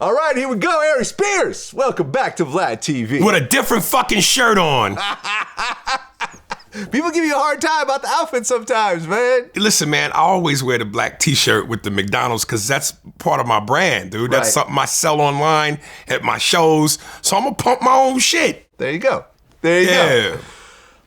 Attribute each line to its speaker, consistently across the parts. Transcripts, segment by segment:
Speaker 1: All right, here we go. Aries Spears, welcome back to VladTV.
Speaker 2: With a different fucking shirt on.
Speaker 1: People give you a hard time about the outfit sometimes, man.
Speaker 2: Listen, man, I always wear the black t-shirt with the McDonald's because that's part of my brand, dude. That's something I sell online at my shows. So I'm going to pump my own shit.
Speaker 1: There you go. There you go.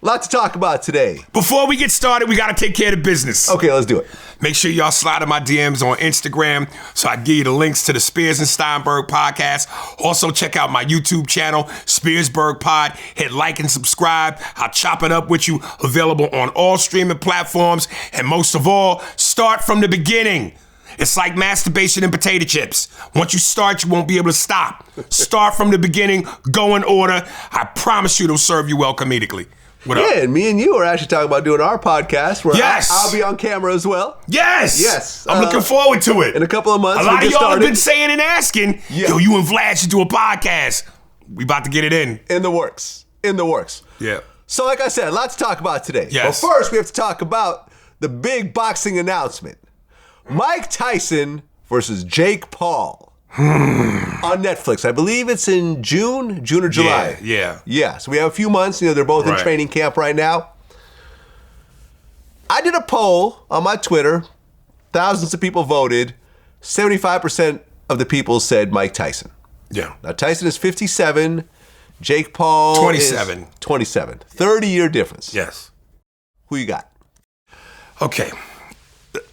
Speaker 1: Lot to talk about today.
Speaker 2: Before we get started, we got to take care of the business.
Speaker 1: Okay, let's do it.
Speaker 2: Make sure y'all slide in my DMs on Instagram so I give you the links to the Spears and Steinberg podcast. Also, check out my YouTube channel, Spearsburg Pod. Hit like and subscribe. I'll chop it up with you. Available on all streaming platforms. And most of all, start from the beginning. It's like masturbation and potato chips. Once you start, you won't be able to stop. Start from the beginning. Go in order. I promise you it'll serve you well comedically. What up?
Speaker 1: Yeah, and me and you are actually talking about doing our podcast where
Speaker 2: Yes.
Speaker 1: I'll be on camera as well.
Speaker 2: Yes.
Speaker 1: Yes.
Speaker 2: I'm looking forward to it.
Speaker 1: In a couple of months.
Speaker 2: A lot of y'all have been saying and asking, yo, you and Vlad should do a podcast. We about to get it in.
Speaker 1: In the works. In the works.
Speaker 2: Yeah.
Speaker 1: So like I said, a lot to talk about today.
Speaker 2: Yes.
Speaker 1: But first, we have to talk about the big boxing announcement. Mike Tyson versus Jake Paul. On Netflix. I believe it's in June or July.
Speaker 2: Yeah.
Speaker 1: So we have a few months. You know, they're both in training camp right now. I did a poll on my Twitter. Thousands of people voted. 75% of the people said Mike Tyson.
Speaker 2: Yeah.
Speaker 1: Now, Tyson is 57. Jake Paul
Speaker 2: 27.
Speaker 1: is 27. 30-year difference.
Speaker 2: Yes.
Speaker 1: Who you got?
Speaker 2: Okay.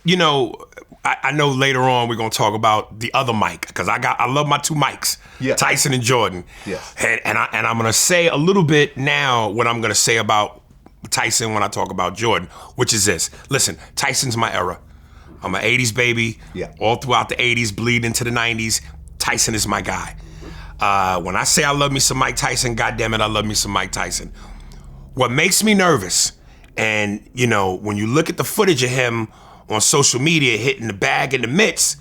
Speaker 2: You know, I know later on we're gonna talk about the other Mike because I love my two Mikes, Tyson and Jordan.
Speaker 1: Yes.
Speaker 2: And I'm gonna say a little bit now what I'm gonna say about Tyson when I talk about Jordan, which is this. Listen, Tyson's my era. I'm an 80s baby.
Speaker 1: Yeah.
Speaker 2: All throughout the 80s, bleed into the 90s. Tyson is my guy. When I say I love me some Mike Tyson, goddammit, I love me some Mike Tyson. What makes me nervous, and you know, when you look at the footage of him on social media hitting the bag in the mitts,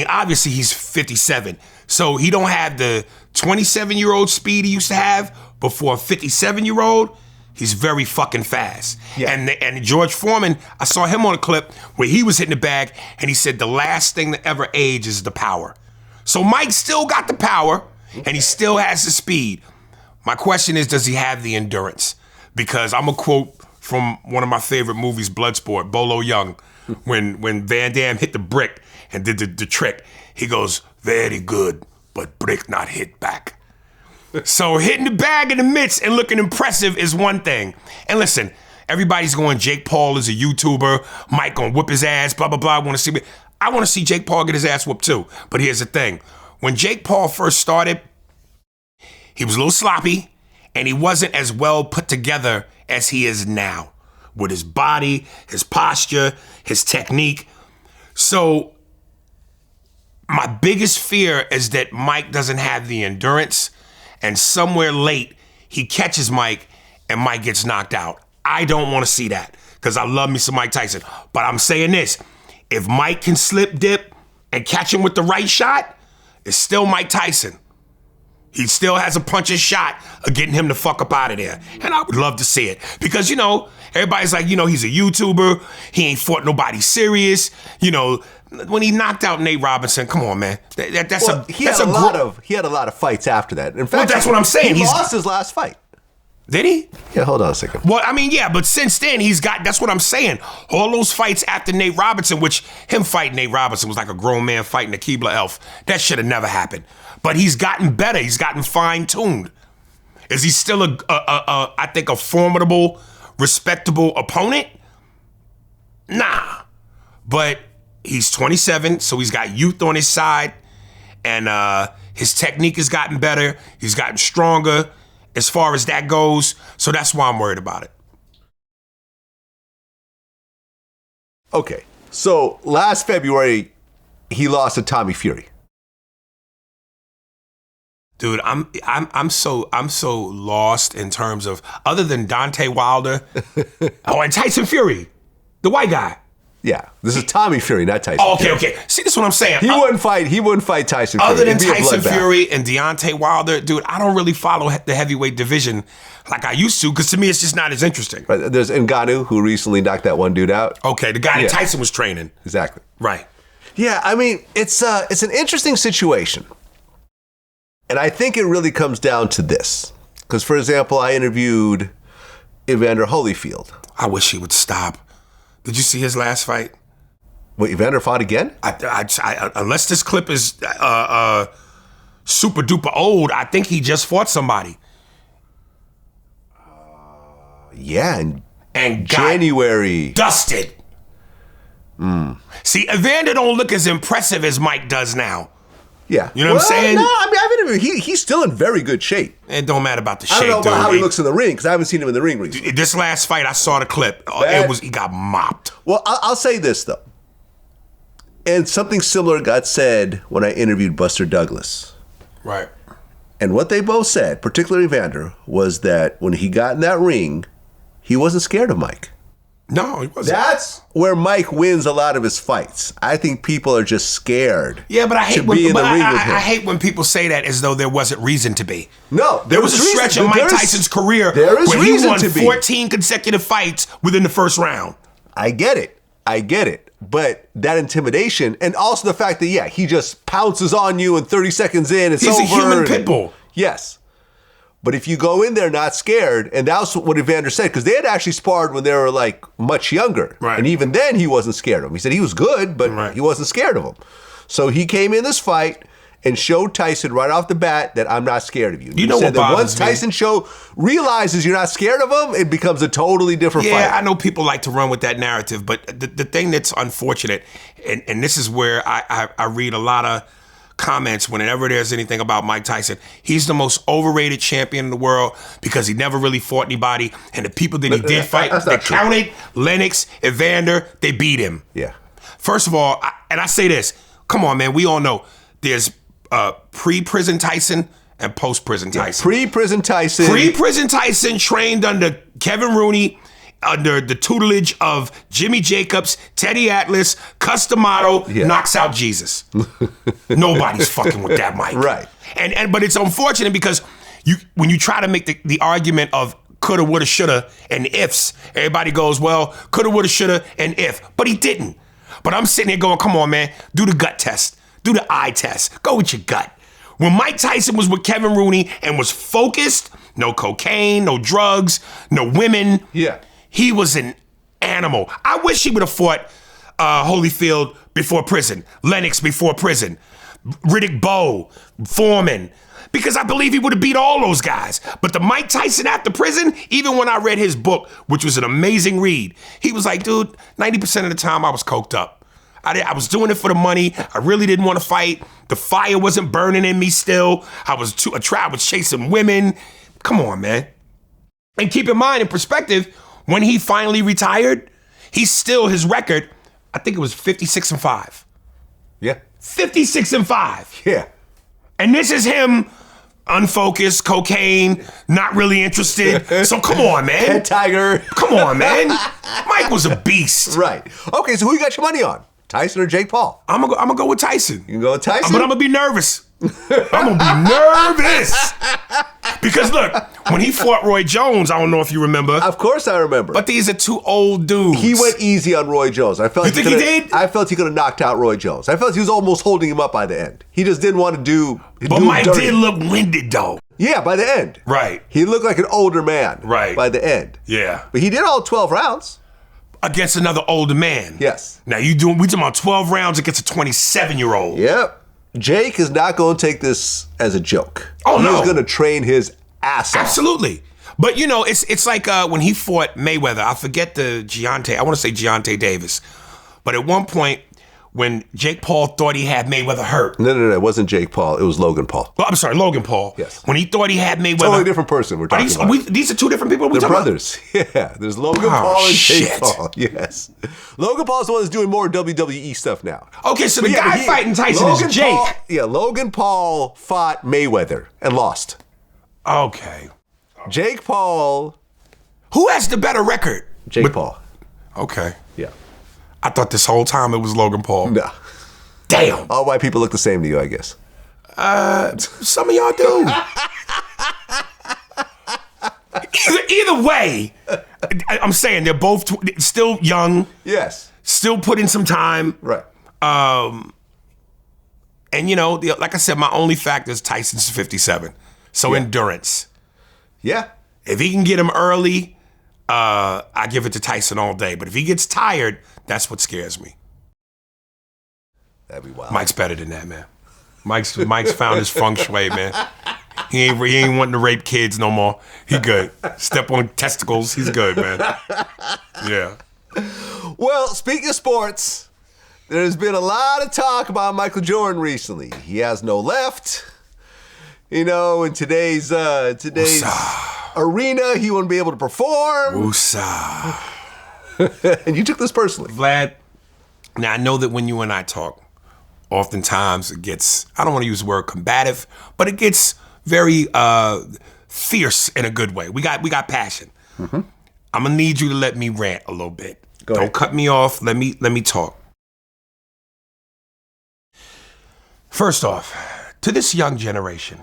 Speaker 2: obviously he's 57. So he don't have the 27-year-old speed he used to have, but for a 57-year-old, he's very fucking fast. Yeah. And George Foreman, I saw him on a clip where he was hitting the bag and he said the last thing that ever age is the power. So Mike still got the power and he still has the speed. My question is, does he have the endurance? Because I'm a quote from one of my favorite movies, Bloodsport, Bolo Young, when Van Damme hit the brick and did the trick, he goes, very good, but brick not hit back. So hitting the bag in the mitts and looking impressive is one thing. And listen, everybody's going, Jake Paul is a YouTuber, Mike gonna whip his ass, blah, blah, blah. I want to see Jake Paul get his ass whooped too. But here's the thing. When Jake Paul first started, he was a little sloppy and he wasn't as well put together as he is now with his body, his posture, his technique. So my biggest fear is that Mike doesn't have the endurance and somewhere late he catches Mike and Mike gets knocked out. I don't want to see that because I love me some Mike Tyson. But I'm saying this, if Mike can slip dip and catch him with the right shot, it's still Mike Tyson. He still has a puncher's shot of getting him the fuck up out of there. And I would love to see it. Because, you know, everybody's like, you know, he's a YouTuber. He ain't fought nobody serious. You know, when he knocked out Nate Robinson, come on, man. He had
Speaker 1: a lot of fights after that. In fact,
Speaker 2: that's what I'm saying.
Speaker 1: He lost his last fight.
Speaker 2: Did he?
Speaker 1: Yeah, hold on a second.
Speaker 2: Well, I mean, yeah, but since then, that's what I'm saying. All those fights after Nate Robinson, which him fighting Nate Robinson was like a grown man fighting a Keebler elf. That should have never happened. But he's gotten better. He's gotten fine-tuned. Is he still I think, a formidable, respectable opponent? Nah. But he's 27, so he's got youth on his side. And his technique has gotten better. He's gotten stronger as far as that goes. So that's why I'm worried about it.
Speaker 1: Okay. So last February, he lost to Tommy Fury.
Speaker 2: Dude, I'm so lost in terms of, other than Deontay Wilder, and Tyson Fury, the white guy.
Speaker 1: Yeah, this is Tommy Fury, not Tyson.
Speaker 2: Oh,
Speaker 1: Fury.
Speaker 2: okay. See, this is what I'm saying.
Speaker 1: He wouldn't fight Tyson Fury.
Speaker 2: Other than Tyson Fury and Deontay Wilder, dude, I don't really follow the heavyweight division like I used to, because to me it's just not as interesting.
Speaker 1: Right, there's Ngannou, who recently knocked that one dude out.
Speaker 2: Okay, the guy that Tyson was training.
Speaker 1: Exactly.
Speaker 2: Right.
Speaker 1: Yeah, I mean, it's an interesting situation. And I think it really comes down to this. Because, for example, I interviewed Evander Holyfield.
Speaker 2: I wish he would stop. Did you see his last fight?
Speaker 1: Wait, Evander fought again?
Speaker 2: Unless this clip is super duper old, I think he just fought somebody.
Speaker 1: Yeah,
Speaker 2: and
Speaker 1: January.
Speaker 2: Dusted. See, Evander don't look as impressive as Mike does now.
Speaker 1: Yeah.
Speaker 2: You know what I'm saying?
Speaker 1: No, I mean, I've interviewed, he's still in very good shape.
Speaker 2: It don't matter about the shape,
Speaker 1: I don't know about
Speaker 2: dude.
Speaker 1: how he looks in the ring, because I haven't seen him in the ring recently.
Speaker 2: This last fight, I saw the clip. He got mopped.
Speaker 1: Well, I'll say this, though. And something similar got said when I interviewed Buster Douglas.
Speaker 2: Right.
Speaker 1: And what they both said, particularly Evander, was that when he got in that ring, he wasn't scared of Mike.
Speaker 2: No, he wasn't.
Speaker 1: That's where Mike wins a lot of his fights. I think people are just scared.
Speaker 2: Yeah, but I hate when
Speaker 1: I
Speaker 2: hate when people say that as though there wasn't reason to be.
Speaker 1: No,
Speaker 2: there was a stretch of Mike Tyson's career where he won 14 consecutive fights within the first round.
Speaker 1: I get it. But that intimidation, and also the fact that, yeah, he just pounces on you and 30 seconds in, it's over.
Speaker 2: He's a human pit bull.
Speaker 1: Yes. But if you go in there not scared, and that's what Evander said, because they had actually sparred when they were like much younger.
Speaker 2: Right.
Speaker 1: And even then he wasn't scared of him. He said he was good, but he wasn't scared of him. So he came in this fight and showed Tyson right off the bat that I'm not scared of you.
Speaker 2: You know what bothers
Speaker 1: once Tyson realizes you're not scared of him, it becomes a totally different fight.
Speaker 2: Yeah, I know people like to run with that narrative, but the thing that's unfortunate, and this is where I read a lot of comments whenever there's anything about Mike Tyson. He's the most overrated champion in the world because he never really fought anybody, and the people that he did fight, they counted Lennox, Evander, they beat him.
Speaker 1: Yeah.
Speaker 2: First of all, and I say this, come on, man, we all know there's pre-prison Tyson and post-prison Tyson.
Speaker 1: Pre-prison Tyson.
Speaker 2: Pre-prison Tyson trained under Kevin Rooney, under the tutelage of Jimmy Jacobs, Teddy Atlas, Cus D'Amato, knocks out Jesus. Nobody's fucking with that Mike.
Speaker 1: Right.
Speaker 2: But it's unfortunate because when you try to make the argument of coulda, woulda, shoulda, and ifs, everybody goes, well, coulda, woulda, shoulda, and if. But he didn't. But I'm sitting here going, come on, man, do the gut test. Do the eye test. Go with your gut. When Mike Tyson was with Kevin Rooney and was focused, no cocaine, no drugs, no women.
Speaker 1: Yeah.
Speaker 2: He was an animal. I wish he would have fought Holyfield before prison, Lennox before prison, Riddick Bowe, Foreman, because I believe he would have beat all those guys. But the Mike Tyson after prison, even when I read his book, which was an amazing read, he was like, dude, 90% of the time I was coked up. I was doing it for the money. I really didn't want to fight. The fire wasn't burning in me still. I was chasing women. Come on, man. And keep in mind, in perspective, when he finally retired, his record, I think it was 56-5.
Speaker 1: Yeah.
Speaker 2: 56-5.
Speaker 1: Yeah.
Speaker 2: And this is him, unfocused, cocaine, not really interested. So come on, man.
Speaker 1: Head tiger.
Speaker 2: Come on, man. Mike was a beast.
Speaker 1: Right. Okay, so who you got your money on? Tyson or Jake Paul?
Speaker 2: I'm gonna go with Tyson.
Speaker 1: You can go with Tyson?
Speaker 2: But I'm gonna be nervous. I'm gonna be nervous. Because look, when he fought Roy Jones, I don't know if you remember.
Speaker 1: Of course I remember.
Speaker 2: But these are two old dudes.
Speaker 1: He went easy on Roy Jones. I felt
Speaker 2: you think he did?
Speaker 1: I felt he could have knocked out Roy Jones. I felt he was almost holding him up by the end. He just didn't want to do.
Speaker 2: But Mike did look winded though.
Speaker 1: Yeah, by the end.
Speaker 2: Right.
Speaker 1: He looked like an older man.
Speaker 2: Right.
Speaker 1: By the end.
Speaker 2: Yeah.
Speaker 1: But he did all 12 rounds.
Speaker 2: Against another older we
Speaker 1: Yes.
Speaker 2: Now we talking about 12 rounds against a 27-year-old.
Speaker 1: Yep. Jake is not going to take this as a joke.
Speaker 2: Oh, no.
Speaker 1: He's going to train his ass off.
Speaker 2: Absolutely. But, you know, it's like when he fought Mayweather, I forget I want to say Giante Davis. But at one point, when Jake Paul thought he had Mayweather hurt.
Speaker 1: No. It wasn't Jake Paul. It was Logan Paul.
Speaker 2: Well, I'm sorry, Logan Paul.
Speaker 1: Yes.
Speaker 2: When he thought he had Mayweather.
Speaker 1: Totally different person we're talking about.
Speaker 2: These are two different people
Speaker 1: They're brothers. Yeah. There's Logan Paul and Jake Paul. Yes. Logan Paul's the one that's doing more WWE stuff now.
Speaker 2: Okay, so the guy fighting Tyson is Jake.
Speaker 1: Logan Paul fought Mayweather and lost.
Speaker 2: Okay.
Speaker 1: Jake Paul.
Speaker 2: Who has the better record?
Speaker 1: Jake Paul.
Speaker 2: Okay.
Speaker 1: Yeah.
Speaker 2: I thought this whole time it was Logan Paul.
Speaker 1: No.
Speaker 2: Damn.
Speaker 1: All white people look the same to you, I guess.
Speaker 2: Some of y'all do. Either way, I'm saying they're both still young.
Speaker 1: Yes.
Speaker 2: Still put in some time.
Speaker 1: Right.
Speaker 2: And, you know, like I said, my only factor is Tyson's 57. So endurance.
Speaker 1: Yeah.
Speaker 2: If he can get him early, I give it to Tyson all day. But if he gets tired, that's what scares me.
Speaker 1: That'd be wild.
Speaker 2: Mike's better than that, man. Mike's found his feng shui, man. He ain't wanting to rape kids no more. He good. Step on testicles. He's good, man. Yeah.
Speaker 1: Well, speaking of sports, there's been a lot of talk about Michael Jordan recently. He has no left. You know, in today's arena, he won't be able to perform.
Speaker 2: Woosah.
Speaker 1: And you took this personally.
Speaker 2: Vlad, now I know that when you and I talk, oftentimes it gets, I don't want to use the word combative, but it gets very fierce in a good way. We got passion. Mm-hmm. I'm gonna need you to let me rant a little bit. Don't cut me off. Let me talk. First off, to this young generation,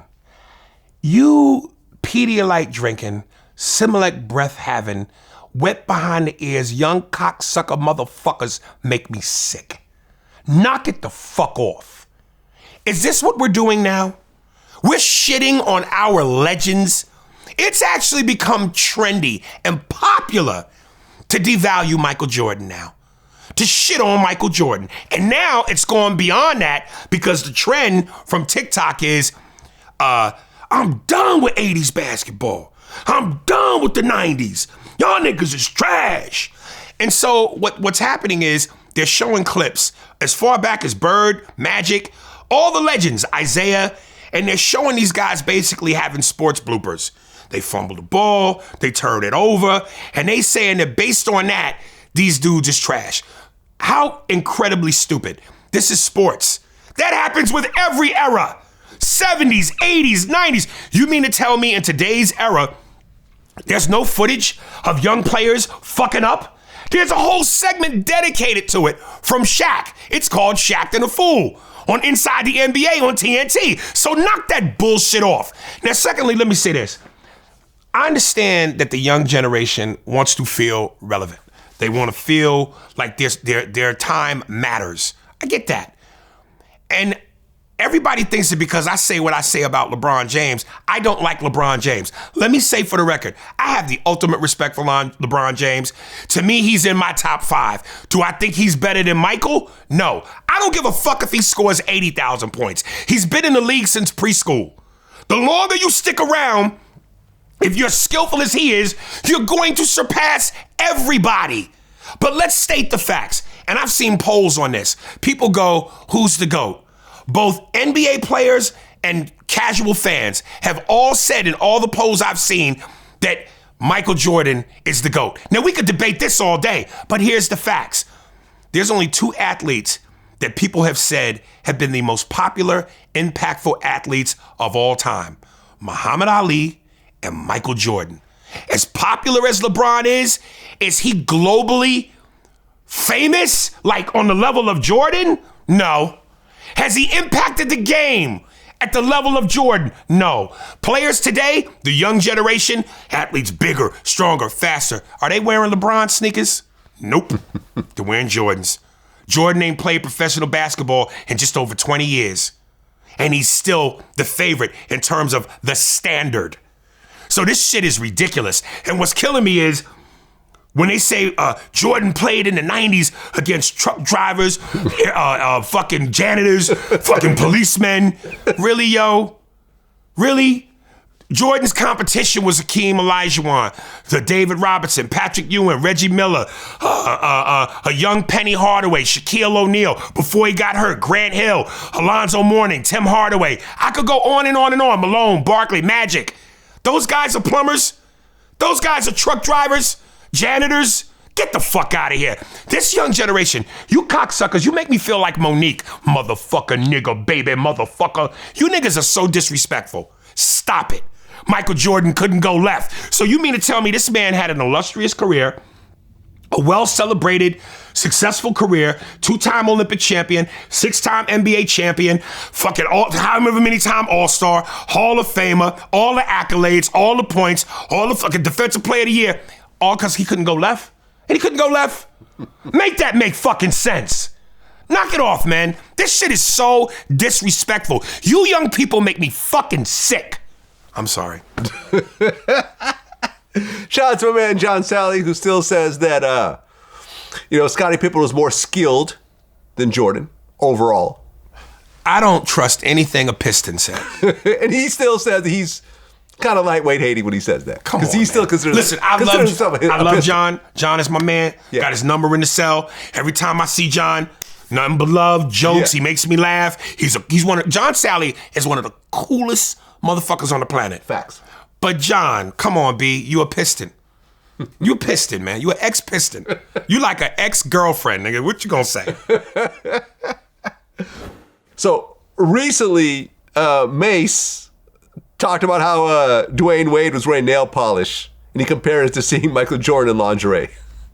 Speaker 2: you Pedialyte drinking, Similac breath having, wet behind the ears, young cocksucker motherfuckers make me sick. Knock it the fuck off. Is this what we're doing now? We're shitting on our legends. It's actually become trendy and popular to devalue Michael Jordan now, to shit on Michael Jordan. And now it's gone beyond that because the trend from TikTok is, I'm done with 80s basketball. I'm done with the 90s. Y'all niggas is trash. And so what's happening is they're showing clips as far back as Bird, Magic, all the legends, Isaiah, and they're showing these guys basically having sports bloopers. They fumble the ball, they turn it over, and they saying that based on that, these dudes is trash. How incredibly stupid. This is sports. That happens with every era. 70s, 80s, 90s. You mean to tell me in today's era, there's no footage of young players fucking up? There's a whole segment dedicated to it from Shaq. It's called Shaq and a Fool on Inside the NBA on TNT. So knock that bullshit off. Now, secondly, let me say this. I understand that the young generation wants to feel relevant. They want to feel like their time matters. I get that. And everybody thinks that because I say what I say about LeBron James, I don't like LeBron James. Let me say for the record, I have the ultimate respect for LeBron James. To me, he's in my top 5. Do I think he's better than Michael? No. I don't give a fuck if he scores 80,000 points. He's been in the league since preschool. The longer you stick around, if you're skillful as he is, you're going to surpass everybody. But let's state the facts. And I've seen polls on this. People go, who's the GOAT? Both NBA players and casual fans have all said in all the polls I've seen that Michael Jordan is the GOAT. Now, we could debate this all day, but here's the facts. There's only 2 athletes that people have said have been the most popular, impactful athletes of all time. Muhammad Ali and Michael Jordan. As popular as LeBron is he globally famous, like on the level of Jordan? No. Has he impacted the game at the level of Jordan? No. Players today, the young generation, athletes bigger, stronger, faster. Are they wearing LeBron sneakers? Nope. They're wearing Jordans. Jordan ain't played professional basketball in just over 20 years. And he's still the favorite in terms of the standard. So this shit is ridiculous. And what's killing me is when they say Jordan played in the 90s against truck drivers, fucking janitors, fucking policemen. Really, yo? Really? Jordan's competition was Hakeem Olajuwon, the David Robinson, Patrick Ewing, Reggie Miller, a young Penny Hardaway, Shaquille O'Neal, before he got hurt, Grant Hill, Alonzo Mourning, Tim Hardaway. I could go on and on and on. Malone, Barkley, Magic. Those guys are plumbers. Those guys are truck drivers, janitors. Get the fuck out of here. This young generation, you cocksuckers, you make me feel like Monique. Motherfucker, nigga, baby, motherfucker. You niggas are so disrespectful. Stop it. Michael Jordan couldn't go left. So you mean to tell me this man had an illustrious career, a well-celebrated, successful career, 2-time Olympic champion, 6-time NBA champion, fucking however many time All-Star, Hall of Famer, all the accolades, all the points, all the fucking Defensive Player of the Year, all because he couldn't go left? And he couldn't go left? Make that make fucking sense. Knock it off, man. This shit is so disrespectful. You young people make me fucking sick. I'm sorry.
Speaker 1: Shout out to my man John Sally, who still says that, Scottie Pippen was more skilled than Jordan overall.
Speaker 2: I don't trust anything a Piston said.
Speaker 1: And he still says that he's kind of lightweight hating when he says that.
Speaker 2: Come on,
Speaker 1: because he still considers.
Speaker 2: Listen, I love John. John is my man. Yeah. Got his number in the cell. Every time I see John, nothing but love, jokes. Yeah. He makes me laugh. John Sally is one of the coolest motherfuckers on the planet.
Speaker 1: Facts.
Speaker 2: But John, come on, B, you a Piston. You a Piston, man. You an ex-Piston. You like an ex-girlfriend, nigga. What you gonna say?
Speaker 1: So recently, Mace talked about how Dwyane Wade was wearing nail polish, and he compared it to seeing Michael Jordan in lingerie.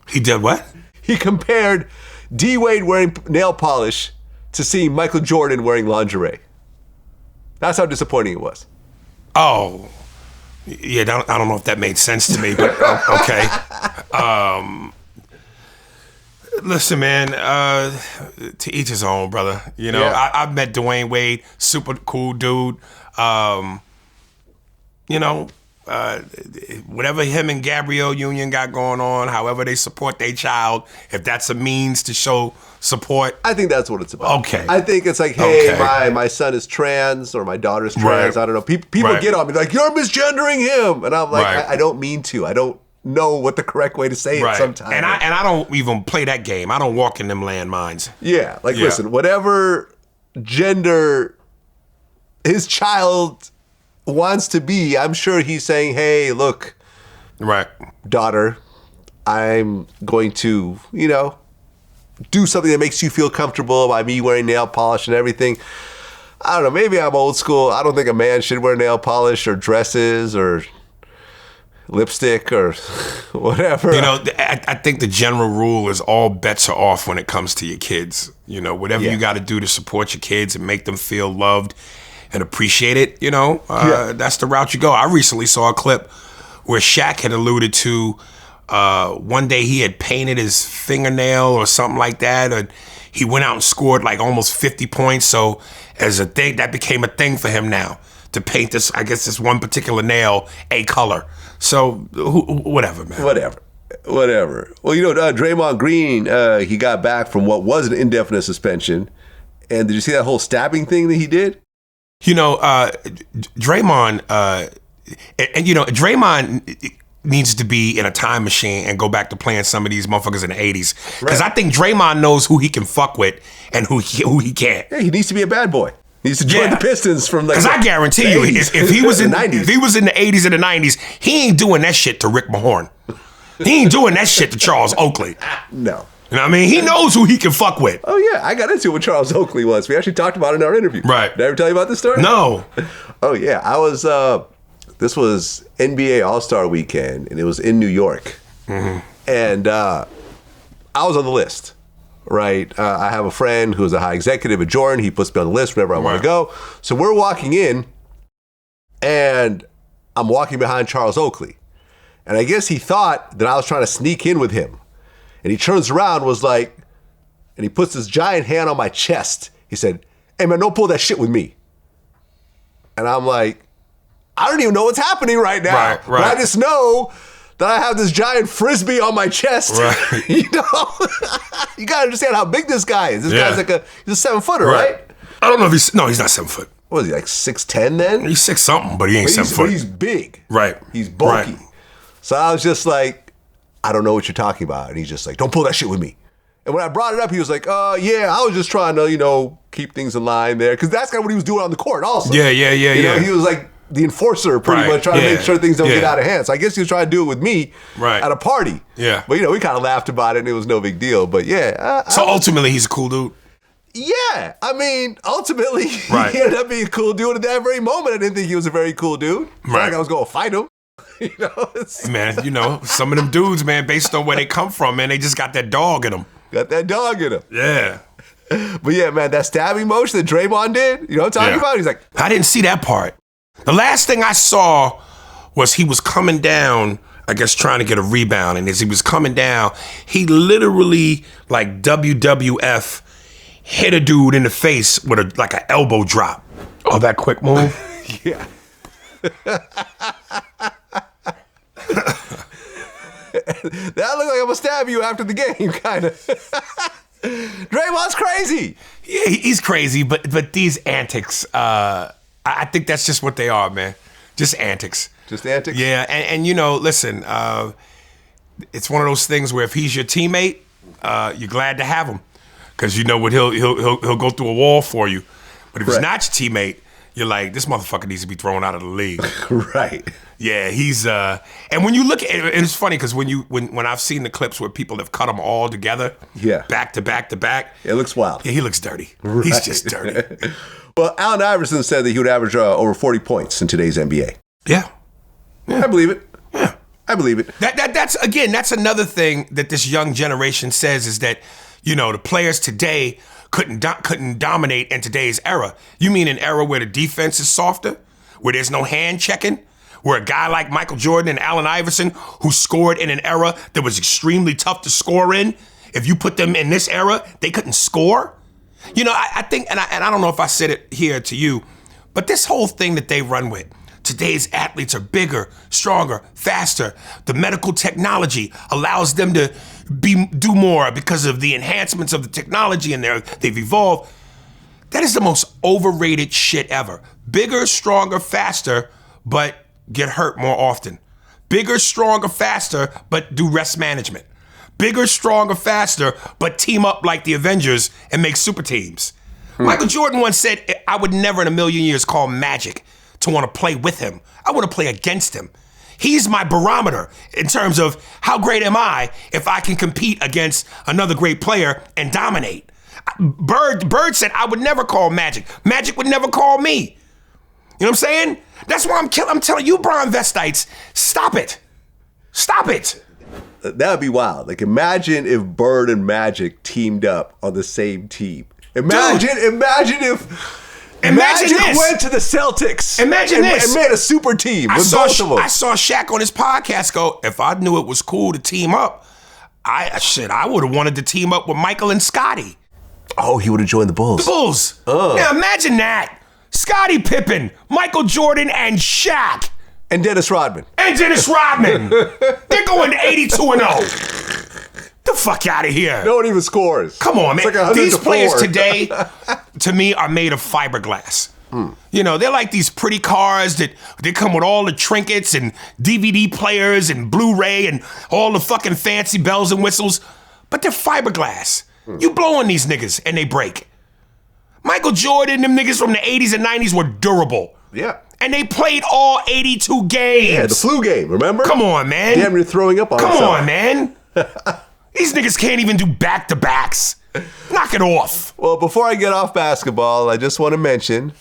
Speaker 2: He did what?
Speaker 1: He compared D. Wade wearing nail polish to seeing Michael Jordan wearing lingerie. That's how disappointing it was.
Speaker 2: Oh, yeah. I don't know if that made sense to me, but okay. Listen, man, to each his own, brother. I've met Dwyane Wade, super cool dude. Whatever him and Gabrielle Union got going on, however they support their child, if that's a means to show support.
Speaker 1: I think that's what it's about.
Speaker 2: Okay.
Speaker 1: I think it's like, hey, my son is trans or my daughter's trans. Right. I don't know. People get on me like, you're misgendering him. And I'm like, I don't mean to. I don't know what the correct way to say it sometimes.
Speaker 2: And I don't even play that game. I don't walk in them landmines.
Speaker 1: Yeah. Listen, whatever gender his child wants to be, I'm sure he's saying, hey, look, daughter, I'm going to, do something that makes you feel comfortable by me wearing nail polish and everything. I don't know, maybe I'm old school. I don't think a man should wear nail polish or dresses or lipstick or whatever.
Speaker 2: I think the general rule is all bets are off when it comes to your kids. Whatever you got to do to support your kids and make them feel loved and appreciate it, that's the route you go. I recently saw a clip where Shaq had alluded to one day he had painted his fingernail or something like that, or he went out and scored like almost 50 points. So as a thing, that became a thing for him now to paint this one particular nail a color. So whatever, man.
Speaker 1: Whatever. Well, Draymond Green, he got back from what was an indefinite suspension. And did you see that whole stabbing thing that he did?
Speaker 2: Draymond, Draymond needs to be in a time machine and go back to playing some of these motherfuckers in the 80s. Because I think Draymond knows who he can fuck with and who he can't.
Speaker 1: Yeah, he needs to be a bad boy. He needs to join the Pistons from
Speaker 2: because I guarantee you, if he was in the 90s. If he was in the 80s and the 90s, he ain't doing that shit to Rick Mahorn. He ain't doing that shit to Charles Oakley.
Speaker 1: No.
Speaker 2: You know what I mean? He knows who he can fuck with.
Speaker 1: Oh, yeah. I got into what Charles Oakley was. We actually talked about it in our interview.
Speaker 2: Right.
Speaker 1: Did I ever tell you about this story?
Speaker 2: No.
Speaker 1: Oh, yeah. I was, this was NBA All-Star Weekend, and it was in New York. Mm-hmm. And I was on the list, right? I have a friend who's a high executive at Jordan. He puts me on the list whenever I want to go. So we're walking in, and I'm walking behind Charles Oakley. And I guess he thought that I was trying to sneak in with him. And he turns around, and he puts his giant hand on my chest. He said, hey, man, don't pull that shit with me. And I'm like, I don't even know what's happening right now.
Speaker 2: Right.
Speaker 1: But I just know that I have this giant Frisbee on my chest.
Speaker 2: Right.
Speaker 1: You got to understand how big this guy is. This guy's he's a 7-footer, right?
Speaker 2: I don't know if he's not 7 foot.
Speaker 1: What is he, like 6'10" then?
Speaker 2: He's 6 something, but he ain't 7 foot.
Speaker 1: But he's big.
Speaker 2: Right.
Speaker 1: He's bulky.
Speaker 2: Right.
Speaker 1: So I was just like, I don't know what you're talking about. And he's just like, don't pull that shit with me. And when I brought it up, he was like, yeah, I was just trying to, keep things in line there. Because that's kind of what he was doing on the court also.
Speaker 2: Yeah.
Speaker 1: He was like the enforcer pretty much, trying to make sure things don't get out of hand. So I guess he was trying to do it with me at a party.
Speaker 2: Yeah.
Speaker 1: But, we kind of laughed about it and it was no big deal. But yeah.
Speaker 2: So ultimately, he's a cool dude.
Speaker 1: Yeah. I mean, ultimately, he ended up being a cool dude. At that very moment, I didn't think he was a very cool dude. It's not like I was going to fight him.
Speaker 2: Man, some of them dudes, man, based on where they come from, man, they just got that dog in them.
Speaker 1: Got that dog in them.
Speaker 2: Yeah.
Speaker 1: But yeah, man, that stabbing motion that Draymond did, you know what I'm talking about? He's like,
Speaker 2: I didn't see that part. The last thing I saw was he was coming down, I guess trying to get a rebound, and as he was coming down, he literally, like WWF, hit a dude in the face with like an elbow drop. Oh, that quick move?
Speaker 1: Yeah. That looked like I'm gonna stab you after the game, kind of. Draymond's crazy.
Speaker 2: Yeah, he's crazy, but these antics, I think that's just what they are, man. Just antics.
Speaker 1: Just antics?
Speaker 2: Yeah, and you know, listen, it's one of those things where if he's your teammate, you're glad to have him, because you know what he'll go through a wall for you. But if he's not your teammate, you're like, this motherfucker needs to be thrown out of the league.
Speaker 1: Right.
Speaker 2: Yeah, he's and when you look at it, it's funny because when I've seen the clips where people have cut them all together, back to back to back,
Speaker 1: it looks wild.
Speaker 2: Yeah, he looks dirty. Right. He's just dirty.
Speaker 1: Well, Allen Iverson said that he would average over 40 points in today's NBA.
Speaker 2: Yeah.
Speaker 1: I believe it.
Speaker 2: Yeah,
Speaker 1: I believe it.
Speaker 2: That's another thing that this young generation says is that, you know, the players today couldn't dominate in today's era. You mean an era where the defense is softer, where there's no hand checking, where a guy like Michael Jordan and Allen Iverson, who scored in an era that was extremely tough to score in, if you put them in this era, they couldn't score? You know, I think, and I don't know if I said it here to you, but this whole thing that they run with, today's athletes are bigger, stronger, faster. The medical technology allows them to do more because of the enhancements of the technology, and they've evolved. That is the most overrated shit ever. Bigger, stronger, faster, but get hurt more often. Bigger, stronger, faster, but do rest management. Bigger, stronger, faster, but team up like the Avengers and make super teams. Michael Jordan once said, I would never in a million years call Magic to want to play with him. I want to play against him. He's my barometer in terms of how great am I if I can compete against another great player and dominate. Bird said I would never call Magic. Magic would never call me. You know what I'm saying? That's why I'm telling you, Brian Vestites, stop it. Stop it.
Speaker 1: That would be wild. Like, imagine if Bird and Magic teamed up on the same team. Imagine if Magic went to the Celtics.
Speaker 2: Imagine this.
Speaker 1: And made a super team with both of them.
Speaker 2: I saw Shaq on his podcast go, if I knew it was cool to team up, I would have wanted to team up with Michael and Scotty.
Speaker 1: Oh, he would have joined the Bulls.
Speaker 2: The Bulls. Yeah, imagine that. Scottie Pippen, Michael Jordan, and Shaq.
Speaker 1: And Dennis Rodman.
Speaker 2: They're going 82-0. The fuck out of here.
Speaker 1: No one even scores.
Speaker 2: Come on, man.
Speaker 1: Like
Speaker 2: These players today, to me, are made of fiberglass. You know, they're like these pretty cars that they come with all the trinkets and DVD players and Blu-ray and all the fucking fancy bells and whistles, but they're fiberglass. You blow on these niggas and they break. Michael Jordan, them niggas from the 80s and 90s were durable.
Speaker 1: Yeah.
Speaker 2: And they played all 82 games.
Speaker 1: Yeah, the flu game, remember?
Speaker 2: Come on, man.
Speaker 1: Damn, you're throwing up on
Speaker 2: Come
Speaker 1: yourself.
Speaker 2: on, man. These niggas can't even do back-to-backs. Knock it off.
Speaker 1: Well, before I get off basketball, I just want to mention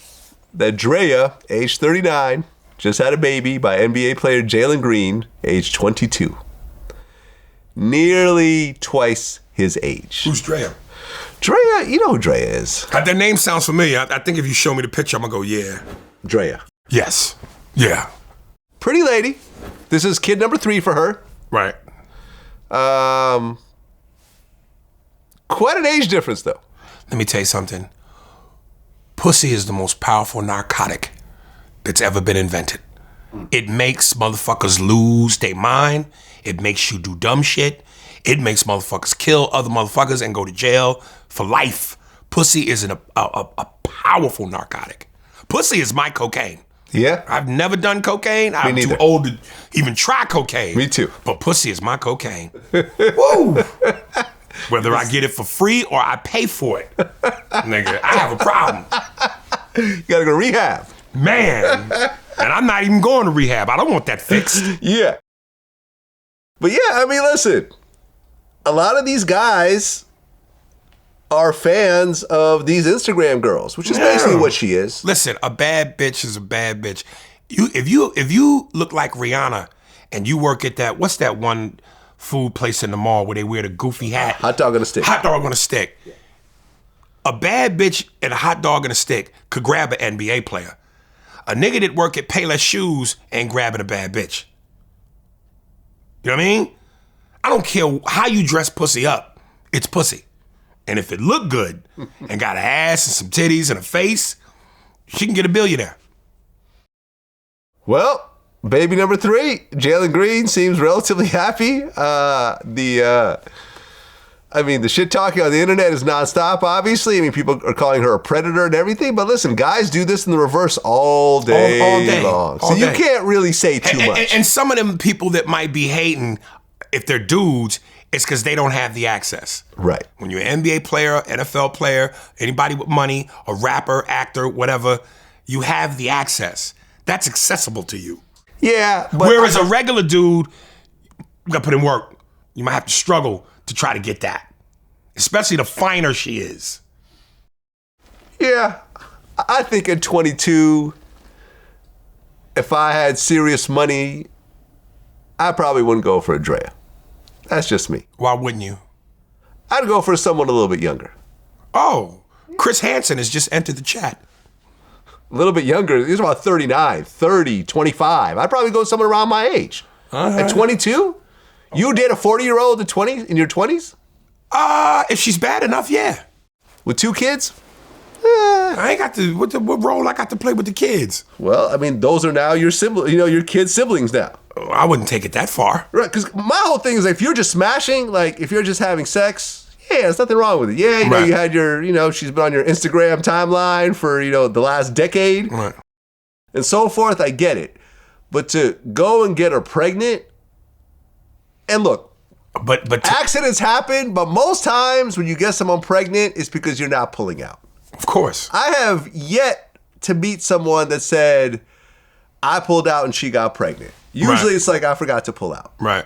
Speaker 1: that Drea, age 39, just had a baby by NBA player Jalen Green, age 22. Nearly twice his age.
Speaker 2: Who's Drea?
Speaker 1: Drea, you know who Drea is.
Speaker 2: That name sounds familiar. I think if you show me the picture, I'm going to go, yeah.
Speaker 1: Drea.
Speaker 2: Yes. Yeah.
Speaker 1: Pretty lady. This is kid number 3 for her.
Speaker 2: Right.
Speaker 1: Quite an age difference, though.
Speaker 2: Let me tell you something. Pussy is the most powerful narcotic that's ever been invented. It makes motherfuckers lose their mind. It makes you do dumb shit. It makes motherfuckers kill other motherfuckers and go to jail for life. Pussy is a powerful narcotic. Pussy is my cocaine.
Speaker 1: Yeah?
Speaker 2: I've never done cocaine. I'm
Speaker 1: neither.
Speaker 2: too old to even try cocaine.
Speaker 1: Me too.
Speaker 2: But pussy is my cocaine. Woo! Whether I get it for free or I pay for it. Nigga, I have a problem.
Speaker 1: You gotta go to rehab.
Speaker 2: Man. And I'm not even going to rehab. I don't want that fixed.
Speaker 1: Yeah. But yeah, I mean, listen. A lot of these guys are fans of these Instagram girls, which is basically what she is.
Speaker 2: Listen, a bad bitch is a bad bitch. If you look like Rihanna and you work at that, what's that one food place in the mall where they wear the goofy hat?
Speaker 1: Hot dog on a stick.
Speaker 2: Hot dog on a stick. Yeah. A bad bitch and a hot dog on a stick could grab an NBA player. A nigga that work at Payless Shoes ain't grabbing a bad bitch. You know what I mean? I don't care how you dress pussy up. It's pussy. And if it looked good and got an ass and some titties and a face, she can get a billionaire.
Speaker 1: Well, baby number 3, Jalen Green seems relatively happy. The shit talking on the internet is nonstop, obviously. I mean, people are calling her a predator and everything. But listen, guys do this in the reverse all day long. So you can't really say too much.
Speaker 2: And some of them people that might be hating, if they're dudes, it's because they don't have the access.
Speaker 1: Right.
Speaker 2: When you're an NBA player, NFL player, anybody with money, a rapper, actor, whatever, you have the access. That's accessible to you.
Speaker 1: Yeah. But
Speaker 2: whereas a regular dude, you got to put in work. You might have to struggle to try to get that. Especially the finer she is.
Speaker 1: Yeah. I think at 22, if I had serious money, I probably wouldn't go for a Drea. That's just me.
Speaker 2: Why wouldn't you?
Speaker 1: I'd go for someone a little bit younger.
Speaker 2: Oh, Chris Hansen has just entered the chat.
Speaker 1: A little bit younger. He's about 39, 30, 25. I'd probably go someone around my age. At 22? You date a 40-year-old in your 20s?
Speaker 2: If she's bad enough, yeah.
Speaker 1: With 2 kids?
Speaker 2: I ain't got to, what role I got to play with the kids?
Speaker 1: Well, I mean, those are now your your kids' siblings now.
Speaker 2: I wouldn't take it that far.
Speaker 1: Right, because my whole thing is, like, if you're just smashing, like, if you're just having sex, yeah, there's nothing wrong with it. Yeah,
Speaker 2: Right.
Speaker 1: You had your, she's been on your Instagram timeline for, the last decade.
Speaker 2: Right.
Speaker 1: And so forth, I get it. But to go and get her pregnant, and look,
Speaker 2: But
Speaker 1: accidents happen, but most times when you get someone pregnant, it's because you're not pulling out.
Speaker 2: Of course.
Speaker 1: I have yet to meet someone that said, I pulled out and she got pregnant. Usually It's like, I forgot to pull out.
Speaker 2: Right.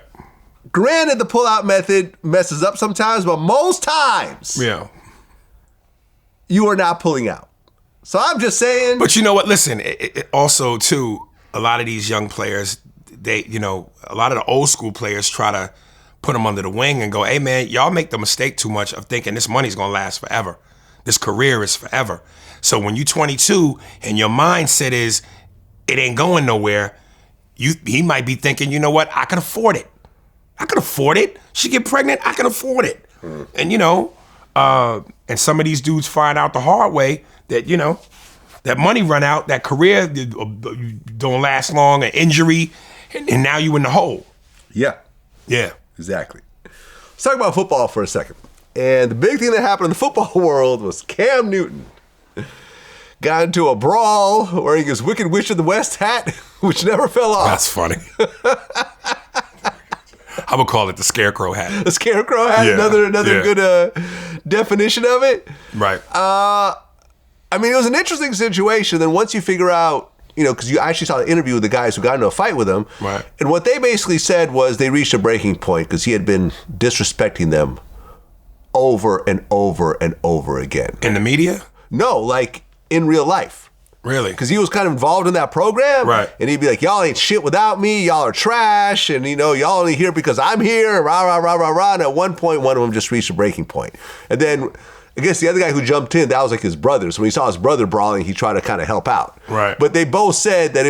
Speaker 1: Granted, the pull-out method messes up sometimes, but most times, you are not pulling out. So I'm just saying.
Speaker 2: But you know what? Listen, it also, too, a lot of these young players, a lot of the old school players try to put them under the wing and go, hey, man, y'all make the mistake too much of thinking this money's going to last forever. This career is forever. So when you're 22 and your mindset is it ain't going nowhere, he might be thinking, you know what? I can afford it. I can afford it. She get pregnant, I can afford it. And, and some of these dudes find out the hard way that, that money run out, that career don't last long, an injury, and now you in the hole.
Speaker 1: Yeah.
Speaker 2: Yeah.
Speaker 1: Exactly. Let's talk about football for a second. And the big thing that happened in the football world was Cam Newton got into a brawl wearing his Wicked Witch of the West hat, which never fell off.
Speaker 2: That's funny. I would call it the scarecrow hat.
Speaker 1: The scarecrow hat, another good definition of it.
Speaker 2: Right.
Speaker 1: It was an interesting situation. Then once you figure out, because you actually saw the interview with the guys who got into a fight with him.
Speaker 2: Right.
Speaker 1: And what they basically said was they reached a breaking point because he had been disrespecting them over and over and over again.
Speaker 2: In the media?
Speaker 1: No, like in real life.
Speaker 2: Really?
Speaker 1: Because he was kind of involved in that program.
Speaker 2: Right.
Speaker 1: And he'd be like, y'all ain't shit without me. Y'all are trash. And, y'all only here because I'm here. Rah, rah, rah, rah, rah. And at one point, one of them just reached a breaking point. And then I guess the other guy who jumped in, that was like his brother. So when he saw his brother brawling, he tried to kind of help out.
Speaker 2: Right.
Speaker 1: But they both said that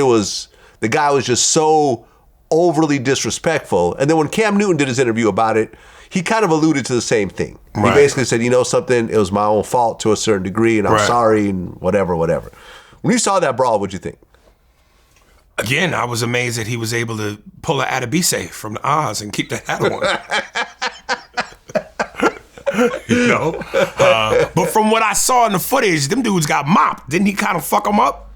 Speaker 1: the guy was just so overly disrespectful. And then when Cam Newton did his interview about it, he kind of alluded to the same thing. Right. He basically said, something, it was my own fault to a certain degree, and I'm sorry, and whatever. When you saw that brawl, what'd you think?
Speaker 2: Again, I was amazed that he was able to pull an Adebise from the Oz and keep the hat on. But from what I saw in the footage, them dudes got mopped. Didn't he kind of fuck them up?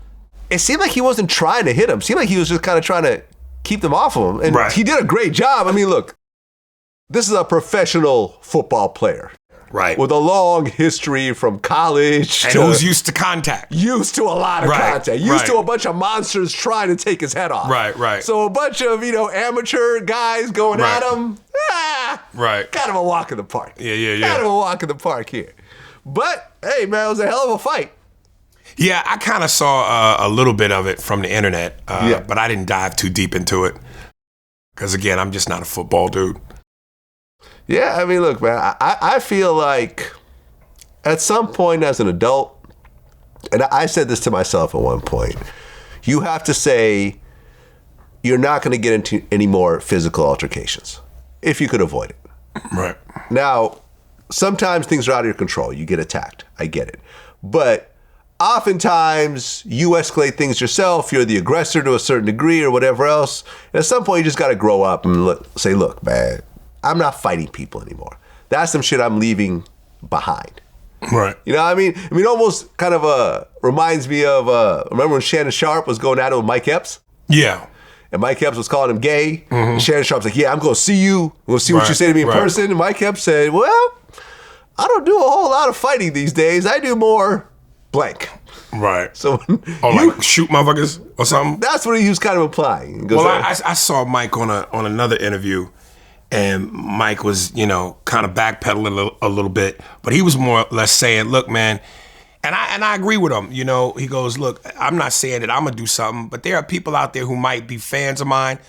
Speaker 1: It seemed like he wasn't trying to hit him. It seemed like he was just kind of trying to keep them off of him. And he did a great job. I mean, look, this is a professional football player.
Speaker 2: Right.
Speaker 1: With a long history from college.
Speaker 2: And who's used to contact.
Speaker 1: Used to a lot of contact. Used to a bunch of monsters trying to take his head off.
Speaker 2: Right.
Speaker 1: So a bunch of, amateur guys going at him. Kind of a walk in the park.
Speaker 2: Yeah.
Speaker 1: Kind of a walk in the park here. But, hey, man, it was a hell of a fight.
Speaker 2: Yeah, I kind of saw a little bit of it from the internet. But I didn't dive too deep into it. Because, again, I'm just not a football dude.
Speaker 1: Yeah, I mean, look, man, I feel like at some point as an adult, and I said this to myself at one point, you have to say you're not going to get into any more physical altercations if you could avoid it.
Speaker 2: Right.
Speaker 1: Now, sometimes things are out of your control. You get attacked. I get it. But oftentimes you escalate things yourself. You're the aggressor to a certain degree or whatever else. And at some point you just got to grow up and say, look, man, I'm not fighting people anymore. That's some shit I'm leaving behind.
Speaker 2: Right.
Speaker 1: You know what I mean? Almost kind of reminds me of, remember when Shannon Sharpe was going at it with Mike Epps?
Speaker 2: Yeah.
Speaker 1: And Mike Epps was calling him gay. And Shannon Sharpe's like, yeah, I'm going to see you. I'm going to see what you say to me in person. And Mike Epps said, well, I don't do a whole lot of fighting these days. I do more blank.
Speaker 2: Right.
Speaker 1: So
Speaker 2: like shoot motherfuckers or something?
Speaker 1: That's what he was kind of implying.
Speaker 2: Well, I saw Mike on another interview, and Mike was, kind of backpedaling a little bit, but he was more or less saying, look, man, and I agree with him. He goes, look, I'm not saying that I'm going to do something, but there are people out there who might be fans of mine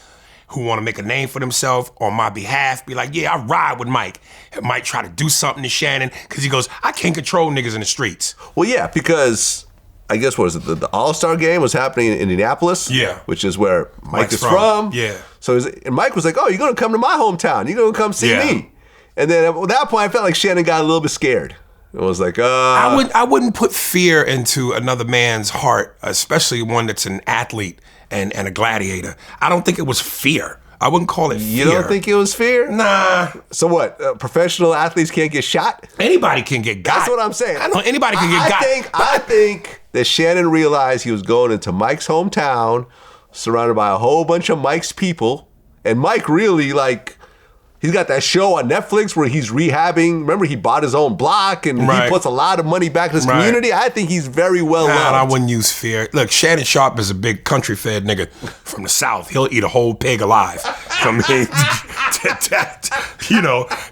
Speaker 2: who want to make a name for themselves on my behalf, be like, yeah, I ride with Mike. And Mike try to do something to Shannon, because he goes, I can't control niggas in the streets.
Speaker 1: Well, yeah, because I guess, what is it, the All-Star game was happening in Indianapolis?
Speaker 2: Yeah.
Speaker 1: Which is where Mike is from.
Speaker 2: Yeah.
Speaker 1: So and Mike was like, oh, you're going to come to my hometown. You're going to come see me. And then at that point, I felt like Shannon got a little bit scared. It was like,
Speaker 2: I wouldn't put fear into another man's heart, especially one that's an athlete and a gladiator. I don't think it was fear. I wouldn't call it fear.
Speaker 1: You don't think it was fear?
Speaker 2: Nah.
Speaker 1: So what? Professional athletes can't get shot?
Speaker 2: Anybody can get got.
Speaker 1: That's what I'm saying.
Speaker 2: I know anybody can get got.
Speaker 1: I think that Shannon realized he was going into Mike's hometown, surrounded by a whole bunch of Mike's people, and Mike really, he's got that show on Netflix where he's rehabbing. Remember, he bought his own block and he puts a lot of money back in his community. I think he's very well loved.
Speaker 2: I wouldn't use fear. Look, Shannon Sharpe is a big country fed nigga from the South. He'll eat a whole pig alive. I mean,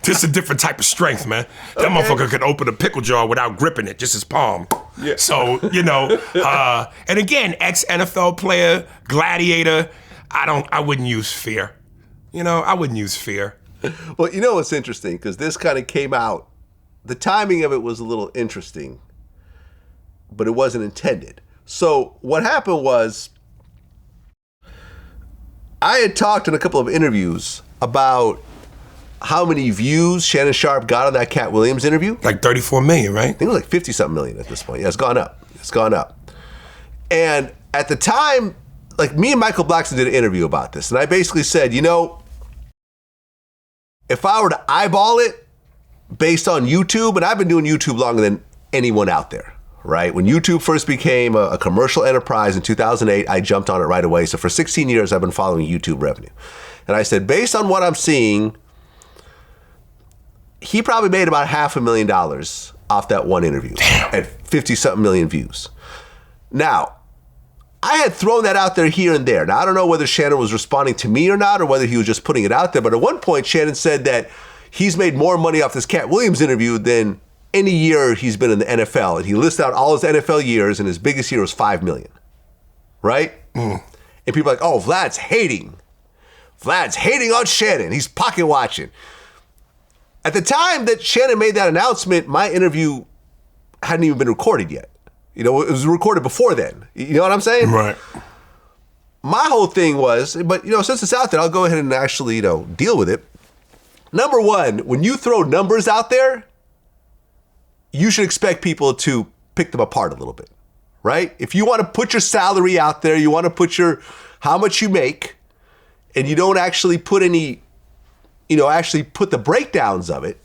Speaker 2: just a different type of strength, man. That motherfucker could open a pickle jar without gripping it, just his palm. Yeah. So, and again, ex-NFL player, gladiator, I wouldn't use fear. I wouldn't use fear.
Speaker 1: Well, what's interesting, because this kind of came out, the timing of it was a little interesting, but it wasn't intended. So what happened was, I had talked in a couple of interviews about how many views Shannon Sharpe got on that Cat Williams interview.
Speaker 2: Like 34 million, right?
Speaker 1: I think it was like 50-something million at this point. Yeah, it's gone up. And at the time, me and Michael Blackson did an interview about this, and I basically said, if I were to eyeball it based on YouTube, and I've been doing YouTube longer than anyone out there, right? When YouTube first became a commercial enterprise in 2008, I jumped on it right away. So for 16 years, I've been following YouTube revenue. And I said, based on what I'm seeing, he probably made about $500,000 off that one interview at 50-something million views. Now, I had thrown that out there here and there. Now, I don't know whether Shannon was responding to me or not, or whether he was just putting it out there. But at one point, Shannon said that he's made more money off this Cat Williams interview than any year he's been in the NFL. And he listed out all his NFL years, and his biggest year was $5 million. Right? And people are like, oh, Vlad's hating. Vlad's hating on Shannon. He's pocket watching. At the time that Shannon made that announcement, my interview hadn't even been recorded yet. It was recorded before then. You know what I'm saying?
Speaker 2: Right.
Speaker 1: My whole thing was, but since it's out there, I'll go ahead and actually, deal with it. Number one, when you throw numbers out there, you should expect people to pick them apart a little bit, right? If you want to put your salary out there, you want to put how much you make, and you don't actually put any, actually put the breakdowns of it,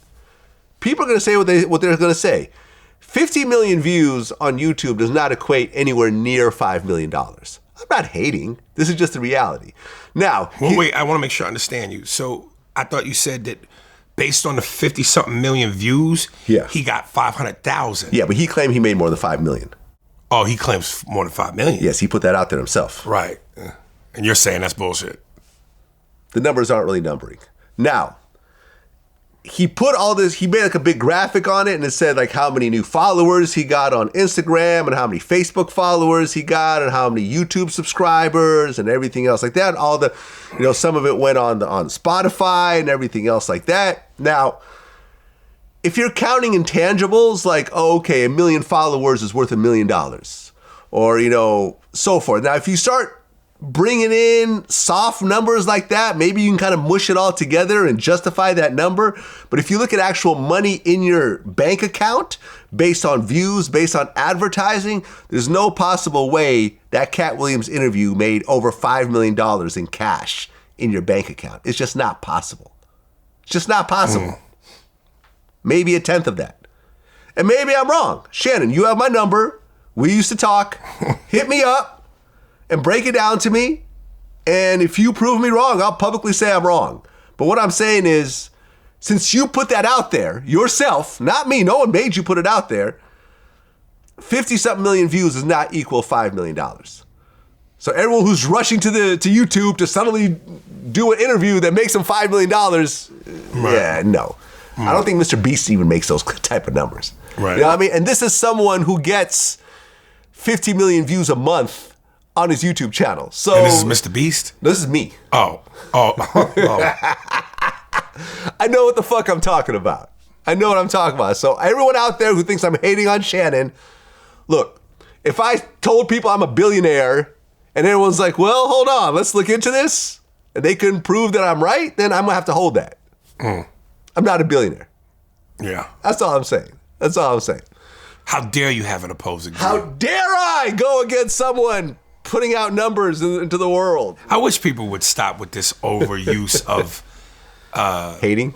Speaker 1: people are going to say what they're going to say. 50 million views on YouTube does not equate anywhere near $5 million. I'm not hating. This is just the reality. Now,
Speaker 2: wait, I want to make sure I understand you. So I thought you said that based on the 50-something million views, he got 500,000.
Speaker 1: Yeah, but he claimed he made more than 5 million.
Speaker 2: Oh, he claims more than 5 million.
Speaker 1: Yes, he put that out there himself.
Speaker 2: Right. And you're saying that's bullshit.
Speaker 1: The numbers aren't really numbering. Now, he put all this, he made a big graphic on it, and it said how many new followers he got on Instagram, and how many Facebook followers he got, and how many YouTube subscribers, and everything else like that. All the, some of it went on Spotify and everything else like that. Now, if you're counting intangibles, okay, 1 million followers is worth $1 million, or, so forth. Now, if you start bringing in soft numbers like that, maybe you can kind of mush it all together and justify that number. But if you look at actual money in your bank account based on views, based on advertising, there's no possible way that Cat Williams interview made over $5 million in cash in your bank account. It's just not possible. It's just not possible. Maybe a tenth of that. And maybe I'm wrong. Shannon, you have my number. We used to talk. Hit me up and break it down to me. And if you prove me wrong, I'll publicly say I'm wrong. But what I'm saying is, since you put that out there yourself, not me, no one made you put it out there, 50-something million views does not equal $5 million. So everyone who's rushing to YouTube to suddenly do an interview that makes them $5 million, yeah, no. I don't think Mr. Beast even makes those type of numbers.
Speaker 2: Right.
Speaker 1: You know what I mean? And this is someone who gets 50 million views a month on his YouTube channel. So
Speaker 2: and this is Mr. Beast?
Speaker 1: This is me.
Speaker 2: Oh.
Speaker 1: I know what the fuck I'm talking about. I know what I'm talking about. So everyone out there who thinks I'm hating on Shannon, look, if I told people I'm a billionaire and everyone's like, well, hold on, let's look into this, and they can prove that I'm right, then I'm going to have to hold that. I'm not a billionaire.
Speaker 2: Yeah.
Speaker 1: That's all I'm saying. That's all I'm saying.
Speaker 2: How dare you have an opposing view?
Speaker 1: How dare I go against someone putting out numbers into the world?
Speaker 2: I wish people would stop with this overuse of
Speaker 1: hating.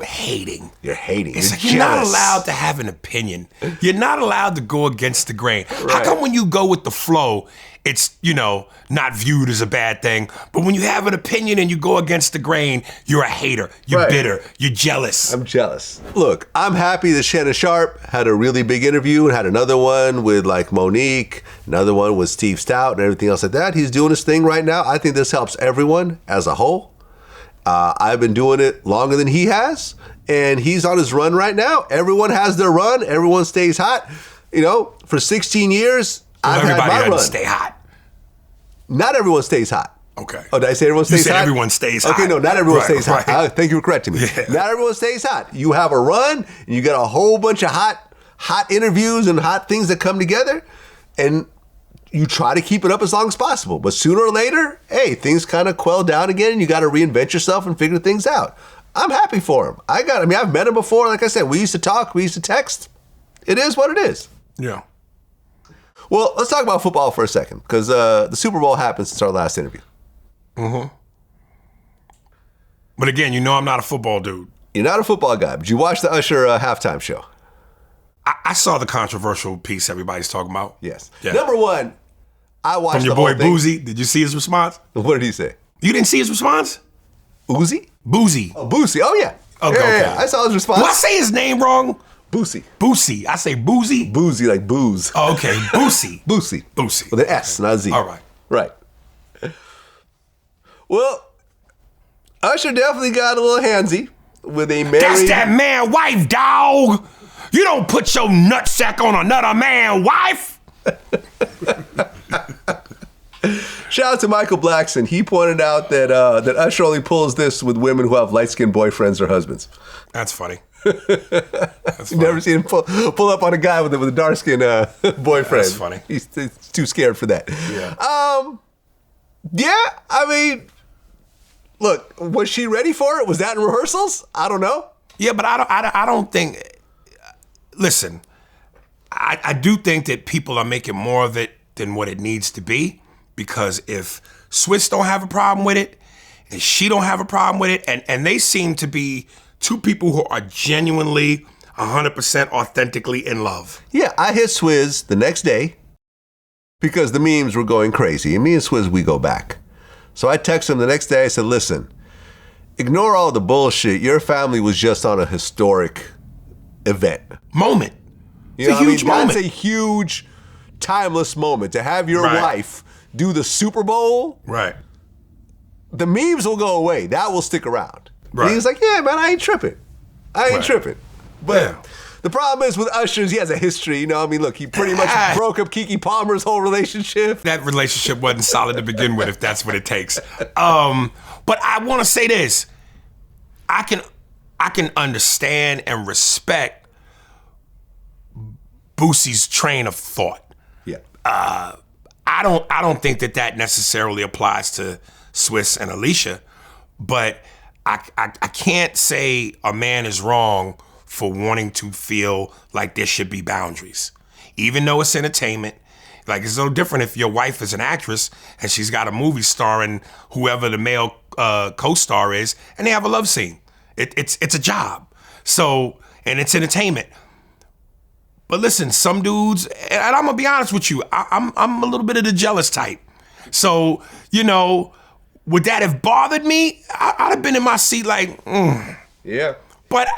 Speaker 1: You're hating.
Speaker 2: It's
Speaker 1: you're
Speaker 2: like you're not allowed to have an opinion. You're not allowed to go against the grain.
Speaker 1: Right.
Speaker 2: How come when you go with the flow, it's, not viewed as a bad thing, but when you have an opinion and you go against the grain, you're a hater. You're bitter. You're jealous.
Speaker 1: I'm jealous. Look, I'm happy that Shannon Sharpe had a really big interview and had another one with like Monique, another one with Steve Stoute and everything else like that. He's doing his thing right now. I think this helps everyone as a whole. I've been doing it longer than he has, and he's on his run right now. Everyone has their run. Everyone stays hot. For 16 years, I've had my run.
Speaker 2: Stay hot.
Speaker 1: Not everyone stays hot.
Speaker 2: Okay.
Speaker 1: Oh, did I say everyone stays hot?
Speaker 2: You said everyone stays hot.
Speaker 1: Okay, no, not everyone stays hot.
Speaker 2: Right.
Speaker 1: Thank you for correcting me.
Speaker 2: Yeah.
Speaker 1: Not everyone stays hot. You have a run, and you got a whole bunch of hot interviews and hot things that come together, and you try to keep it up as long as possible. But sooner or later, hey, things kind of quell down again, and you got to reinvent yourself and figure things out. I'm happy for him. I've met him before. Like I said, we used to talk. We used to text. It is what it is.
Speaker 2: Yeah.
Speaker 1: Well, let's talk about football for a second, because the Super Bowl happened since our last interview.
Speaker 2: Mm-hmm. But again, I'm not a football dude.
Speaker 1: You're not a football guy, but you watched the Usher halftime show.
Speaker 2: I saw the controversial piece everybody's talking about.
Speaker 1: Yes.
Speaker 2: Yeah.
Speaker 1: Number one, I watched
Speaker 2: from your
Speaker 1: the whole
Speaker 2: boy
Speaker 1: thing.
Speaker 2: Boozy. Did you see his response?
Speaker 1: What did he say?
Speaker 2: You didn't see his response?
Speaker 1: Uzi?
Speaker 2: Boozy.
Speaker 1: Oh, Boosie. Oh, yeah.
Speaker 2: Okay.
Speaker 1: Yeah. I saw his response.
Speaker 2: Do I say his name wrong?
Speaker 1: Boosie.
Speaker 2: Boosie. I say Boozy.
Speaker 1: Boozy, like booze.
Speaker 2: Oh, okay. Boosie.
Speaker 1: Boosie.
Speaker 2: Boosie.
Speaker 1: With an S, not a Z.
Speaker 2: All right.
Speaker 1: Right. Well, Usher definitely got a little handsy with a married...
Speaker 2: That's that man wife, dog. You don't put your nutsack on another man wife.
Speaker 1: Shout out to Michael Blackson. He pointed out that that Usher only pulls this with women who have light-skinned boyfriends or husbands.
Speaker 2: That's funny.
Speaker 1: You've never seen him pull up on a guy with a dark-skinned boyfriend.
Speaker 2: That's funny.
Speaker 1: He's too scared for that.
Speaker 2: Yeah.
Speaker 1: Yeah, I mean, look, was she ready for it? Was that in rehearsals? I don't know.
Speaker 2: Yeah, but I don't think. Listen, I do think that people are making more of it than what it needs to be, because if Swiss don't have a problem with it, and she don't have a problem with it, and they seem to be two people who are genuinely 100% authentically in love.
Speaker 1: Yeah, I hit Swizz the next day because the memes were going crazy. And me and Swizz, we go back. So I texted him the next day. I said, listen, ignore all the bullshit. Your family was just on a historic event.
Speaker 2: Moment.
Speaker 1: You know
Speaker 2: It's a huge moment.
Speaker 1: That's a huge, timeless moment. To have your
Speaker 2: Right.
Speaker 1: wife do the Super Bowl,
Speaker 2: Right.
Speaker 1: the memes will go away. That will stick around.
Speaker 2: Right.
Speaker 1: And he was like, yeah, man, I ain't tripping. I ain't
Speaker 2: Right.
Speaker 1: tripping. But
Speaker 2: Yeah.
Speaker 1: the problem is with Usher, he has a history. Look, he pretty much broke up Keke Palmer's whole relationship.
Speaker 2: That relationship wasn't solid to begin with, if that's what it takes. But I want to say this: I can understand and respect Boosie's train of thought.
Speaker 1: Yeah.
Speaker 2: I I don't think that necessarily applies to Swiss and Alicia, but I can't say a man is wrong for wanting to feel like there should be boundaries. Even though it's entertainment, like it's no different if your wife is an actress and she's got a movie star and whoever the male co-star is, and they have a love scene. It's a job. So, and it's entertainment. But listen, some dudes, and I'm gonna be honest with you, I'm a little bit of the jealous type. So, you know, would that have bothered me? I'd have been in my seat like,
Speaker 1: Yeah.
Speaker 2: But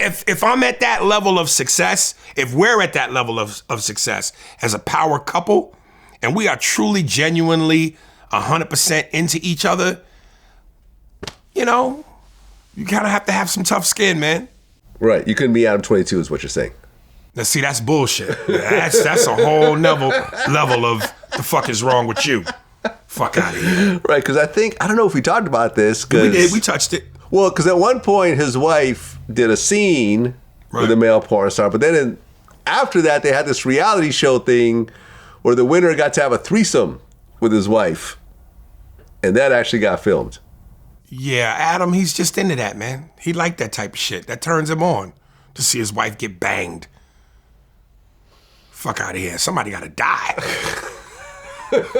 Speaker 2: if I'm at that level of success, if we're at that level of success as a power couple, and we are truly, genuinely 100% into each other, you know, you kind of have to have some tough skin, man.
Speaker 1: Right. You couldn't be Adam 22 is what you're saying.
Speaker 2: Now, see, that's bullshit. That's a whole level of the fuck is wrong with you. Fuck out of here.
Speaker 1: Right, because I don't know if we talked about this.
Speaker 2: We did. We touched it.
Speaker 1: Well, because at one point his wife did a scene with a male porn star, but then after that they had this reality show thing where the winner got to have a threesome with his wife, and that actually got filmed.
Speaker 2: Yeah, Adam, he's just into that, man. He liked that type of shit. That turns him on to see his wife get banged. Fuck out of here. Somebody gotta die. Fuck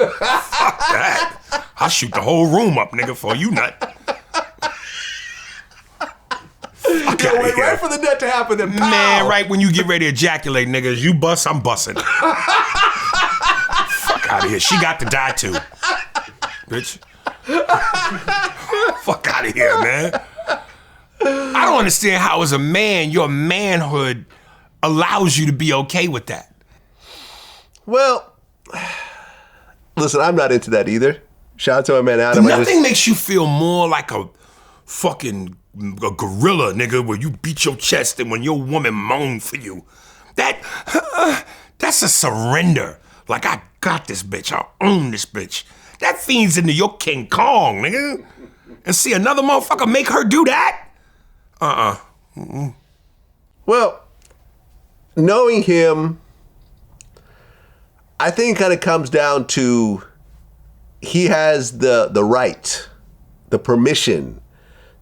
Speaker 2: that. I'll shoot the whole room up, nigga, for you nut.
Speaker 1: Yeah, wait right for the nut to happen, then pow!
Speaker 2: Man, right when you get ready to ejaculate, niggas, you bust, I'm busting. Fuck out of here. She got to die too. Bitch. Fuck out of here, man. I don't understand how as a man, your manhood allows you to be okay with that.
Speaker 1: Well, listen, I'm not into that either. Shout out to my man Adam.
Speaker 2: Nothing makes you feel more like a fucking a gorilla, nigga, where you beat your chest and when your woman moan for you. That's a surrender. Like, I got this bitch. I own this bitch. That feeds into your King Kong, nigga. And see another motherfucker make her do that? Mm-mm.
Speaker 1: Well, knowing him, I think it kind of comes down to he has the right, the permission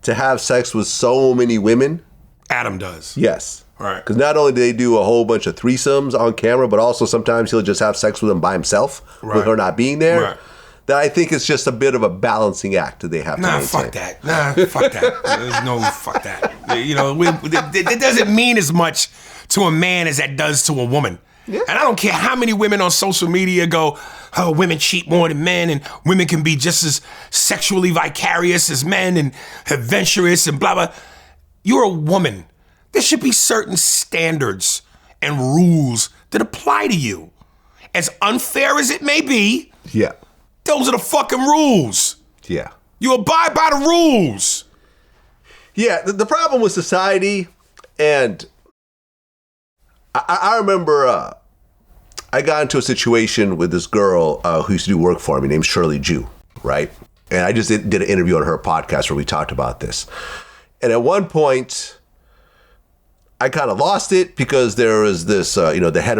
Speaker 1: to have sex with so many women.
Speaker 2: Adam does.
Speaker 1: Yes.
Speaker 2: Right.
Speaker 1: Because not only do they do a whole bunch of threesomes on camera, but also sometimes he'll just have sex with them by himself, with her not being there.
Speaker 2: Right.
Speaker 1: That I think it's just a bit of a balancing act that they have to maintain.
Speaker 2: Fuck that. Fuck that. There's no fuck that. You know, it doesn't mean as much to a man as that does to a woman. Yeah. And I don't care how many women on social media go, oh, women cheat more than men, and women can be just as sexually vicarious as men and adventurous and blah, blah. You're a woman. There should be certain standards and rules that apply to you. As unfair as it may be,
Speaker 1: yeah,
Speaker 2: those are the fucking rules.
Speaker 1: Yeah.
Speaker 2: You abide by the rules.
Speaker 1: Yeah, the problem with society, and I remember I got into a situation with this girl who used to do work for me named Shirley Jew, right? And I just did an interview on her podcast where we talked about this. And at one point, I kind of lost it because there was this, the head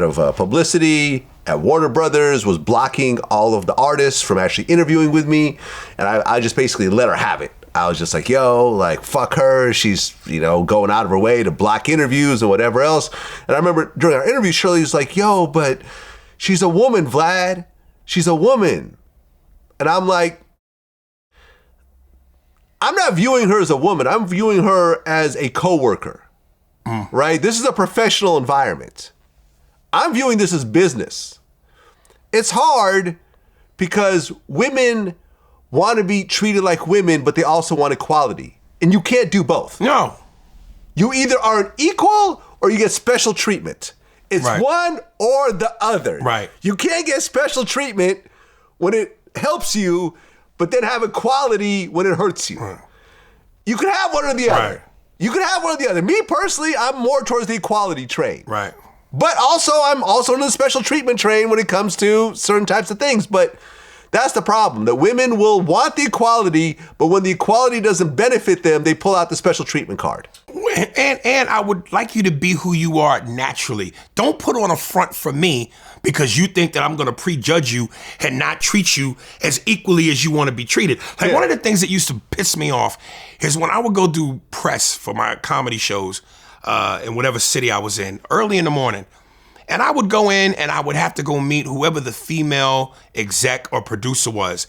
Speaker 1: of publicity at Warner Brothers was blocking all of the artists from actually interviewing with me, and I just basically let her have it. I was just like, yo, like, fuck her. She's, going out of her way to block interviews and whatever else. And I remember during our interview, Shirley was like, yo, but she's a woman, Vlad. She's a woman. And I'm like, I'm not viewing her as a woman. I'm viewing her as a coworker, right? This is a professional environment. I'm viewing this as business. It's hard because women want to be treated like women, but they also want equality. And you can't do both.
Speaker 2: No.
Speaker 1: You either are an equal or you get special treatment. It's one or the other.
Speaker 2: Right.
Speaker 1: You can't get special treatment when it helps you, but then have equality when it hurts you. Right. You can have one or the other. You can have one or the other. Me personally, I'm more towards the equality train.
Speaker 2: Right.
Speaker 1: But also, I'm also in the special treatment train when it comes to certain types of things. But That's the problem. That women will want the equality, but when the equality doesn't benefit them, they pull out the special treatment card.
Speaker 2: And I would like you to be who you are naturally. Don't put on a front for me because you think that I'm going to prejudge you and not treat you as equally as you want to be treated. Like one of the things that used to piss me off is when I would go do press for my comedy shows in whatever city I was in early in the morning. And I would go in and I would have to go meet whoever the female exec or producer was.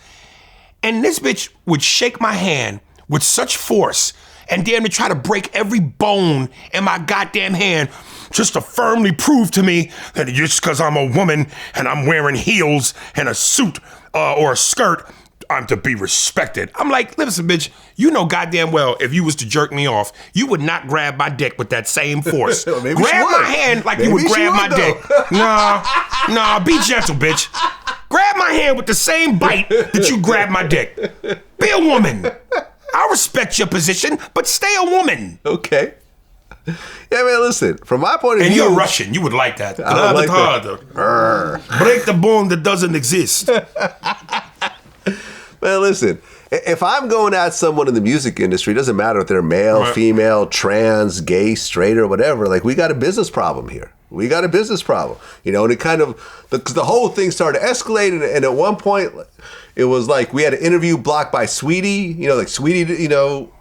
Speaker 2: And this bitch would shake my hand with such force and damn near try to break every bone in my goddamn hand just to firmly prove to me that just because I'm a woman and I'm wearing heels and a suit or a skirt, I'm to be respected. I'm like, listen, bitch, you know goddamn well if you was to jerk me off, you would not grab my dick with that same force. Grab my hand like you would grab my dick. Nah, be gentle, bitch. Grab my hand with the same bite that you grab my dick. Be a woman. I respect your position, but stay a woman.
Speaker 1: Okay. Yeah, man, listen, from my point of view...
Speaker 2: And you're Russian. You would like that.
Speaker 1: I would like that.
Speaker 2: Break the bone that doesn't exist.
Speaker 1: Man, listen, if I'm going at someone in the music industry, it doesn't matter if they're male, female, trans, gay, straight, or whatever. Like, we got a business problem here. We got a business problem. You know, and it kind of... The whole thing started to escalate, and at one point... It was like we had an interview blocked by Sweetie, you know, like Sweetie, you know,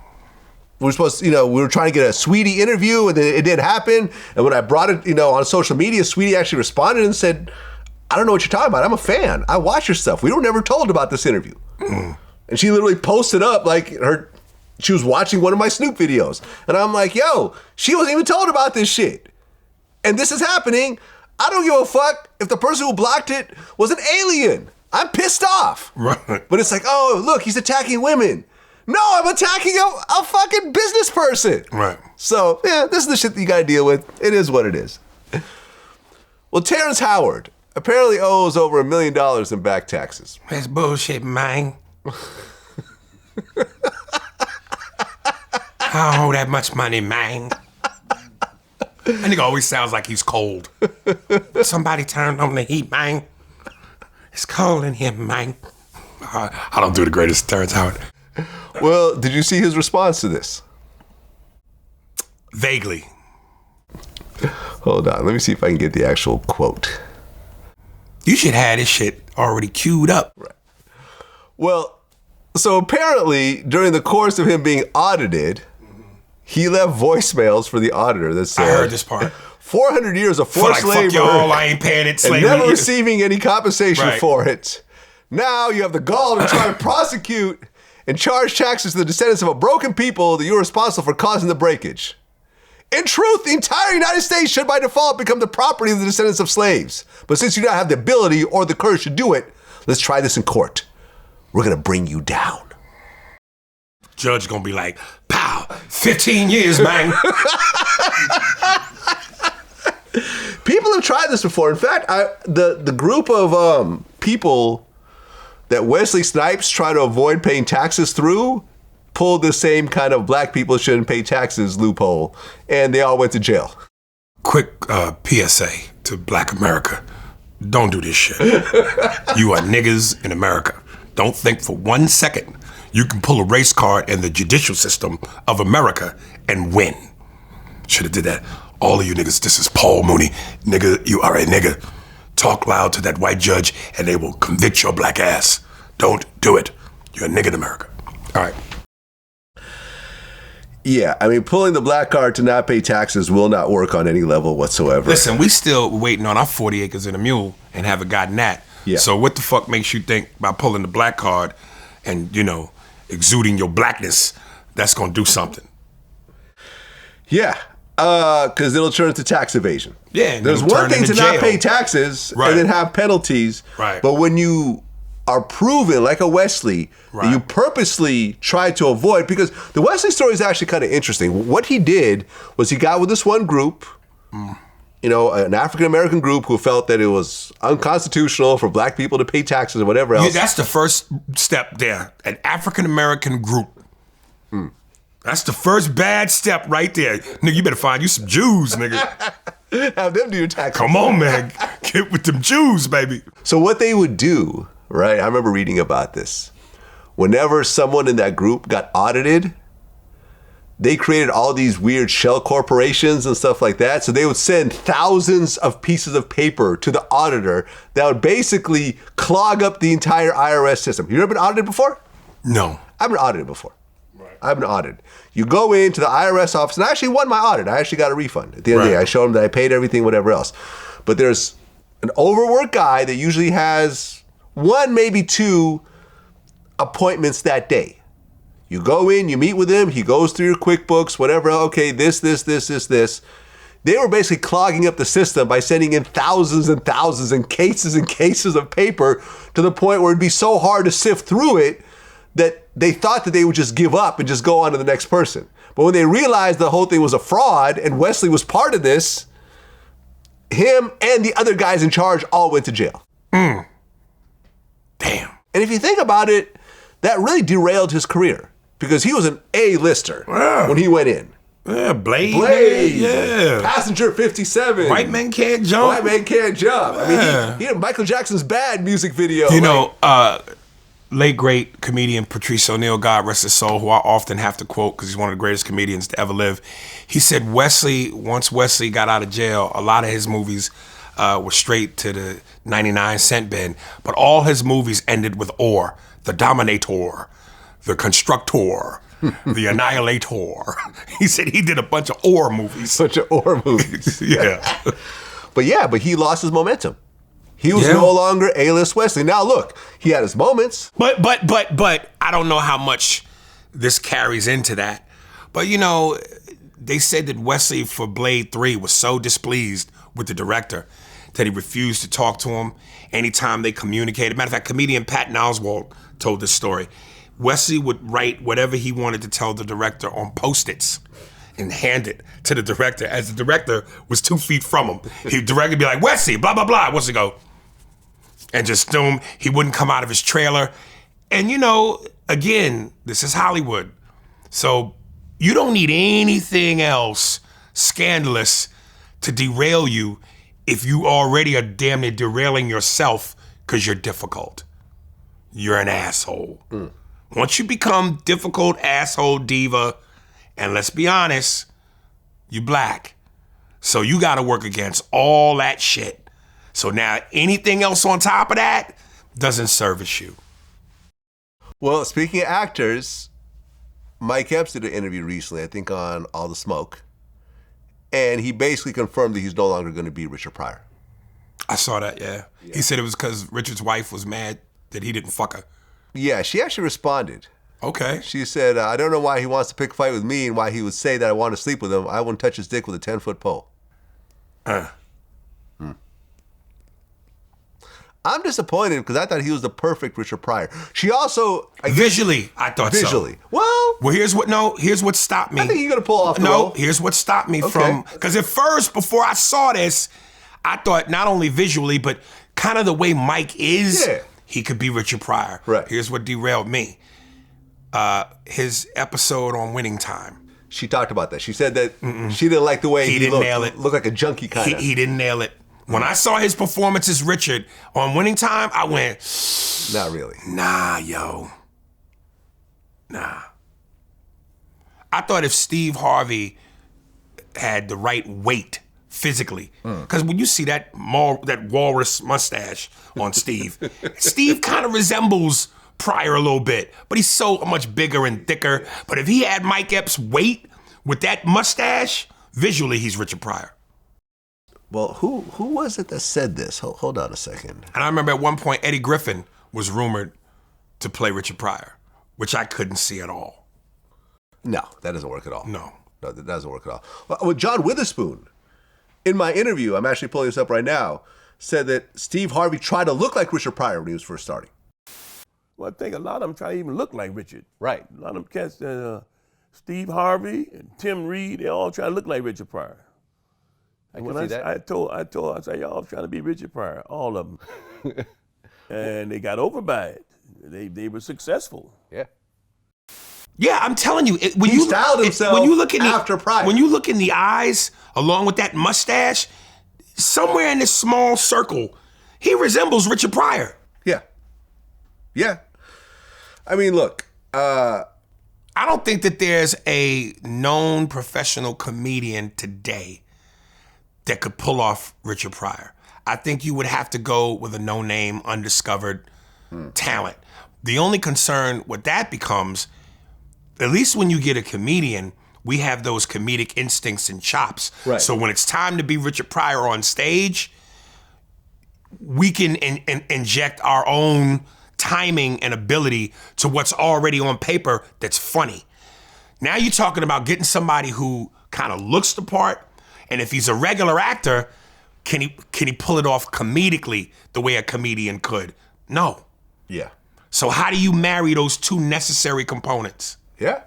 Speaker 1: we were trying to get a Sweetie interview and then it didn't happen. And when I brought it, you know, on social media, Sweetie actually responded and said, I don't know what you're talking about. I'm a fan. I watch your stuff. We were never told about this interview. And she literally posted up like she was watching one of my Snoop videos. And I'm like, yo, she wasn't even told about this shit. And this is happening. I don't give a fuck if the person who blocked it was an alien. I'm pissed off.
Speaker 2: Right.
Speaker 1: But it's like, oh, look, he's attacking women. No, I'm attacking a fucking business person.
Speaker 2: Right.
Speaker 1: So, yeah, this is the shit that you got to deal with. It is what it is. Well, Terrence Howard apparently owes over $1 million in back taxes.
Speaker 2: That's bullshit, man. I don't owe that much money, man. That nigga always sounds like he's cold. Somebody turned on the heat, man. It's cold in here, man. I don't do the greatest Terrence Howard.
Speaker 1: Well, did you see his response to this?
Speaker 2: Vaguely.
Speaker 1: Hold on. Let me see if I can get the actual quote.
Speaker 2: You should have this shit already queued up.
Speaker 1: Right. Well, so apparently, during the course of him being audited, he left voicemails for the auditor that said...
Speaker 2: I heard this part.
Speaker 1: 400 years of forced labor.
Speaker 2: Fuck y'all, I ain't paying it.
Speaker 1: And never receiving any compensation for it. Now you have the gall to try to prosecute and charge taxes to the descendants of a broken people that you're responsible for causing the breakage. In truth, the entire United States should by default become the property of the descendants of slaves. But since you don't have the ability or the courage to do it, let's try this in court. We're going to bring you down.
Speaker 2: Judge gonna be like, pow, 15 years, man.
Speaker 1: People have tried this before. In fact, the group of people that Wesley Snipes tried to avoid paying taxes through pulled the same kind of black people shouldn't pay taxes loophole, and they all went to jail.
Speaker 2: Quick PSA to Black America. Don't do this shit. You are niggas in America. Don't think for 1 second you can pull a race card in the judicial system of America and win. Should have did that. All of you niggas, this is Paul Mooney. Nigga, you are a nigga. Talk loud to that white judge and they will convict your black ass. Don't do it. You're a nigga in America. All right.
Speaker 1: Yeah, I mean, pulling the black card to not pay taxes will not work on any level whatsoever.
Speaker 2: Listen, we still waiting on our 40 acres and a mule and haven't gotten that.
Speaker 1: Yeah.
Speaker 2: So what the fuck makes you think by pulling the black card and, you know, exuding your blackness, that's going to do something?
Speaker 1: Yeah, because it'll turn into tax evasion.
Speaker 2: Yeah.
Speaker 1: There's one thing to not pay taxes and then have penalties.
Speaker 2: Right.
Speaker 1: But when you are proven, like a Wesley, that you purposely tried to avoid, because the Wesley story is actually kind of interesting. What he did was he got with this one group, you know, an African-American group who felt that it was unconstitutional for black people to pay taxes or whatever else.
Speaker 2: Yeah, that's the first step there. An African-American group. That's the first bad step right there. Nigga, you better find you some Jews, nigga.
Speaker 1: Have them do your taxes.
Speaker 2: Come on, man. Get with them Jews, baby.
Speaker 1: So what they would do, right? I remember reading about this. Whenever someone in that group got audited, they created all these weird shell corporations and stuff like that. So they would send thousands of pieces of paper to the auditor that would basically clog up the entire IRS system. You ever been audited before?
Speaker 2: No.
Speaker 1: I've been audited before. Right. I've been audited. You go into the IRS office, and I actually won my audit. I actually got a refund at the end of the day. I showed them that I paid everything, whatever else. But there's an overworked guy that usually has 1, maybe 2 appointments that day. You go in, you meet with him, he goes through your QuickBooks, whatever, okay, this. They were basically clogging up the system by sending in thousands and thousands and cases of paper to the point where it'd be so hard to sift through it that they thought that they would just give up and just go on to the next person. But when they realized the whole thing was a fraud and Wesley was part of this, him and the other guys in charge all went to jail.
Speaker 2: Damn.
Speaker 1: And if you think about it, that really derailed his career because he was an A-lister when he went in.
Speaker 2: Yeah, Blade.
Speaker 1: Yeah. Passenger 57.
Speaker 2: White Man Can't Jump.
Speaker 1: White Man Can't Jump. I mean, he had Michael Jackson's Bad music video.
Speaker 2: You know, late great comedian Patrice O'Neal, God rest his soul, who I often have to quote because he's one of the greatest comedians to ever live. He said once Wesley got out of jail, a lot of his movies were straight to the 99-cent bin, but all his movies ended with "or." The Dominator, the Constructor, the Annihilator. He said he did a bunch of "or" movies. Yeah.
Speaker 1: But he lost his momentum. He was no longer A-list Wesley. Now look, he had his moments.
Speaker 2: But I don't know how much this carries into that. But you know, they said that Wesley for Blade 3 was so displeased with the director that he refused to talk to him anytime they communicated. Matter of fact, comedian Patton Oswalt told this story. Wesley would write whatever he wanted to tell the director on Post-its and hand it to the director as the director was 2 feet from him. He'd directly be like, "Wesley, blah, blah, blah." Wesley go, and just boom, he wouldn't come out of his trailer. And you know, again, this is Hollywood. So you don't need anything else scandalous to derail you if you already are damn near derailing yourself because you're difficult. You're an asshole. Once you become difficult, asshole, diva, and let's be honest, you black. So you got to work against all that shit. So now anything else on top of that doesn't service you.
Speaker 1: Well, speaking of actors, Mike Epps did an interview recently, I think on All the Smoke, and he basically confirmed that he's no longer going to be Richard Pryor.
Speaker 2: I saw that, yeah. He said it was because Richard's wife was mad that he didn't fuck her.
Speaker 1: Yeah, she actually responded.
Speaker 2: Okay.
Speaker 1: She said, I don't know why he wants to pick a fight with me and why he would say that I want to sleep with him. I wouldn't touch his dick with a 10-foot pole. I'm disappointed because I thought he was the perfect Richard Pryor. She also...
Speaker 2: Visually, I thought so.
Speaker 1: Visually. Well,
Speaker 2: here's what stopped me.
Speaker 1: I think he's going to pull off the role.
Speaker 2: Here's what stopped me from... Because at first, before I saw this, I thought not only visually, but kind of the way Mike is, he could be Richard Pryor.
Speaker 1: Right.
Speaker 2: Here's what derailed me. His episode on Winning Time.
Speaker 1: She talked about that. She said that she didn't like the way he
Speaker 2: didn't
Speaker 1: looked.
Speaker 2: Nail it.
Speaker 1: Looked like a junkie kind of.
Speaker 2: He didn't nail it. When I saw his performance as Richard on Winning Time, I went,
Speaker 1: not really.
Speaker 2: Nah, yo. Nah. I thought if Steve Harvey had the right weight physically, because when you see that walrus mustache on Steve, Steve kind of resembles Pryor a little bit, but he's so much bigger and thicker. But if he had Mike Epps' weight with that mustache, visually he's Richard Pryor.
Speaker 1: Well, who was it that said this? Hold on a second.
Speaker 2: And I remember at one point Eddie Griffin was rumored to play Richard Pryor, which I couldn't see at all.
Speaker 1: No, that doesn't work at all.
Speaker 2: No,
Speaker 1: that doesn't work at all. Well, John Witherspoon, in my interview, I'm actually pulling this up right now, said that Steve Harvey tried to look like Richard Pryor when he was first starting.
Speaker 3: Well, I think a lot of them try to even look like Richard.
Speaker 1: Right.
Speaker 3: A lot of them cats, Steve Harvey and Tim Reed, they all try to look like Richard Pryor.
Speaker 1: I can see that.
Speaker 3: I said, y'all trying to be Richard Pryor, all of them. And they got over by it. They were successful.
Speaker 1: Yeah.
Speaker 2: Yeah, I'm telling you,
Speaker 1: He styled himself after Pryor.
Speaker 2: When you look in the eyes, along with that mustache, somewhere in this small circle, he resembles Richard Pryor.
Speaker 1: Yeah. Yeah. I mean, look.
Speaker 2: I don't think that there's a known professional comedian today that could pull off Richard Pryor. I think you would have to go with a no-name, undiscovered talent. The only concern with that becomes, at least when you get a comedian, we have those comedic instincts and chops.
Speaker 1: Right.
Speaker 2: So when it's time to be Richard Pryor on stage, we can inject our own timing and ability to what's already on paper that's funny. Now you're talking about getting somebody who kind of looks the part, and if he's a regular actor, can he pull it off comedically the way a comedian could? No.
Speaker 1: Yeah.
Speaker 2: So how do you marry those two necessary components?
Speaker 1: Yeah.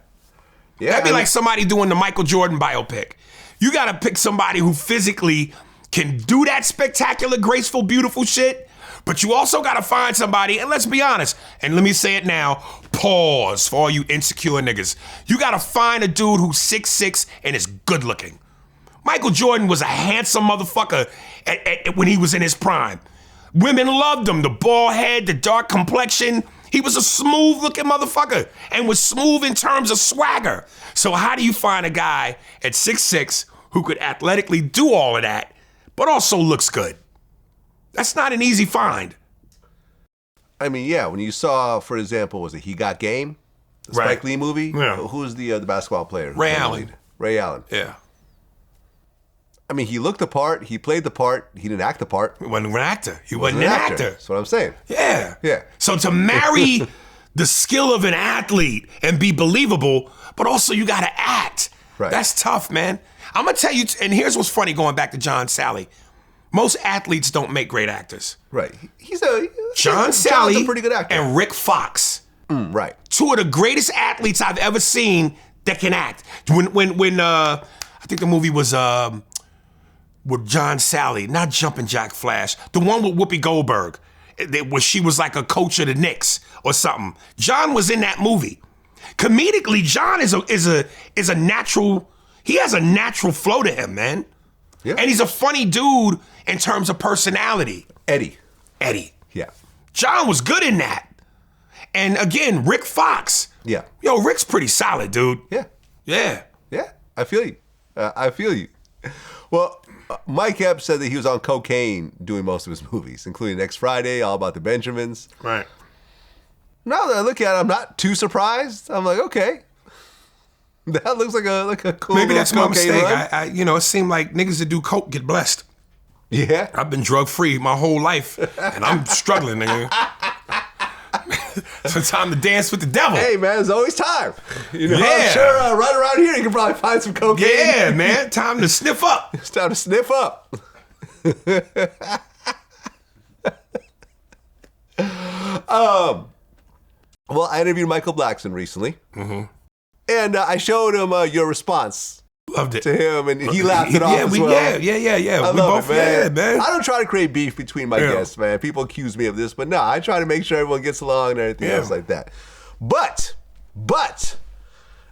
Speaker 1: Yeah.
Speaker 2: That'd be like somebody doing the Michael Jordan biopic. You gotta pick somebody who physically can do that spectacular, graceful, beautiful shit, but you also gotta find somebody, and let's be honest, and let me say it now, pause for all you insecure niggas. You gotta find a dude who's 6'6" and is good looking. Michael Jordan was a handsome motherfucker when he was in his prime. Women loved him, the bald head, the dark complexion. He was a smooth looking motherfucker and was smooth in terms of swagger. So how do you find a guy at 6'6" who could athletically do all of that, but also looks good? That's not an easy find.
Speaker 1: I mean, yeah, when you saw, for example, was it He Got Game? The Spike Lee movie?
Speaker 2: Yeah.
Speaker 1: Who's the basketball player?
Speaker 2: Ray Allen.
Speaker 1: Ray Allen.
Speaker 2: Yeah.
Speaker 1: I mean, he looked the part, he played the part, he didn't act the part.
Speaker 2: He wasn't an actor. He wasn't an actor.
Speaker 1: That's what I'm saying.
Speaker 2: Yeah.
Speaker 1: Yeah.
Speaker 2: So to marry the skill of an athlete and be believable, but also you gotta act.
Speaker 1: Right.
Speaker 2: That's tough, man. I'm gonna tell you, and here's what's funny going back to John Sally. Most athletes don't make great actors.
Speaker 1: Right.
Speaker 2: John
Speaker 1: John's
Speaker 2: Sally
Speaker 1: a pretty good actor.
Speaker 2: and Rick Fox.
Speaker 1: Right.
Speaker 2: Two of the greatest athletes I've ever seen that can act. When I think the movie was with John Sally, not Jumpin' Jack Flash, the one with Whoopi Goldberg, where she was like a coach of the Knicks or something. John was in that movie. Comedically, John is a natural. He has a natural flow to him, man.
Speaker 1: Yeah.
Speaker 2: And he's a funny dude in terms of personality.
Speaker 1: Eddie. Yeah.
Speaker 2: John was good in that. And again, Rick Fox.
Speaker 1: Yeah.
Speaker 2: Yo, Rick's pretty solid, dude.
Speaker 1: Yeah.
Speaker 2: Yeah.
Speaker 1: Yeah. I feel you. Well, Mike Epps said that he was on cocaine doing most of his movies, including Next Friday, All About the Benjamins.
Speaker 2: Right.
Speaker 1: Now that I look at it, I'm not too surprised. I'm like, okay. That looks like a cool
Speaker 2: Maybe that's my
Speaker 1: cocaine
Speaker 2: mistake.
Speaker 1: run.
Speaker 2: It seemed like niggas that do coke get blessed.
Speaker 1: Yeah.
Speaker 2: I've been drug free my whole life, and I'm struggling, nigga. So time to dance with the devil.
Speaker 1: Hey, man, there's always time.
Speaker 2: Yeah.
Speaker 1: I'm sure right around here you can probably find some cocaine.
Speaker 2: Yeah, man. Time to sniff up.
Speaker 1: It's time to sniff up. Well, I interviewed Michael Blackson recently. Mm-hmm. And I showed him your response.
Speaker 2: Loved it.
Speaker 1: To him, and he laughed it off as well.
Speaker 2: Yeah.
Speaker 1: I
Speaker 2: we
Speaker 1: love
Speaker 2: both,
Speaker 1: it, man.
Speaker 2: Yeah, man.
Speaker 1: I don't try to create beef between my guests, man. People accuse me of this, but no, I try to make sure everyone gets along and everything else like that. But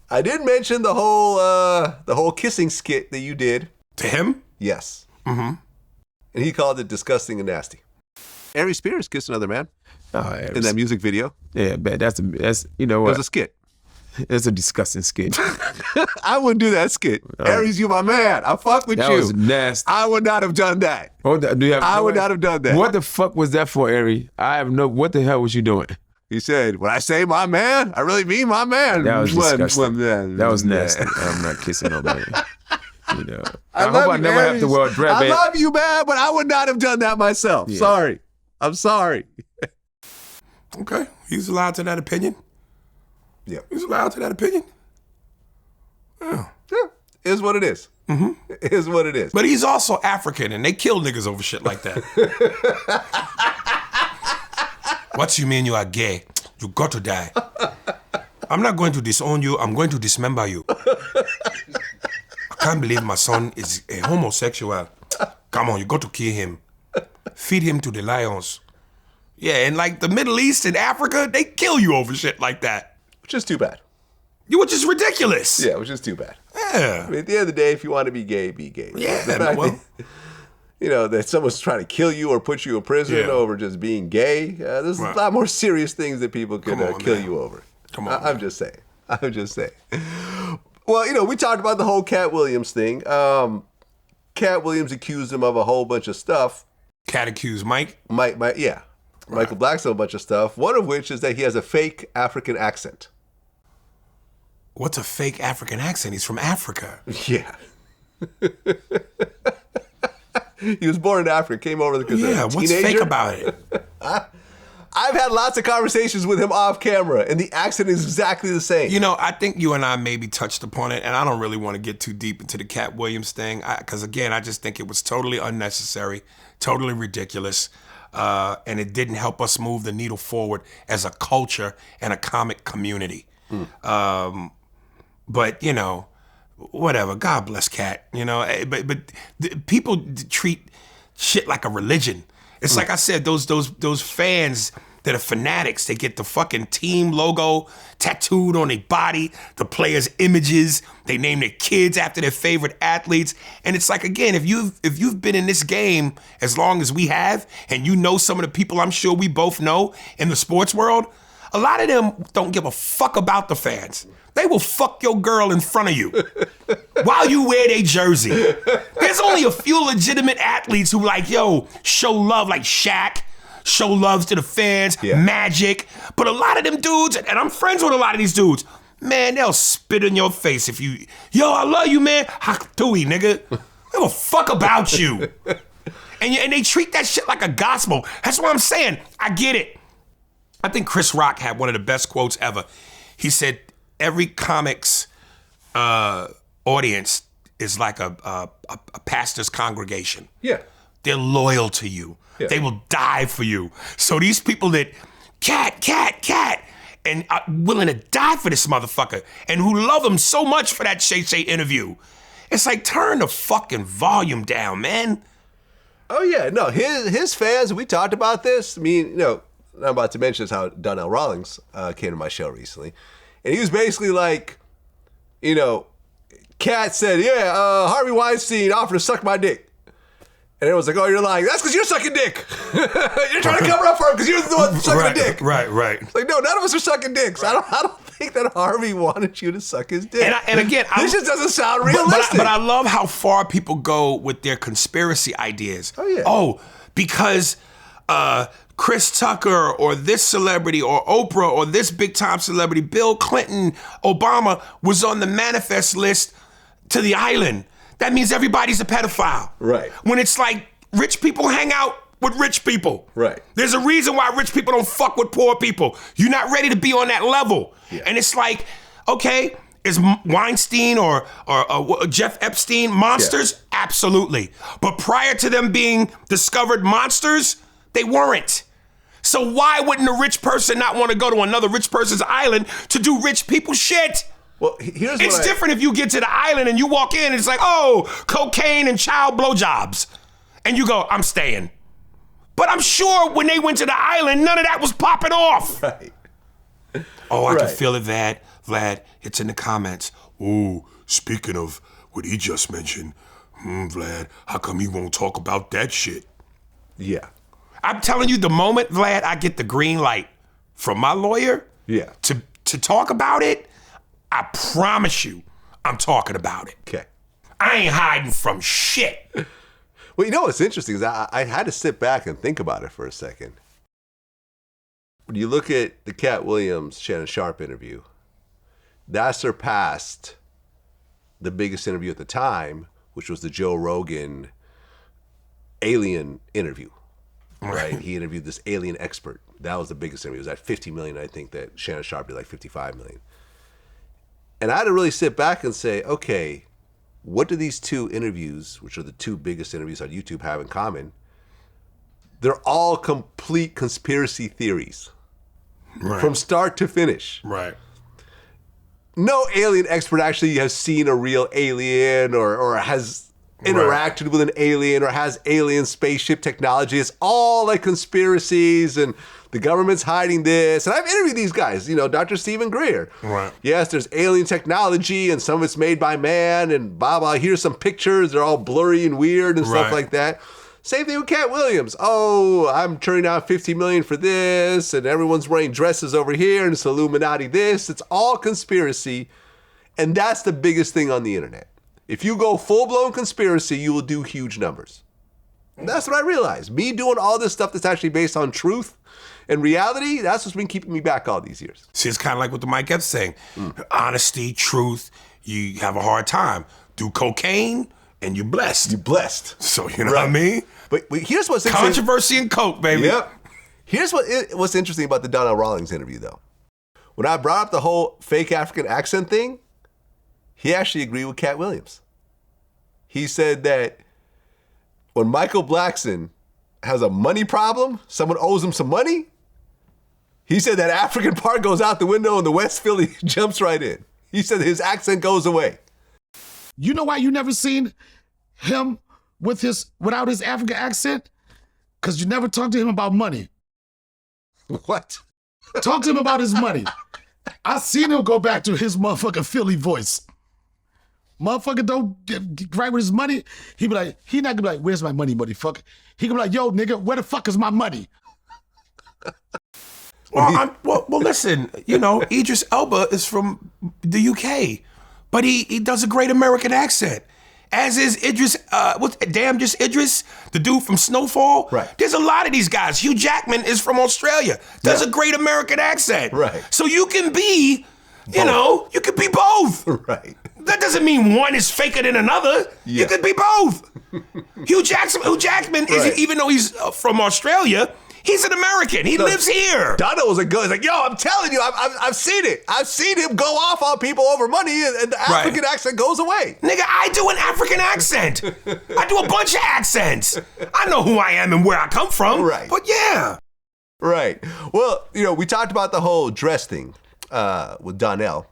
Speaker 1: I did mention the whole kissing skit that you did.
Speaker 2: To him?
Speaker 1: Yes. Mm-hmm. And he called it disgusting and nasty. Aries Spears kissed another man in that music video.
Speaker 4: Yeah, man, that's you know
Speaker 1: It
Speaker 4: what?
Speaker 1: was a skit.
Speaker 4: It's a disgusting skit.
Speaker 1: I wouldn't do that skit. Aries, you my man. I fuck with
Speaker 4: That
Speaker 1: you.
Speaker 4: was nasty.
Speaker 1: I would not have done that. I would not have done that.
Speaker 4: What the fuck was that for, Aries? What the hell was you doing?
Speaker 1: He said, when I say my man, I really mean my man.
Speaker 4: That was disgusting. That was
Speaker 1: Yeah.
Speaker 4: nasty. I'm not kissing nobody.
Speaker 1: I
Speaker 4: hope
Speaker 1: love
Speaker 4: I
Speaker 1: you,
Speaker 4: never have
Speaker 1: Aries.
Speaker 4: to wear a dress.
Speaker 1: I love you, man, but I would not have done that myself.
Speaker 4: Yeah.
Speaker 1: Sorry. I'm sorry.
Speaker 2: Okay. He's allowed to that opinion.
Speaker 1: Yeah.
Speaker 2: He's allowed to that opinion.
Speaker 1: Yeah. It is what it is. Mm-hmm. It is what it is.
Speaker 2: But he's also African, and they kill niggas over shit like that. What you mean you are gay? You got to die. I'm not going to disown you. I'm going to dismember you. I can't believe my son is a homosexual. Come on, you got to kill him. Feed him to the lions. Yeah, and like the Middle East and Africa, they kill you over shit like that.
Speaker 1: Which is too bad.
Speaker 2: Which is ridiculous.
Speaker 1: Yeah, which is too bad.
Speaker 2: Yeah.
Speaker 1: I mean, at the end of the day, if you want to be gay, be gay.
Speaker 2: Yeah, well.
Speaker 1: that someone's trying to kill you or put you in prison
Speaker 2: Yeah.
Speaker 1: over just being gay. There's a lot more serious things that people could kill you over.
Speaker 2: Come on,
Speaker 1: I'm just saying. Well, we talked about the whole Cat Williams thing. Cat Williams accused him of a whole bunch of stuff.
Speaker 2: Cat accused Mike?
Speaker 1: Yeah. Right. Michael Blackstone, a bunch of stuff. One of which is that he has a fake African accent.
Speaker 2: What's a fake African accent? He's from Africa.
Speaker 1: Yeah. He was born in Africa, came over because
Speaker 2: what's fake about it?
Speaker 1: I've had lots of conversations with him off camera, and the accent is exactly the same.
Speaker 2: I think you and I maybe touched upon it, and I don't really want to get too deep into the Cat Williams thing, because again, I just think it was totally unnecessary, totally ridiculous, and it didn't help us move the needle forward as a culture and a comic community. But whatever. God bless Cat. But people treat shit like a religion. It's like I said, those fans that are fanatics, they get the fucking team logo tattooed on their body, the players' images, they name their kids after their favorite athletes. And it's like, again, if you've been in this game as long as we have, and you know some of the people I'm sure we both know in the sports world, a lot of them don't give a fuck about the fans. They will fuck your girl in front of you while you wear their jersey. There's only a few legitimate athletes who show love, like Shaq, show love to the fans, Magic. But a lot of them dudes, and I'm friends with a lot of these dudes, man, they'll spit in your face if you, I love you, man. Haktui, nigga. They give a fuck about you. And they treat that shit like a gospel. That's what I'm saying. I get it. I think Chris Rock had one of the best quotes ever. He said, every comics audience is like a pastor's congregation.
Speaker 1: Yeah.
Speaker 2: They're loyal to you. Yeah. They will die for you. So these people that cat, and are willing to die for this motherfucker, and who love him so much for that Shay interview, it's like, turn the fucking volume down, man.
Speaker 1: Oh yeah, no, his fans. We talked about this. I mean, I'm about to mention how Donnell Rawlings came to my show recently. And he was basically like, Cat said, Harvey Weinstein offered to suck my dick. And everyone's like, oh, you're lying. That's because you're sucking dick. You're trying to cover up for him because you're the one sucking a dick.
Speaker 2: Right.
Speaker 1: It's like, no, none of us are sucking dicks. Right. I don't think that Harvey wanted you to suck his dick.
Speaker 2: And again,
Speaker 1: this just doesn't sound realistic.
Speaker 2: But I love how far people go with their conspiracy ideas.
Speaker 1: Oh, yeah.
Speaker 2: Oh, because Chris Tucker or this celebrity or Oprah or this big time celebrity, Bill Clinton, Obama, was on the manifest list to the island. That means everybody's a pedophile.
Speaker 1: Right.
Speaker 2: When it's like rich people hang out with rich people.
Speaker 1: Right.
Speaker 2: There's a reason why rich people don't fuck with poor people. You're not ready to be on that level. Yeah. And it's like, okay, is Weinstein or Jeff Epstein monsters? Yeah. Absolutely. But prior to them being discovered monsters, they weren't. So why wouldn't a rich person not want to go to another rich person's island to do rich people shit?
Speaker 1: Well, here's
Speaker 2: it's different if you get to the island and you walk in and it's like, oh, cocaine and child blowjobs. And you go, I'm staying. But I'm sure when they went to the island, none of that was popping off.
Speaker 1: Right.
Speaker 2: Oh, I can feel it, Vlad. It's in the comments. Oh, speaking of what he just mentioned, Vlad, how come he won't talk about that shit?
Speaker 1: Yeah.
Speaker 2: I'm telling you, the moment, Vlad, I get the green light from my lawyer to talk about it, I promise you I'm talking about it.
Speaker 1: Okay.
Speaker 2: I ain't hiding from shit.
Speaker 1: Well, what's interesting is I had to sit back and think about it for a second. When you look at the Cat Williams, Shannon Sharpe interview, that surpassed the biggest interview at the time, which was the Joe Rogan alien interview. Right? He interviewed this alien expert. That was the biggest interview. It was at 50 million, I think, that Shannon Sharpe did like 55 million. And I had to really sit back and say, okay, what do these two interviews, which are the two biggest interviews on YouTube, have in common? They're all complete conspiracy theories. Right. From start to finish.
Speaker 2: Right.
Speaker 1: No alien expert actually has seen a real alien or has interacted with an alien or has alien spaceship technology. It's all like conspiracies and the government's hiding this. And I've interviewed these guys, Dr. Stephen Greer.
Speaker 2: Right.
Speaker 1: Yes, there's alien technology and some of it's made by man and blah, blah. Here's some pictures. They're all blurry and weird and stuff like that. Same thing with Cat Williams. Oh, I'm turning down $15 million for this, and everyone's wearing dresses over here, and it's Illuminati this. It's all conspiracy, and that's the biggest thing on the internet. If you go full-blown conspiracy, you will do huge numbers. And that's what I realized. Me doing all this stuff that's actually based on truth and reality, that's what's been keeping me back all these years.
Speaker 2: See, it's kind of like what the Mike Epps saying. Honesty, truth, you have a hard time. Do cocaine, and you're blessed.
Speaker 1: You're blessed.
Speaker 2: So, you know what I mean?
Speaker 1: But here's what's interesting.
Speaker 2: Controversy and coke, baby.
Speaker 1: Yep. Here's what's interesting about the Donnell Rawlings interview, though. When I brought up the whole fake African accent thing, he actually agreed with Cat Williams. He said that when Michael Blackson has a money problem, someone owes him some money, he said that African part goes out the window and the West Philly jumps right in. He said his accent goes away.
Speaker 5: You know why you never seen him without his African accent? Because you never talked to him about money.
Speaker 1: What?
Speaker 5: Talk to him about his money. I seen him go back to his motherfucking Philly voice. Motherfucker don't get right with his money. He be like, he not gonna be like, where's my money, motherfucker? He gonna be like, yo, nigga, where the fuck is my money?
Speaker 2: Well, listen, you know, Idris Elba is from the UK, but he does a great American accent. As is Idris, just Idris, the dude from Snowfall.
Speaker 1: Right.
Speaker 2: There's a lot of these guys. Hugh Jackman is from Australia. Does a great American accent.
Speaker 1: Right.
Speaker 2: So you can be, you can be both.
Speaker 1: Right.
Speaker 2: That doesn't mean one is faker than another.
Speaker 1: Yeah.
Speaker 2: You could be both. Hugh Jackman,
Speaker 1: Right.
Speaker 2: even though he's from Australia, he's an American. He lives here.
Speaker 1: Donnell was a good. He's like, yo, I'm telling you, I've seen it. I've seen him go off on people over money, and the African accent goes away.
Speaker 2: Nigga, I do an African accent. I do a bunch of accents. I know who I am and where I come from.
Speaker 1: Right.
Speaker 2: But yeah.
Speaker 1: Right. Well, we talked about the whole dress thing with Donnell.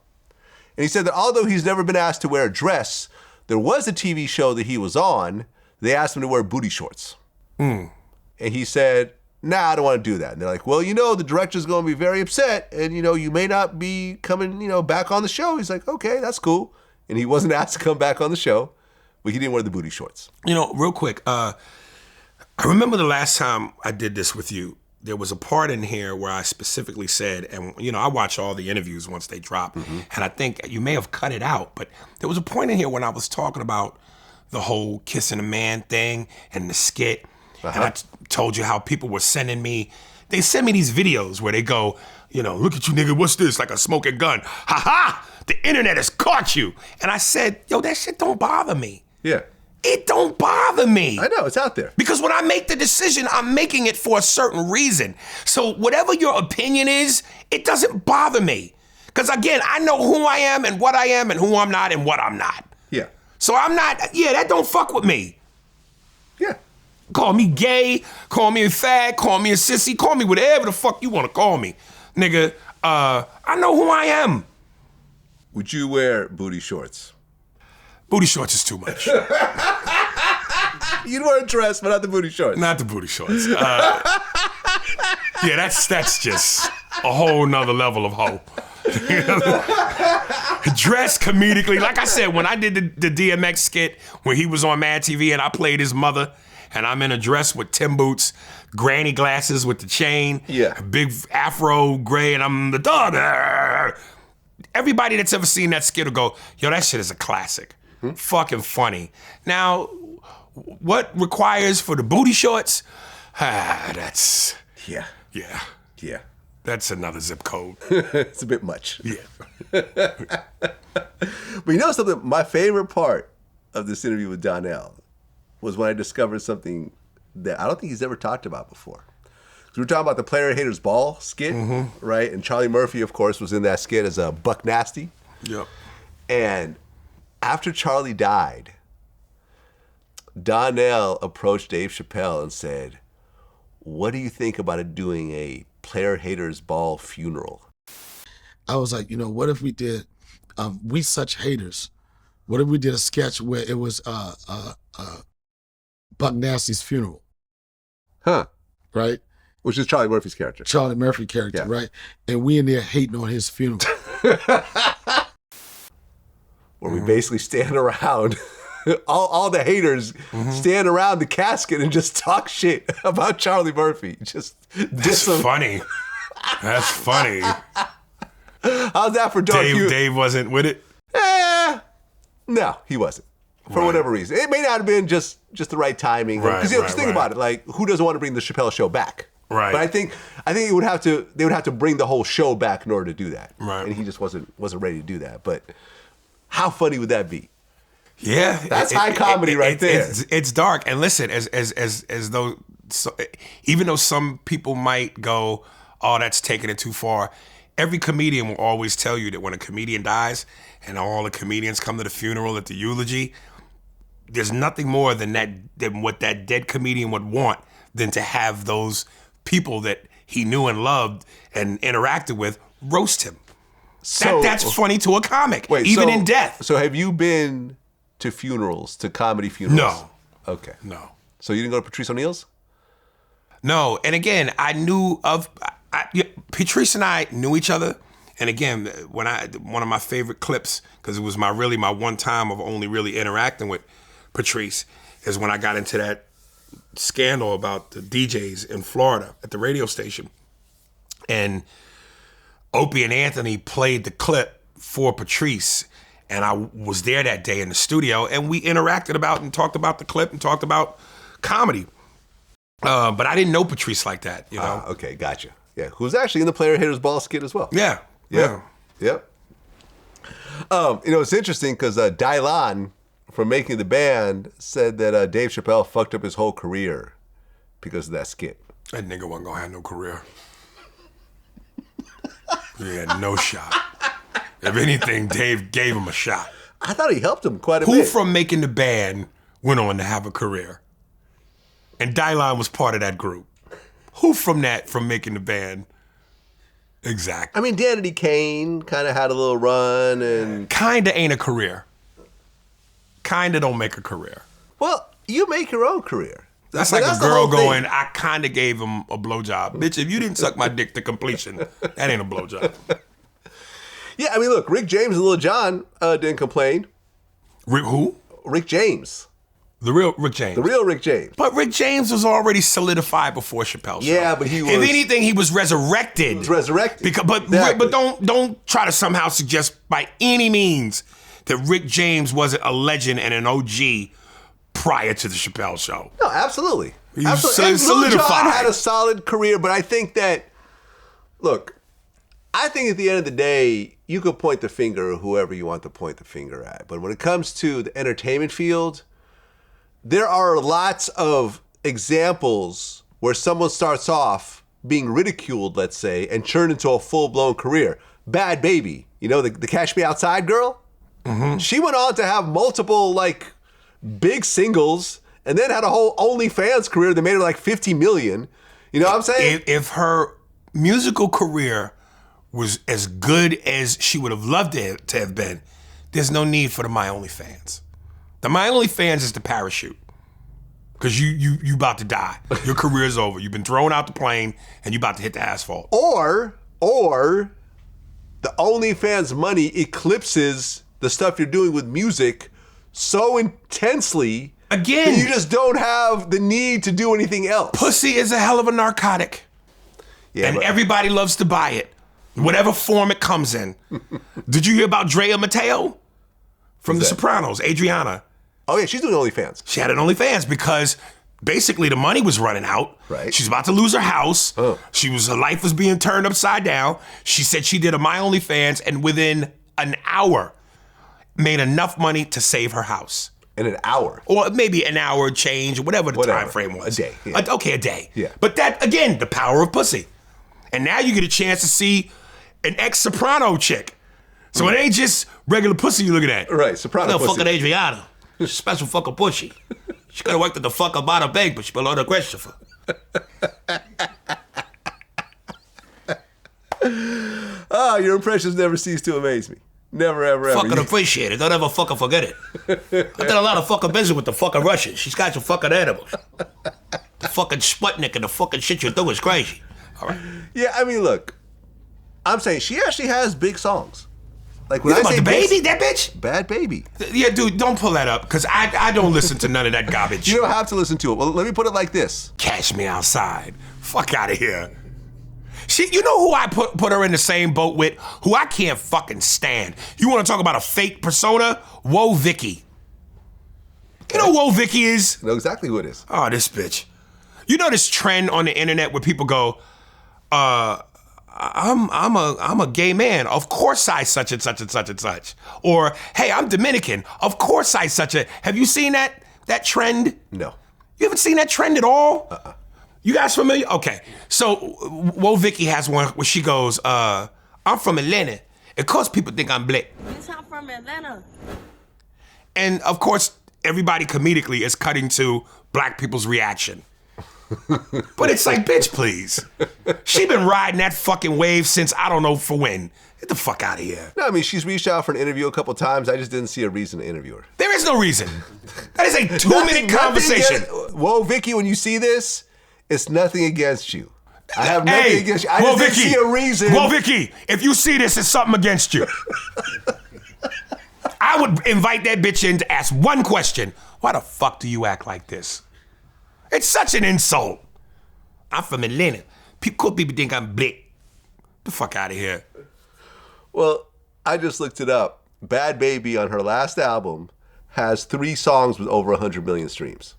Speaker 1: And he said that although he's never been asked to wear a dress, there was a TV show that he was on. They asked him to wear booty shorts. And he said, nah, I don't want to do that. And they're like, well, the director's going to be very upset. And, you may not be coming, back on the show. He's like, okay, that's cool. And he wasn't asked to come back on the show, but he didn't wear the booty shorts.
Speaker 2: Real quick, I remember the last time I did this with you, there was a part in here where I specifically said, and I watch all the interviews once they drop, and I think you may have cut it out, but there was a point in here when I was talking about the whole kissing a man thing and the skit, and I told you how people were sending me these videos where they go, look at you, nigga, what's this? Like a smoking gun. Ha ha! The internet has caught you. And I said, yo, that shit don't bother me.
Speaker 1: Yeah.
Speaker 2: It don't bother me.
Speaker 1: I know, it's out there.
Speaker 2: Because when I make the decision, I'm making it for a certain reason. So whatever your opinion is, it doesn't bother me. Because again, I know who I am and what I am and who I'm not and what I'm not.
Speaker 1: Yeah.
Speaker 2: So I'm not, that don't fuck with me.
Speaker 1: Yeah.
Speaker 2: Call me gay, call me a fag, call me a sissy, call me whatever the fuck you want to call me. Nigga, I know who I am.
Speaker 1: Would you wear booty shorts?
Speaker 2: Booty shorts is too much.
Speaker 1: You'd wear a dress, but not the booty shorts.
Speaker 2: Not the booty shorts. That's just a whole nother level of hoe. Dressed comedically. Like I said, when I did the DMX skit where he was on Mad TV and I played his mother, and I'm in a dress with Tim boots, granny glasses with the chain, a big afro gray, and I'm the dog. Everybody that's ever seen that skit will go, yo, that shit is a classic. Fucking funny. Now, what requires for the booty shorts? That's...
Speaker 1: Yeah.
Speaker 2: That's another zip code.
Speaker 1: It's a bit much.
Speaker 2: Yeah.
Speaker 1: But something? My favorite part of this interview with Donnell was when I discovered something that I don't think he's ever talked about before. We were talking about the Player Haters Ball skit, right? And Charlie Murphy, of course, was in that skit as a Buck Nasty.
Speaker 2: Yep.
Speaker 1: And after Charlie died, Donnell approached Dave Chappelle and said, what do you think about doing a Player Haters Ball funeral?
Speaker 5: I was like, what if we did, We Such Haters? What if we did a sketch where it was Buck Nasty's funeral?
Speaker 1: Huh.
Speaker 5: Right?
Speaker 1: Which is Charlie Murphy's character.
Speaker 5: Charlie Murphy character, right? And we in there hating on his funeral.
Speaker 1: Where we basically stand around all the haters stand around the casket and just talk shit about Charlie Murphy. Just
Speaker 2: That's funny. That's funny.
Speaker 1: How's that for dark humor?
Speaker 2: Dave wasn't with it?
Speaker 1: No, he wasn't. For whatever reason. It may not have been just the right timing. Because think about it, like, who doesn't want to bring the Chappelle Show back?
Speaker 2: Right.
Speaker 1: But I think they would have to bring the whole show back in order to do that.
Speaker 2: Right.
Speaker 1: And he just wasn't ready to do that. But how funny would that be?
Speaker 2: Yeah.
Speaker 1: That's high comedy right there.
Speaker 2: It's dark. And listen, as though even though some people might go, oh, that's taking it too far, every comedian will always tell you that when a comedian dies and all the comedians come to the funeral at the eulogy, there's nothing more than what that dead comedian would want than to have those people that he knew and loved and interacted with roast him.
Speaker 1: So,
Speaker 2: that's funny to a comic, even in death.
Speaker 1: So have you been to funerals, to comedy funerals?
Speaker 2: No.
Speaker 1: Okay.
Speaker 2: No.
Speaker 1: So you didn't go to Patrice O'Neal's?
Speaker 2: No. And again, I knew of Patrice and I knew each other. And again, one of my favorite clips, because it was my one time of only really interacting with Patrice, is when I got into that scandal about the DJs in Florida at the radio station. And Opie and Anthony played the clip for Patrice. And I was there that day in the studio, and we interacted about and talked about the clip and talked about comedy. But I didn't know Patrice like that, you know?
Speaker 1: Okay, gotcha. Yeah, who's actually in the Player Haters Ball skit as well.
Speaker 2: Yeah.
Speaker 1: Yep. It's interesting because Dwyane from Making the Band said that Dave Chappelle fucked up his whole career because of that skit.
Speaker 2: That nigga wasn't gonna have no career. He had no shot. If anything, Dave gave him a shot.
Speaker 1: I thought he helped him quite a
Speaker 2: Who
Speaker 1: bit.
Speaker 2: from Making the Band went on to have a career? And Dwyane was part of that group. Who from Making the Band? Exactly.
Speaker 1: I mean, Danity Kane kind of had a little run and...
Speaker 2: Kinda ain't a career. Kinda don't make a career.
Speaker 1: Well, you make your own career.
Speaker 2: That's like a girl going, I kinda gave him a blowjob. Bitch, if you didn't suck my dick to completion, that ain't a blowjob.
Speaker 1: Yeah, I mean, look, Rick James and Lil Jon didn't complain.
Speaker 2: Who?
Speaker 1: Rick James.
Speaker 2: The real Rick James.
Speaker 1: The real Rick James.
Speaker 2: But Rick James was already solidified before Chappelle Show.
Speaker 1: Yeah, but he was...
Speaker 2: If anything, he was resurrected.
Speaker 1: He was resurrected.
Speaker 2: But
Speaker 1: Exactly.
Speaker 2: don't try to somehow suggest by any means that Rick James wasn't a legend and an OG prior to the Chappelle Show.
Speaker 1: No, absolutely.
Speaker 2: He was
Speaker 1: Absolutely. And Lil Jon
Speaker 2: solidified.
Speaker 1: had a solid career, but I think that... Look, I think at the end of the day, you could point the finger at whoever you want to point the finger at. But when it comes to the entertainment field... There are lots of examples where someone starts off being ridiculed, let's say, and turned into a full-blown career. Bad Baby, the Cash Me Outside girl? Mm-hmm. She went on to have multiple, big singles and then had a whole OnlyFans career that made her, $50 million. You know what I'm saying?
Speaker 2: If her musical career was as good as she would have loved it to have been, there's no need for the My OnlyFans. The My OnlyFans is the parachute. Because you about to die. Your career is over. You've been thrown out the plane and you about to hit the asphalt.
Speaker 1: Or the OnlyFans money eclipses the stuff you're doing with music so intensely
Speaker 2: Again,
Speaker 1: that you just don't have the need to do anything else.
Speaker 2: Pussy is a hell of a narcotic.
Speaker 1: Yeah,
Speaker 2: and
Speaker 1: but
Speaker 2: everybody loves to buy it. Whatever form it comes in. Did you hear about Drea Mateo? From The Sopranos, Adriana.
Speaker 1: Oh yeah, she's doing OnlyFans.
Speaker 2: She had an OnlyFans because basically the money was running out.
Speaker 1: Right.
Speaker 2: She's about to lose her house.
Speaker 1: Oh.
Speaker 2: Her life was being turned upside down. She said she did a My OnlyFans and within an hour made enough money to save her house.
Speaker 1: In an hour.
Speaker 2: Or maybe an hour change, or whatever the time frame was.
Speaker 1: A day. Yeah.
Speaker 2: Okay, a day.
Speaker 1: Yeah.
Speaker 2: But that, again, the power of pussy. And now you get a chance to see an ex-soprano chick. So it ain't just regular pussy you're looking at.
Speaker 1: Right, soprano
Speaker 2: No,
Speaker 1: pussy.
Speaker 2: fucking Adriana. Special fucking pussy. She could have worked at the fuck about a bank, but she below the Christopher.
Speaker 1: Your impressions never cease to amaze me. Never, ever, ever.
Speaker 2: Fucking appreciate it. Don't ever fucking forget it. I did a lot of fucking business with the fucking Russians. She's got some fucking animals. The fucking Sputnik and the fucking shit you do is crazy. All right.
Speaker 1: Yeah, I mean, look. I'm saying she actually has big songs. Like when
Speaker 2: You
Speaker 1: I
Speaker 2: talking
Speaker 1: say
Speaker 2: about the baby,
Speaker 1: bitch,
Speaker 2: that bitch?
Speaker 1: bad baby.
Speaker 2: Yeah, dude, don't pull that up because I don't listen to none of that garbage.
Speaker 1: You don't have to listen to it. Well, let me put it like this.
Speaker 2: Cash me outside. Fuck out of here. You know who I put her in the same boat with? Who I can't fucking stand. You want to talk about a fake persona? Whoa, Vicky. You know who Whoa Vicky is?
Speaker 1: I know exactly who it is.
Speaker 2: Oh, this bitch. You know this trend on the internet where people go, I'm a gay man. Of course I such and such and such and such. Or, hey, I'm Dominican. Of course I such a. Have you seen that trend?
Speaker 1: No.
Speaker 2: You haven't seen that trend at all? You guys familiar? Okay. So, Whoa Vicky has one where she goes, I'm from Atlanta. Of course people think I'm black.
Speaker 6: Yes, I'm from Atlanta.
Speaker 2: And of course, everybody comedically is cutting to black people's reaction. But it's like, bitch, please. She been riding that fucking wave since I don't know for when. Get the fuck out of here.
Speaker 1: No, I mean, she's reached out for an interview a couple times. I just didn't see a reason to interview her.
Speaker 2: There is no reason. That is a 2-minute conversation.
Speaker 1: Whoa, Vicky, when you see this, it's nothing against you. I have nothing against you. I just didn't see a reason.
Speaker 2: Well, Vicky, if you see this, it's something against you. I would invite that bitch in to ask one question. Why the fuck do you act like this? It's such an insult. I'm from Atlanta. Cool people think I'm black. The fuck out of here.
Speaker 1: Well, I just looked it up. Bad Baby on her last album has 3 songs with over 100 million streams.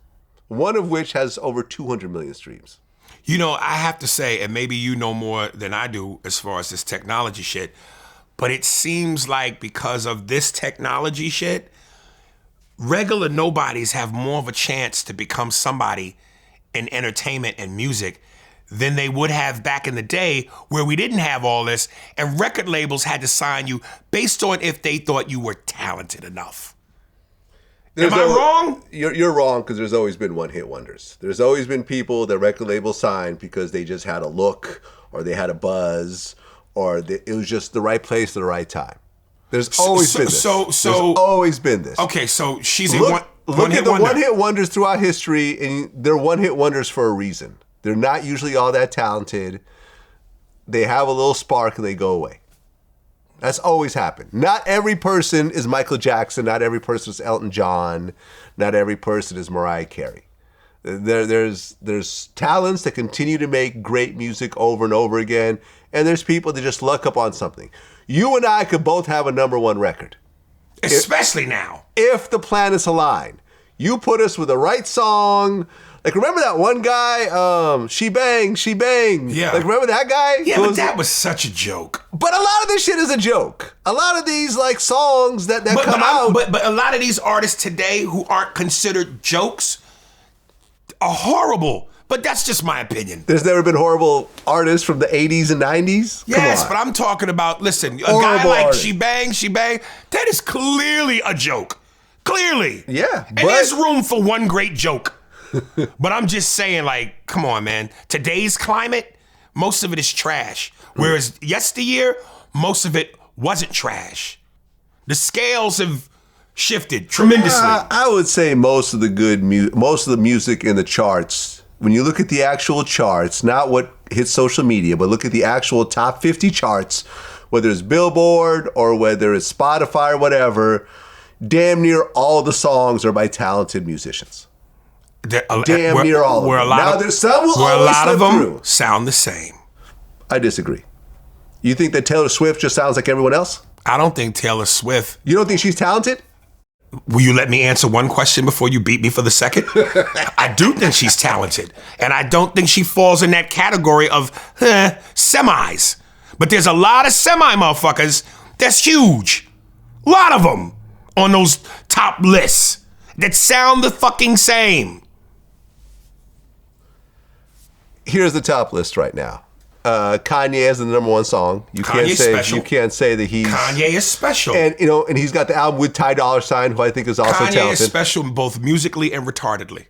Speaker 1: One of which has over 200 million streams.
Speaker 2: You know, I have to say, and maybe you know more than I do as far as this technology shit, but it seems like because of this technology shit, regular nobodies have more of a chance to become somebody in entertainment and music than they would have back in the day where we didn't have all this and record labels had to sign you based on if they thought you were talented enough. Am I wrong?
Speaker 1: You're wrong because there's always been one-hit wonders. There's always been people that record labels signed because they just had a look or they had a buzz or it was just the right place at the right time. There's always been this. There's always been this.
Speaker 2: Okay, so she's
Speaker 1: Look at the
Speaker 2: wonder.
Speaker 1: one-hit wonders throughout history, and they're one-hit wonders for a reason. They're not usually all that talented. They have a little spark and they go away. That's always happened. Not every person is Michael Jackson. Not every person is Elton John. Not every person is Mariah Carey. There's talents that continue to make great music over and over again, and there's people that just luck up on something. You and I could both have a #1 record.
Speaker 2: Especially now.
Speaker 1: If the planets align. You put us with the right song. Like, remember that one guy, She Bang, She Bang?
Speaker 2: Yeah.
Speaker 1: Like, remember that guy?
Speaker 2: Yeah, but that was such a joke.
Speaker 1: But a lot of this shit is a joke. A lot of these, like, songs that come out.
Speaker 2: But a lot of these artists today who aren't considered jokes are horrible. But that's just my opinion.
Speaker 1: There's never been horrible artists from the 80s and 90s?
Speaker 2: Yes, but I'm talking about, listen, a guy like She Bang, that is clearly a joke. Clearly.
Speaker 1: Yeah.
Speaker 2: And there's room for one great joke. But I'm just saying, like, come on, man. Today's climate, most of it is trash. Whereas yesteryear, most of it wasn't trash. The scales have shifted tremendously.
Speaker 1: I would say most of the music in the charts, when you look at the actual charts, not what hits social media, but look at the actual top 50 charts, whether it's Billboard or whether it's Spotify or whatever, damn near all the songs are by talented musicians. Damn near all of them. Now, there's some will always slip through.
Speaker 2: Sound the same.
Speaker 1: I disagree. You think that Taylor Swift just sounds like everyone else?
Speaker 2: I don't think Taylor Swift.
Speaker 1: You don't think she's talented?
Speaker 2: Will you let me answer one question before you beat me for the second? I do think she's talented. And I don't think she falls in that category of semis. But there's a lot of semi motherfuckers that's huge. A lot of them on those top lists that sound the fucking same.
Speaker 1: Here's the top list right now. Kanye has the #1 song. You can't say that he's
Speaker 2: Kanye is special.
Speaker 1: And and he's got the album with Ty Dolla $ign, who I think is also talented.
Speaker 2: Kanye is special both musically and retardedly.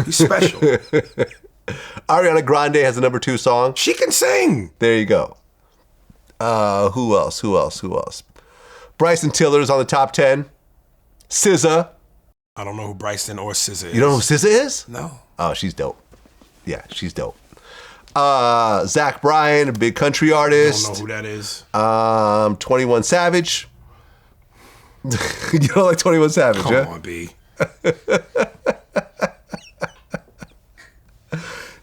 Speaker 2: He's special.
Speaker 1: Ariana Grande has the #2 song.
Speaker 2: She can sing.
Speaker 1: There you go. Who else? Bryson Tiller's on the top 10. SZA.
Speaker 2: I don't know who Bryson or SZA is.
Speaker 1: You don't know who SZA is?
Speaker 2: No.
Speaker 1: Oh, she's dope. Yeah, she's dope. Zach Bryan, a big country artist.
Speaker 2: I don't know who that is.
Speaker 1: 21 Savage. You don't like 21 Savage,
Speaker 2: Come
Speaker 1: huh?
Speaker 2: on, B.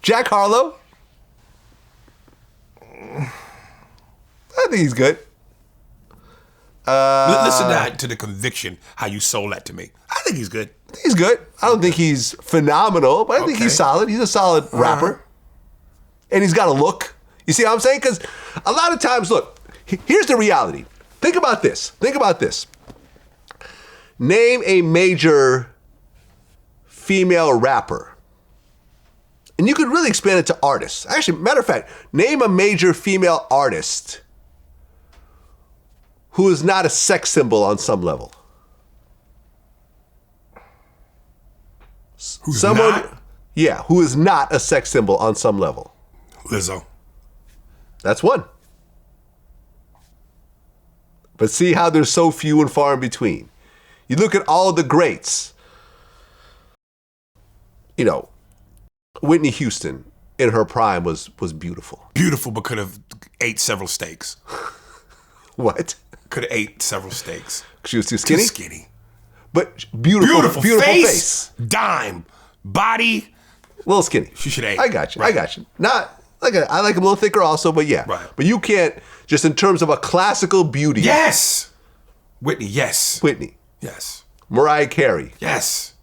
Speaker 1: Jack Harlow. I think he's good.
Speaker 2: Listen to the conviction, how you sold that to me. I think he's good.
Speaker 1: He's good. I don't think he's phenomenal, but I think he's solid. He's a solid rapper. And he's got a look. You see what I'm saying? Because a lot of times, look, here's the reality. Think about this. Name a major female rapper. And you could really expand it to artists. Actually, matter of fact, name a major female artist who is not a sex symbol on some level.
Speaker 2: Who's not?
Speaker 1: Yeah, who is not a sex symbol on some level.
Speaker 2: Lizzo.
Speaker 1: That's one. But see how there's so few and far in between. You look at all the greats. You know, Whitney Houston in her prime was beautiful.
Speaker 2: Beautiful, but could have ate several steaks.
Speaker 1: What?
Speaker 2: Could have ate several steaks.
Speaker 1: She was too skinny?
Speaker 2: Too skinny.
Speaker 1: But beautiful face.
Speaker 2: Dime. Body.
Speaker 1: A little skinny.
Speaker 2: She should ate.
Speaker 1: I got you.
Speaker 2: Right.
Speaker 1: I got you. Not like I like him a little thicker also, but yeah.
Speaker 2: Right.
Speaker 1: But you can't, just in terms of a classical beauty.
Speaker 2: Yes. Whitney, yes.
Speaker 1: Whitney.
Speaker 2: Yes.
Speaker 1: Mariah Carey.
Speaker 2: Yes.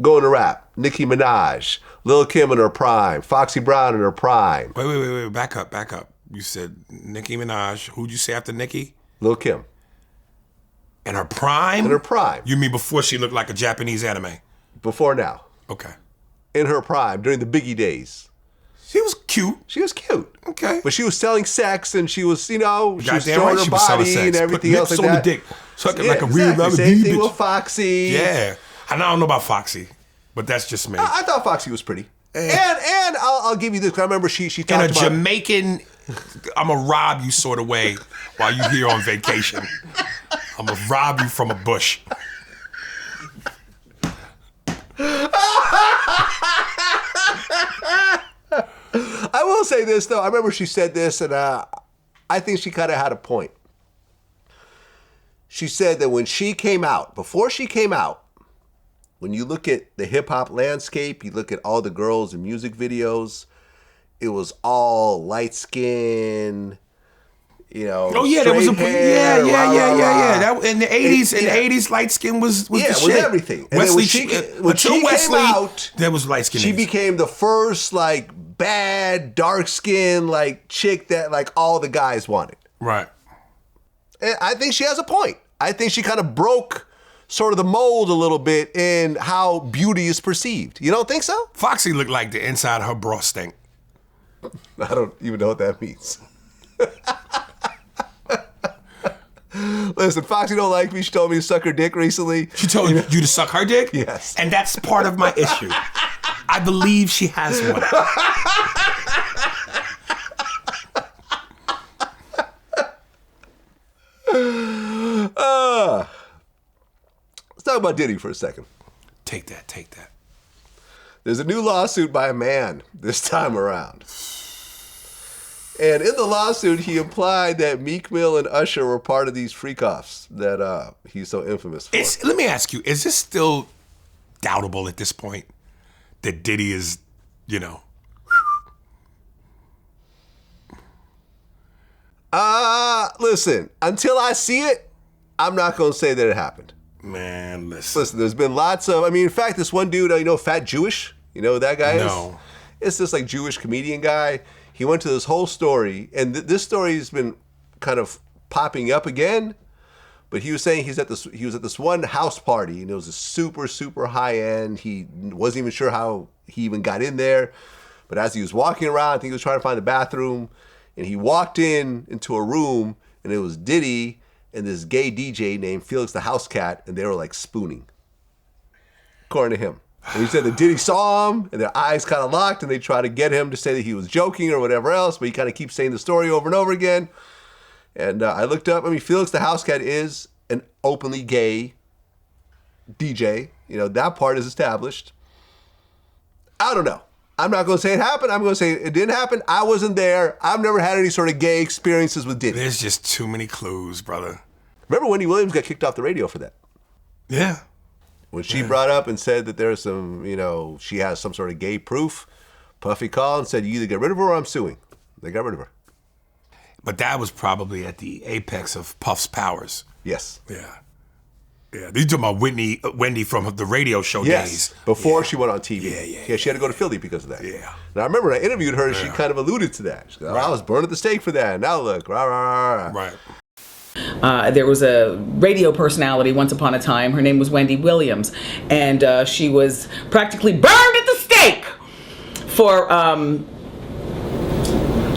Speaker 1: Going to rap. Nicki Minaj. Lil' Kim in her prime. Foxy Brown in her prime.
Speaker 2: Wait. Back up. You said Nicki Minaj. Who'd you say after Nicki?
Speaker 1: Lil' Kim.
Speaker 2: In her prime?
Speaker 1: In her prime.
Speaker 2: You mean before she looked like a Japanese anime?
Speaker 1: Before now.
Speaker 2: Okay.
Speaker 1: In her prime, during the Biggie days.
Speaker 2: She was cute.
Speaker 1: She was cute.
Speaker 2: Okay.
Speaker 1: But she was selling sex and she was, she was
Speaker 2: Goddamn
Speaker 1: showing
Speaker 2: right
Speaker 1: her
Speaker 2: she was selling
Speaker 1: body
Speaker 2: sex.
Speaker 1: and everything
Speaker 2: Put
Speaker 1: else
Speaker 2: lips
Speaker 1: like
Speaker 2: on
Speaker 1: that.
Speaker 2: the dick. Sucking
Speaker 1: Yeah,
Speaker 2: like a real
Speaker 1: exactly.
Speaker 2: rabbit.
Speaker 1: Same thing with Foxy.
Speaker 2: Yeah. And I don't know about Foxy, but that's just me.
Speaker 1: I thought Foxy was pretty. And I'll give you this. 'Cause I remember she
Speaker 2: In
Speaker 1: talked
Speaker 2: a
Speaker 1: about
Speaker 2: Jamaican, I'm going to rob you sort of way while you here on vacation. I'm going to rob you from a bush.
Speaker 1: I will say this, though. I remember she said this, and I think she kind of had a point. She said that when she came out, before she came out, when you look at the hip-hop landscape, you look at all the girls in music videos, it was all light skin,
Speaker 2: Oh yeah, there was a
Speaker 1: hair,
Speaker 2: yeah. That in the '80s, light skin was the
Speaker 1: it
Speaker 2: shit.
Speaker 1: was everything. And
Speaker 2: Wesley,
Speaker 1: when she came
Speaker 2: Wesley,
Speaker 1: out,
Speaker 2: there was light skin.
Speaker 1: she became the first bad dark skin chick that all the guys wanted.
Speaker 2: Right.
Speaker 1: And I think she has a point. I think she kind of broke sort of the mold a little bit in how beauty is perceived. You don't think so?
Speaker 2: Foxy looked like the inside of her bra stink.
Speaker 1: I don't even know what that means. Listen, Foxy don't like me. She told me to suck her dick recently.
Speaker 2: She told you to suck her dick?
Speaker 1: Yes.
Speaker 2: And that's part of my issue. I believe she has one.
Speaker 1: Let's talk about Diddy for a second.
Speaker 2: Take that.
Speaker 1: There's a new lawsuit by a man this time around. And in the lawsuit, he implied that Meek Mill and Usher were part of these freak-offs that he's so infamous for.
Speaker 2: Let me ask you, is this still doubtable at this point that Diddy is,
Speaker 1: Listen, until I see it, I'm not going to say that it happened.
Speaker 2: Man, listen.
Speaker 1: Listen, there's been lots of, in fact, this one dude, Fat Jewish? You know who that guy is?
Speaker 2: No.
Speaker 1: It's this Jewish comedian guy. He went to this whole story, and this story has been kind of popping up again. But he was saying he was at this one house party, and it was a super, super high end. He wasn't even sure how he even got in there. But as he was walking around, I think he was trying to find the bathroom, and he walked into a room, and it was Diddy and this gay DJ named Felix the House Cat, and they were spooning, according to him. And he said that Diddy saw him, and their eyes kind of locked, and they tried to get him to say that he was joking or whatever else, but he kind of keeps saying the story over and over again. And I looked up, Felix the House Cat is an openly gay DJ. That part is established. I don't know. I'm not going to say it happened. I'm going to say it didn't happen. I wasn't there. I've never had any sort of gay experiences with Diddy.
Speaker 2: There's just too many clues, brother.
Speaker 1: Remember Wendy Williams got kicked off the radio for that?
Speaker 2: Yeah.
Speaker 1: When she brought up and said that there's some, she has some sort of gay proof, Puffy called and said, you either get rid of her or I'm suing. They got rid of her.
Speaker 2: But that was probably at the apex of Puff's powers.
Speaker 1: Yes.
Speaker 2: Yeah. Yeah, these are my Wendy from the radio show days.
Speaker 1: Before she went on TV.
Speaker 2: Yeah,
Speaker 1: she had to go to Philly because of that.
Speaker 2: Yeah.
Speaker 1: And I remember when I interviewed her, she kind of alluded to that. She goes, I was burned at the stake for that. Now look, rah, rah, rah.
Speaker 2: Right.
Speaker 6: There was a radio personality once upon a time. Her name was Wendy Williams. And she was practically burned at the stake for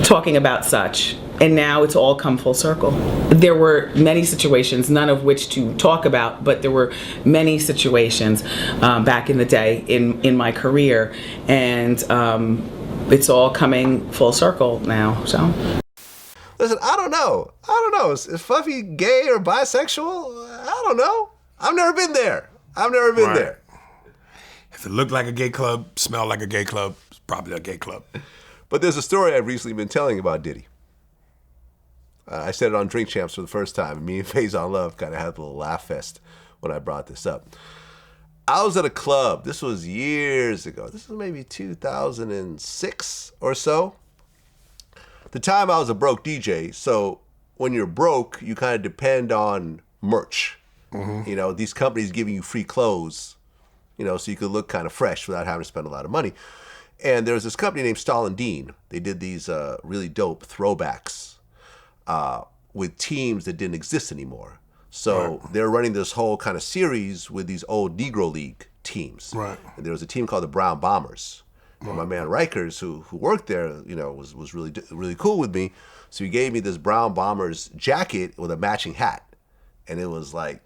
Speaker 6: talking about such. And now it's all come full circle. There were many situations, none of which to talk about, but there were many situations back in the day in my career. And it's all coming full circle now, so.
Speaker 1: Listen, I don't know. Is Puffy gay or bisexual? I don't know. I've never been there. There.
Speaker 2: If it looked like a gay club, smelled like a gay club, it's probably a gay club.
Speaker 1: But there's a story I've recently been telling about Diddy. I said it on Drink Champs for the first time, and me and Faison Love kind of had a little laugh fest when I brought this up. I was at a club. This was years ago. This was maybe 2006 or so. At the time, I was a broke DJ, so when you're broke, you kind of depend on merch. Mm-hmm. These companies giving you free clothes, so you could look kind of fresh without having to spend a lot of money. And there was this company named Stallion. They did these really dope throwbacks. With teams that didn't exist anymore. So they're running this whole kind of series with these old Negro League teams.
Speaker 2: Right.
Speaker 1: And there was a team called the Brown Bombers. And my man Rikers, who worked there, was really cool with me. So he gave me this Brown Bombers jacket with a matching hat. And it was like,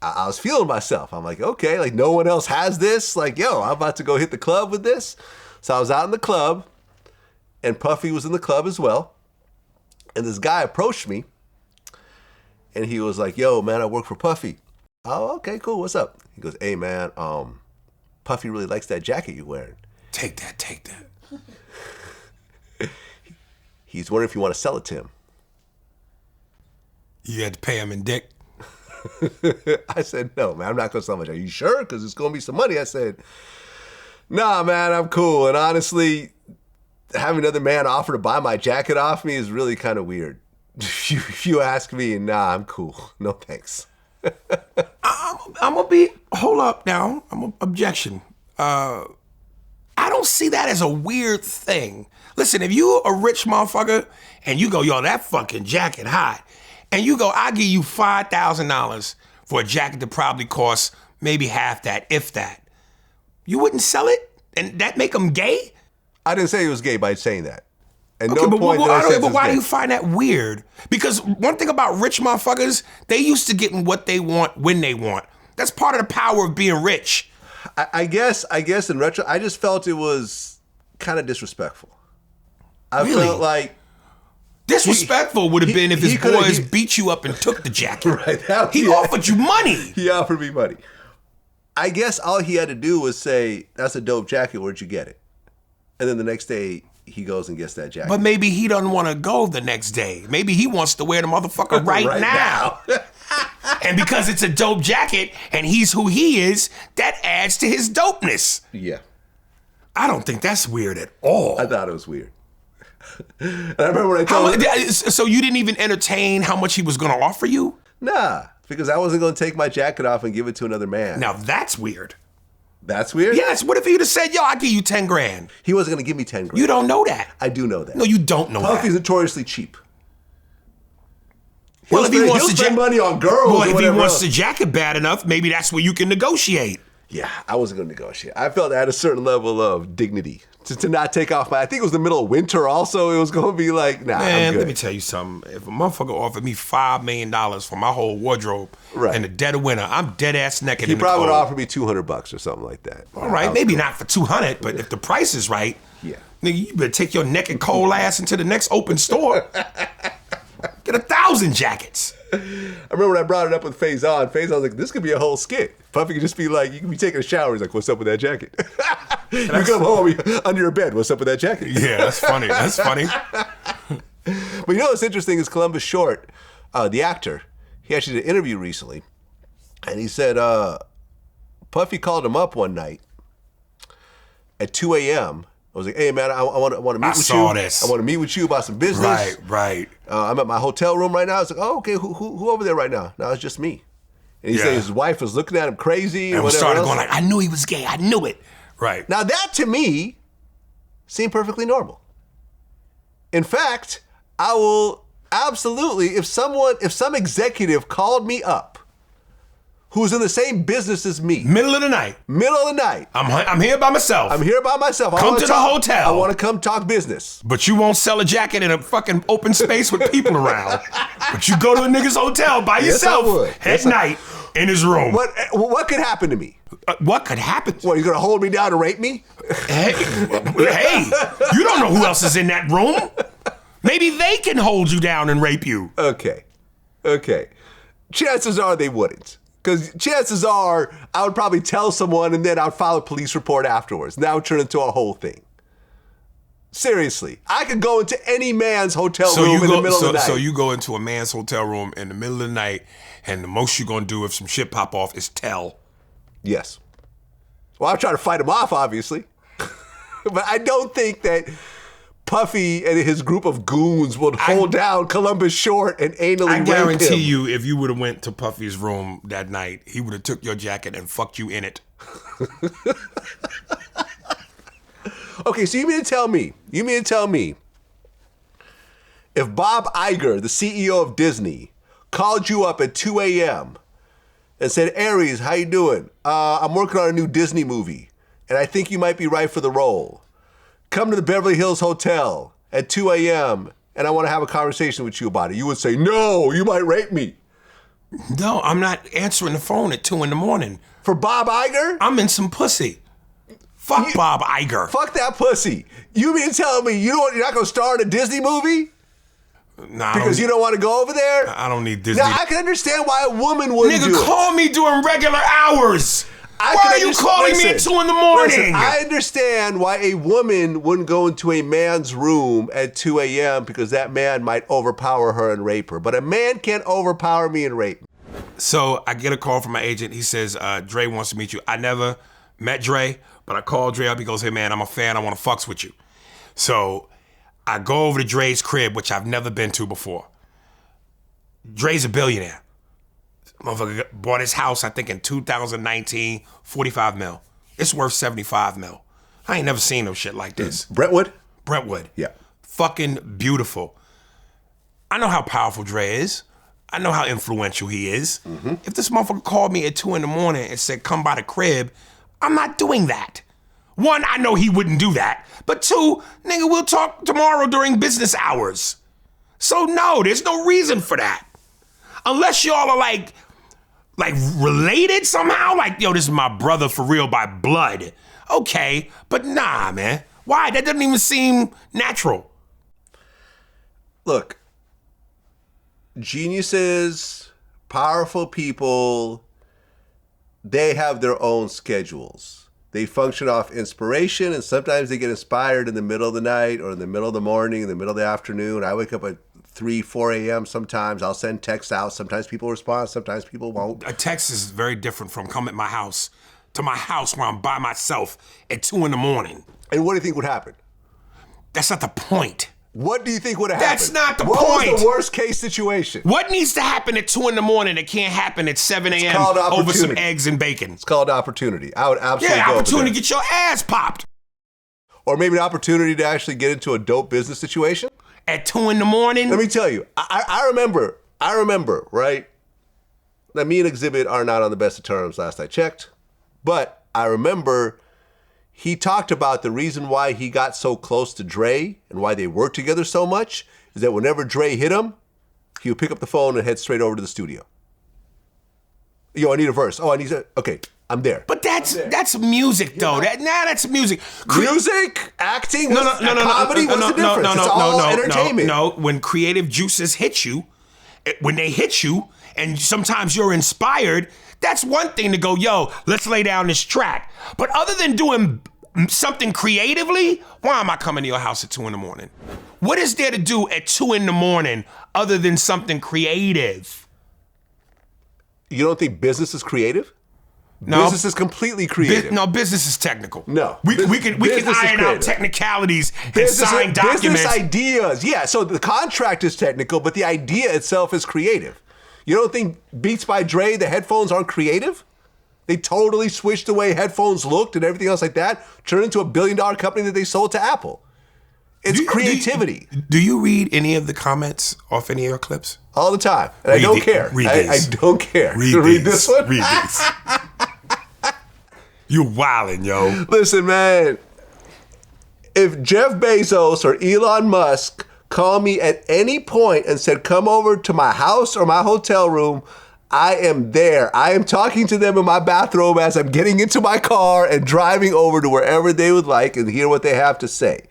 Speaker 1: I was feeling myself. I'm like, okay, like no one else has this. Like, yo, I'm about to go hit the club with this. So I was out in the club, and Puffy was in the club as well. And this guy approached me, and he was like, yo, man, I work for Puffy. Oh, okay, cool. What's up? He goes, hey, man, Puffy really likes that jacket you're wearing.
Speaker 2: Take that.
Speaker 1: He's wondering if you want to sell it to him.
Speaker 2: You had to pay him in dick?
Speaker 1: I said, no, man, I'm not going to sell my jacket. Are you sure? Because it's going to be some money. I said, nah, man, I'm cool. And honestly, having another man offer to buy my jacket off me is really kind of weird. If you ask me, nah, I'm cool. No thanks.
Speaker 2: I'm going to be, hold up now. Objection. I don't see that as a weird thing. Listen, if you a rich motherfucker and you go, yo, that fucking jacket hot, and you go, I'll give you $5,000 for a jacket that probably costs maybe half that, if that. You wouldn't sell it? And that make them gay?
Speaker 1: I didn't say he was gay by saying that. And
Speaker 2: okay,
Speaker 1: no
Speaker 2: but,
Speaker 1: point
Speaker 2: but why do you find that weird? Because one thing about rich motherfuckers, they used to getting what they want when they want. That's part of the power of being rich.
Speaker 1: I guess in retro, I just felt it was kind of disrespectful. I felt like
Speaker 2: disrespectful would have been if his boys beat you up and took the jacket.
Speaker 1: Right.
Speaker 2: He offered you money.
Speaker 1: He offered me money. I guess all he had to do was say, that's a dope jacket, where'd you get it? And then the next day, he goes and gets that jacket.
Speaker 2: But maybe he doesn't want to go the next day. Maybe he wants to wear the motherfucker right now. And because it's a dope jacket and he's who he is, that adds to his dopeness.
Speaker 1: Yeah.
Speaker 2: I don't think that's weird at all.
Speaker 1: I thought it was weird. And I remember when I told him.
Speaker 2: So you didn't even entertain how much he was going to offer you?
Speaker 1: Nah, because I wasn't going to take my jacket off and give it to another man.
Speaker 2: Now that's weird.
Speaker 1: That's weird?
Speaker 2: Yes. What if he'd have said, yo, I'll give you 10 grand?
Speaker 1: He wasn't going to give me 10 grand.
Speaker 2: You don't know that.
Speaker 1: I do know that.
Speaker 2: No, you don't know
Speaker 1: Puffy's
Speaker 2: that.
Speaker 1: notoriously cheap.
Speaker 2: Well, if he wants to
Speaker 1: spend money on girls,
Speaker 2: well, if he wants
Speaker 1: else.
Speaker 2: the jacket bad enough, maybe that's where you can negotiate.
Speaker 1: Yeah, I wasn't going to negotiate. I felt I had a certain level of dignity to not take off my. I think it was the middle of winter. Also, it was going to be like, nah,
Speaker 2: man.
Speaker 1: I'm good.
Speaker 2: Let me tell you something. If a motherfucker offered me $5 million for my whole wardrobe in the dead of winter, I'm dead ass naked.
Speaker 1: He probably would offer me $200 or something like that.
Speaker 2: All right, maybe not for $200, but if the price is right,
Speaker 1: yeah,
Speaker 2: nigga, you better take your naked cold ass into the next open store. Get 1,000 jackets.
Speaker 1: I remember when I brought it up with Faison. Faison was like, this could be a whole skit. Puffy could just be like, you could be taking a shower. He's like, what's up with that jacket? You come home, you're under your bed. What's up with that jacket?
Speaker 2: Yeah, that's funny. That's funny.
Speaker 1: But you know what's interesting is Columbus Short, the actor, he actually did an interview recently, and he said Puffy called him up one night at 2 a.m. I was like, hey, man, I want to meet with you.
Speaker 2: I saw this.
Speaker 1: I want to meet with you about some business.
Speaker 2: Right.
Speaker 1: I'm at my hotel room right now. I was like, oh, okay, who over there right now? No, it's just me. And he said his wife was looking at him crazy.
Speaker 2: And
Speaker 1: whatever
Speaker 2: started
Speaker 1: else.
Speaker 2: going like, I knew he was gay. I knew it. Right.
Speaker 1: Now that to me seemed perfectly normal. In fact, I will absolutely, if some executive called me up who's in the same business as me.
Speaker 2: Middle of the night. I'm here by myself.
Speaker 1: I'm here by myself.
Speaker 2: Come to the hotel.
Speaker 1: I want to come talk business.
Speaker 2: But you won't sell a jacket in a fucking open space with people around. But you go to a nigga's hotel by yourself at night in his room.
Speaker 1: What could happen to me?
Speaker 2: What could happen?
Speaker 1: What, you gonna hold me down and rape me?
Speaker 2: Hey, you don't know who else is in that room. Maybe they can hold you down and rape you.
Speaker 1: Okay. Chances are they wouldn't. Because chances are I would probably tell someone and then I would file a police report afterwards. That would turn into a whole thing. Seriously. I could go into any man's hotel room in the middle of the night.
Speaker 2: So you go into a man's hotel room in the middle of the night and the most you're going to do if some shit pop off is tell.
Speaker 1: Yes. Well, I'm trying to fight him off, obviously. But I don't think that Puffy and his group of goons would hold down Columbus Short and anally rape him.
Speaker 2: I guarantee you, if you would have went to Puffy's room that night, he would have took your jacket and fucked you in it.
Speaker 1: Okay, so you mean to tell me, if Bob Iger, the CEO of Disney, called you up at 2 a.m. and said, Aries, how you doing? I'm working on a new Disney movie, and I think you might be right for the role. Come to the Beverly Hills Hotel at 2 a.m. and I want to have a conversation with you about it. You would say, no, you might rape me.
Speaker 2: No, I'm not answering the phone at 2 a.m.
Speaker 1: For Bob Iger?
Speaker 2: I'm in some pussy. Fuck Bob Iger.
Speaker 1: Fuck that pussy. You mean to tell me you're not going to star in a Disney movie?
Speaker 2: Nah,
Speaker 1: because you don't want to go over there?
Speaker 2: I don't need Disney.
Speaker 1: Now, I can understand why a woman wouldn't do it.
Speaker 2: Nigga, call me during regular hours. Why are you calling me at 2 a.m?
Speaker 1: Listen, I understand why a woman wouldn't go into a man's room at 2 a.m. because that man might overpower her and rape her. But a man can't overpower me and rape me.
Speaker 2: So I get a call from my agent. He says, Dre wants to meet you. I never met Dre, but I called Dre up. He goes, hey, man, I'm a fan. I want to fucks with you. So I go over to Dre's crib, which I've never been to before. Dre's a billionaire. Motherfucker bought his house, I think, in 2019, 45 mil. It's worth 75 mil. I ain't never seen no shit like this.
Speaker 1: Brentwood?
Speaker 2: Yeah. Fucking beautiful. I know how powerful Dre is. I know how influential he is. Mm-hmm. If this motherfucker called me at 2 a.m. and said, come by the crib, I'm not doing that. One, I know he wouldn't do that. But two, nigga, we'll talk tomorrow during business hours. So no, there's no reason for that. Unless y'all are like related somehow, like, yo, this is my brother for real by blood. Okay, but nah, man. Why? That doesn't even seem natural.
Speaker 1: Look, geniuses, powerful people, they have their own schedules. They function off inspiration, and sometimes they get inspired in the middle of the night or in the middle of the morning, in the middle of the afternoon. I wake up at 3, 4 a.m. sometimes. I'll send texts out. Sometimes people respond. Sometimes people won't.
Speaker 2: A text is very different from come at my house to my house where I'm by myself at 2 a.m.
Speaker 1: And what do you think would happen?
Speaker 2: That's not the point.
Speaker 1: What do you think would have happened?
Speaker 2: That's not the
Speaker 1: point.
Speaker 2: point.
Speaker 1: What was the worst case situation?
Speaker 2: What needs to happen at 2 a.m. that can't happen at 7 a.m. over some eggs and bacon?
Speaker 1: It's called opportunity. I would absolutely go
Speaker 2: opportunity to get your ass popped.
Speaker 1: Or maybe an opportunity to actually get into a dope business situation.
Speaker 2: At 2 a.m?
Speaker 1: Let me tell you, I remember, right? Now, me and Exhibit are not on the best of terms last I checked, but I remember he talked about the reason why he got so close to Dre and why they worked together so much is that whenever Dre hit him, he would pick up the phone and head straight over to the studio. Yo, I need a verse. Oh, I need a, okay, I'm there.
Speaker 2: But that's music, though. That's music.
Speaker 1: Music, acting, comedy, what's the difference? It's all entertainment.
Speaker 2: No, when creative juices hit you, when they hit you, and sometimes you're inspired, that's one thing to go, yo, let's lay down this track. But other than doing something creatively, why am I coming to your house at 2 a.m? What is there to do at 2 a.m. other than something creative?
Speaker 1: You don't think business is creative?
Speaker 2: No.
Speaker 1: Business is completely creative.
Speaker 2: No, business is technical.
Speaker 1: No.
Speaker 2: We can
Speaker 1: Business is
Speaker 2: iron out
Speaker 1: creative.
Speaker 2: technicalities and sign documents.
Speaker 1: Business ideas. Yeah, so the contract is technical, but the idea itself is creative. You don't think Beats by Dre, the headphones aren't creative? They totally switched the way headphones looked and everything else like that, turned into a $1 billion company that they sold to Apple. It's creativity.
Speaker 2: Do you read any of the comments off any of your clips?
Speaker 1: All the time. And I don't care. I don't care.
Speaker 2: Read
Speaker 1: this one?
Speaker 2: Read this. You wildin', yo.
Speaker 1: Listen, man. If Jeff Bezos or Elon Musk call me at any point and said, come over to my house or my hotel room, I am there. I am talking to them in my bathrobe as I'm getting into my car and driving over to wherever they would like and hear what they have to say.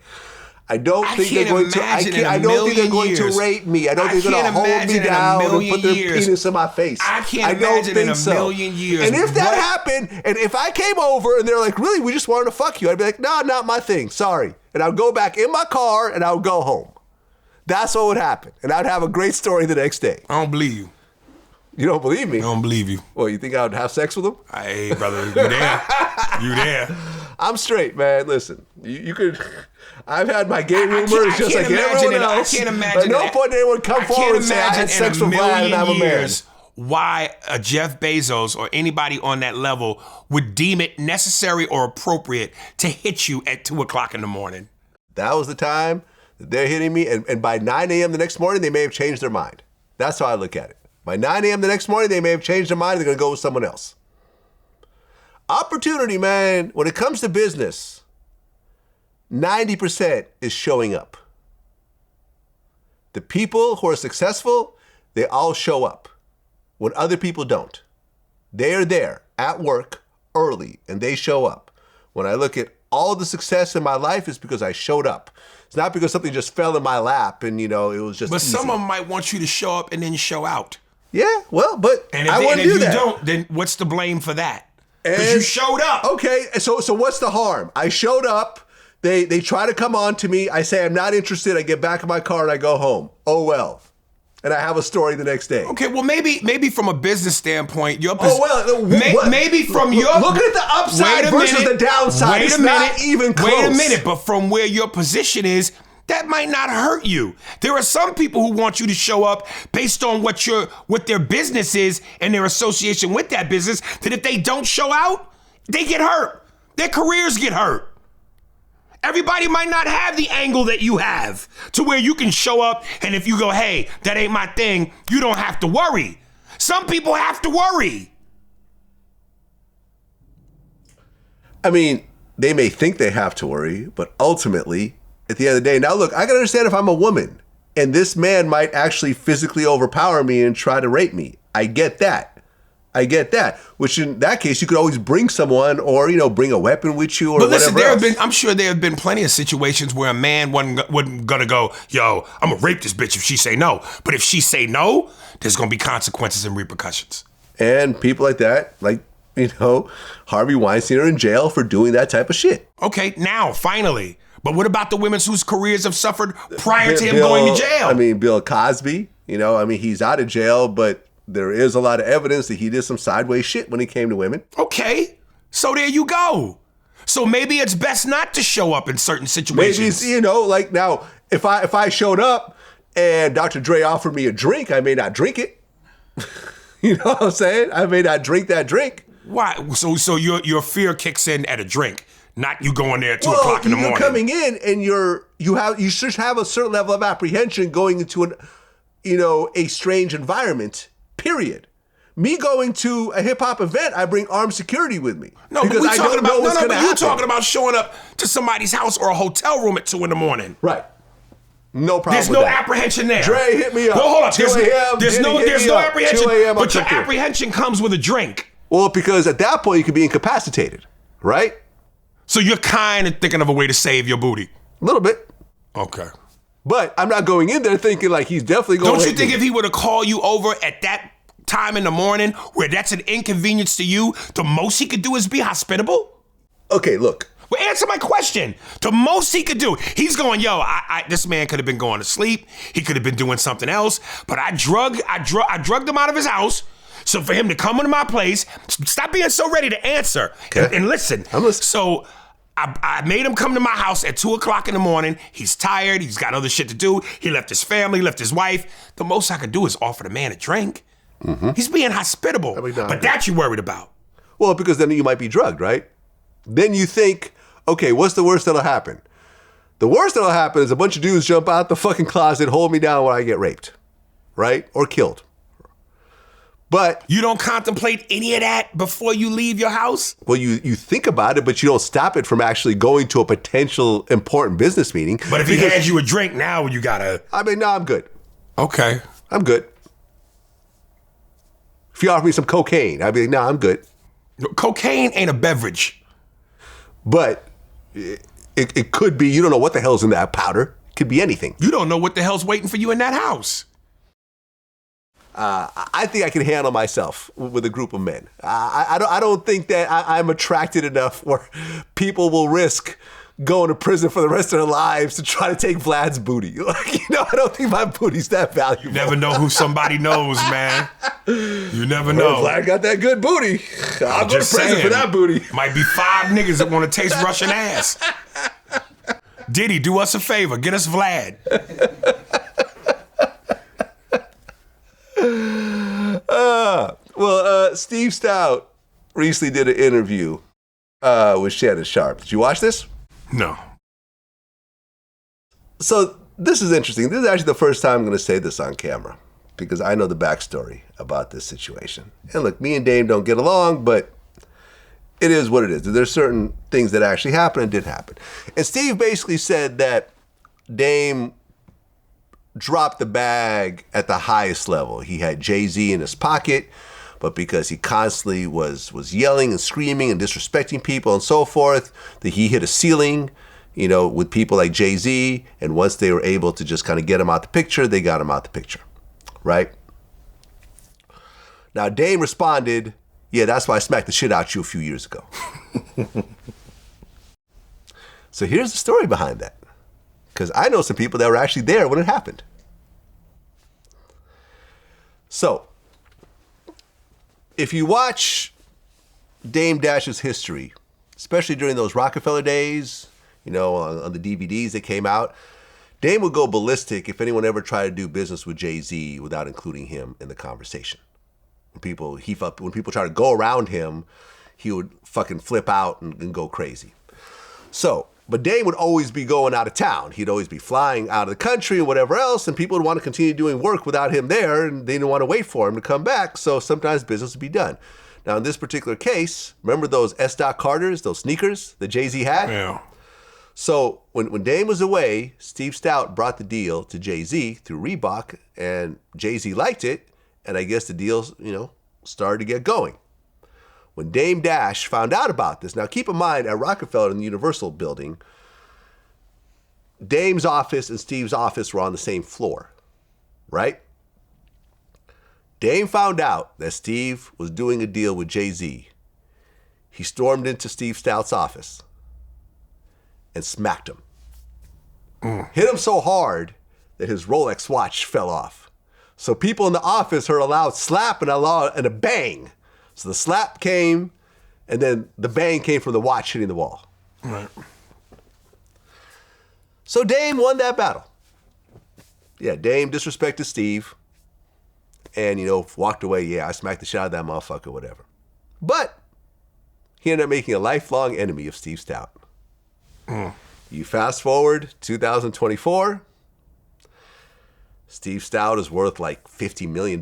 Speaker 1: I don't think they're going to. I don't think they're going to rape me. I don't think they're going to hold me down and put their penis in my face.
Speaker 2: I can't imagine in a million years.
Speaker 1: And if that happened, and if I came over and they're like, "Really, we just wanted to fuck you," I'd be like, "No, not my thing. Sorry." And I'll go back in my car and I'll go home. That's what would happen, and I'd have a great story the next day.
Speaker 2: I don't believe you.
Speaker 1: You don't believe me?
Speaker 2: I don't believe you.
Speaker 1: Well, you think I would have sex with them?
Speaker 2: Hey, brother, you there? You there?
Speaker 1: I'm straight, man. Listen, you could. I've had my gay rumors just like everyone else.
Speaker 2: I can't imagine.
Speaker 1: At no point did anyone come forward and say I had sex with Vlad and I'm a man.
Speaker 2: Why a Jeff Bezos or anybody on that level would deem it necessary or appropriate to hit you at 2:00 in the morning.
Speaker 1: That was the time that they're hitting me, and by 9 a.m. the next morning, they may have changed their mind. That's how I look at it. By 9 a.m. the next morning, they may have changed their mind. They're going to go with someone else. Opportunity, man, when it comes to business, 90% is showing up. The people who are successful, they all show up when other people don't. They are there at work early and they show up. When I look at all the success in my life, it's because I showed up. It's not because something just fell in my lap and, it was just
Speaker 2: But
Speaker 1: easy.
Speaker 2: some of them might want you to show up and then show out.
Speaker 1: Yeah, well, but
Speaker 2: and if,
Speaker 1: I wouldn't do that.
Speaker 2: And if you don't, then what's the blame for that? Because you showed up.
Speaker 1: Okay, so what's the harm? I showed up. They try to come on to me. I say I'm not interested. I get back in my car and I go home. Oh well, and I have a story the next day.
Speaker 2: Okay, well maybe from a business standpoint, maybe from your
Speaker 1: look at the upside versus the downside. It's not even close.
Speaker 2: Wait a minute, but from where your position is, that might not hurt you. There are some people who want you to show up based on what their business is and their association with that business, that if they don't show out, they get hurt. Their careers get hurt. Everybody might not have the angle that you have to where you can show up and if you go, hey, that ain't my thing, you don't have to worry. Some people have to worry.
Speaker 1: I mean, they may think they have to worry, but ultimately, at the end of the day, now look, I can understand if I'm a woman and this man might actually physically overpower me and try to rape me. I get that. Which in that case, you could always bring someone or, bring a weapon with you or whatever else.
Speaker 2: But listen, I'm sure there have been plenty of situations where a man wasn't gonna go, yo, I'm gonna rape this bitch if she say no. But if she say no, there's gonna be consequences and repercussions.
Speaker 1: And people like that, Harvey Weinstein are in jail for doing that type of shit.
Speaker 2: Okay, now, finally. But what about the women whose careers have suffered prior to him going to jail?
Speaker 1: Bill Cosby, he's out of jail, but there is a lot of evidence that he did some sideways shit when he came to women.
Speaker 2: Okay, so there you go. So maybe it's best not to show up in certain situations.
Speaker 1: Maybe it's, now, if I showed up and Dr. Dre offered me a drink, I may not drink it. You know what I'm saying? I may not drink that drink.
Speaker 2: Why? So your fear kicks in at a drink, not you going there at 2:00 in the morning.
Speaker 1: You're coming in and you should have a certain level of apprehension going into a strange environment. Period. Me going to a hip hop event, I bring armed security with me.
Speaker 2: No,
Speaker 1: because I don't know what's going to happen.
Speaker 2: You're talking about showing up to somebody's house or a hotel room at 2 a.m.
Speaker 1: Right. No problem.
Speaker 2: There's no apprehension there.
Speaker 1: Dre hit me up.
Speaker 2: Well, hold up.
Speaker 1: 2 a.m.
Speaker 2: There's no apprehension.
Speaker 1: 2 a.m.
Speaker 2: But your apprehension comes with a drink.
Speaker 1: Well, because at that point you could be incapacitated, right?
Speaker 2: So you're kind of thinking of a way to save your booty.
Speaker 1: A little bit.
Speaker 2: Okay.
Speaker 1: But I'm not going in there thinking like he's definitely going to
Speaker 2: Don't you think if he were to call you over at that time in the morning where that's an inconvenience to you, the most he could do is be hospitable?
Speaker 1: Okay, look.
Speaker 2: Well, answer my question. The most he could do, he's going, yo, this man could have been going to sleep. He could have been doing something else. But I drugged him out of his house, So for him to come into my place, stop being so ready to answer and listen.
Speaker 1: I'm listening.
Speaker 2: So I made him come to my house at 2 o'clock in the morning. He's tired. He's got other shit to do. He left his family, left his wife. The most I could do is offer the man a drink. He's being hospitable. But that you worried about.
Speaker 1: Well, because then you might be drugged, right? Then you think, okay, what's the worst that'll happen? The worst that'll happen is a bunch of dudes jump out the fucking closet, hold me down while I get raped, right? Or killed. But
Speaker 2: you don't contemplate any of that before you leave your house?
Speaker 1: Well, you think about it, but you don't stop it from actually going to a potential important business meeting.
Speaker 2: But if he hands you a drink, now you gotta...
Speaker 1: No, I'm good.
Speaker 2: Okay.
Speaker 1: I'm good. If you offer me some cocaine, I'd be like, nah, I'm good.
Speaker 2: Cocaine ain't a beverage.
Speaker 1: But it could be, you don't know what the hell's in that powder. It could be anything.
Speaker 2: You don't know what the hell's waiting for you in that house.
Speaker 1: I think I can handle myself with a group of men. I don't think that I'm attracted enough where people will risk going to prison for the rest of their lives to try to take Vlad's booty. I don't think my booty's that valuable.
Speaker 2: You never know who somebody knows, man. You never know.
Speaker 1: Vlad got that good booty. I'll go to prison for that booty.
Speaker 2: Might be 5 niggas that want to taste Russian ass. Diddy, do us a favor. Get us Vlad.
Speaker 1: Steve Stoute recently did an interview with Shannon Sharpe. Did you watch this?
Speaker 2: No.
Speaker 1: So this is interesting. This is actually the first time I'm going to say this on camera because I know the backstory about this situation. And look, me and Dame don't get along, but it is what it is. There's certain things that actually happened and did happen. And Steve basically said that Dame dropped the bag at the highest level. He had Jay-Z in his pocket, but because he constantly was yelling and screaming and disrespecting people and so forth, that he hit a ceiling, with people like Jay-Z, and once they were able to just kind of get him out the picture, they got him out the picture, right? Now, Dame responded, yeah, that's why I smacked the shit out you a few years ago. So here's the story behind that, because I know some people that were actually there when it happened. So, if you watch Dame Dash's history, especially during those Rockefeller days, on the DVDs that came out, Dame would go ballistic if anyone ever tried to do business with Jay-Z without including him in the conversation. When people try to go around him, he would fucking flip out and go crazy. So, but Dame would always be going out of town. He'd always be flying out of the country and whatever else, and people would want to continue doing work without him there, and they didn't want to wait for him to come back, so sometimes business would be done. Now, in this particular case, remember those S. Carters, those sneakers that Jay-Z had?
Speaker 2: Yeah.
Speaker 1: So when Dame was away, Steve Stoute brought the deal to Jay-Z through Reebok, and Jay-Z liked it, and I guess the deals, started to get going. When Dame Dash found out about this, now keep in mind, at Rockefeller in the Universal building, Dame's office and Steve's office were on the same floor, right? Dame found out that Steve was doing a deal with Jay-Z. He stormed into Steve Stoute's office and smacked him. Hit him so hard that his Rolex watch fell off. So people in the office heard a loud slap and a bang. So the slap came, and then the bang came from the watch hitting the wall.
Speaker 2: Right.
Speaker 1: So Dame won that battle. Yeah, Dame disrespected Steve and, walked away. Yeah, I smacked the shit out of that motherfucker, whatever. But he ended up making a lifelong enemy of Steve Stoute. You fast forward 2024, Steve Stoute is worth like $50 million.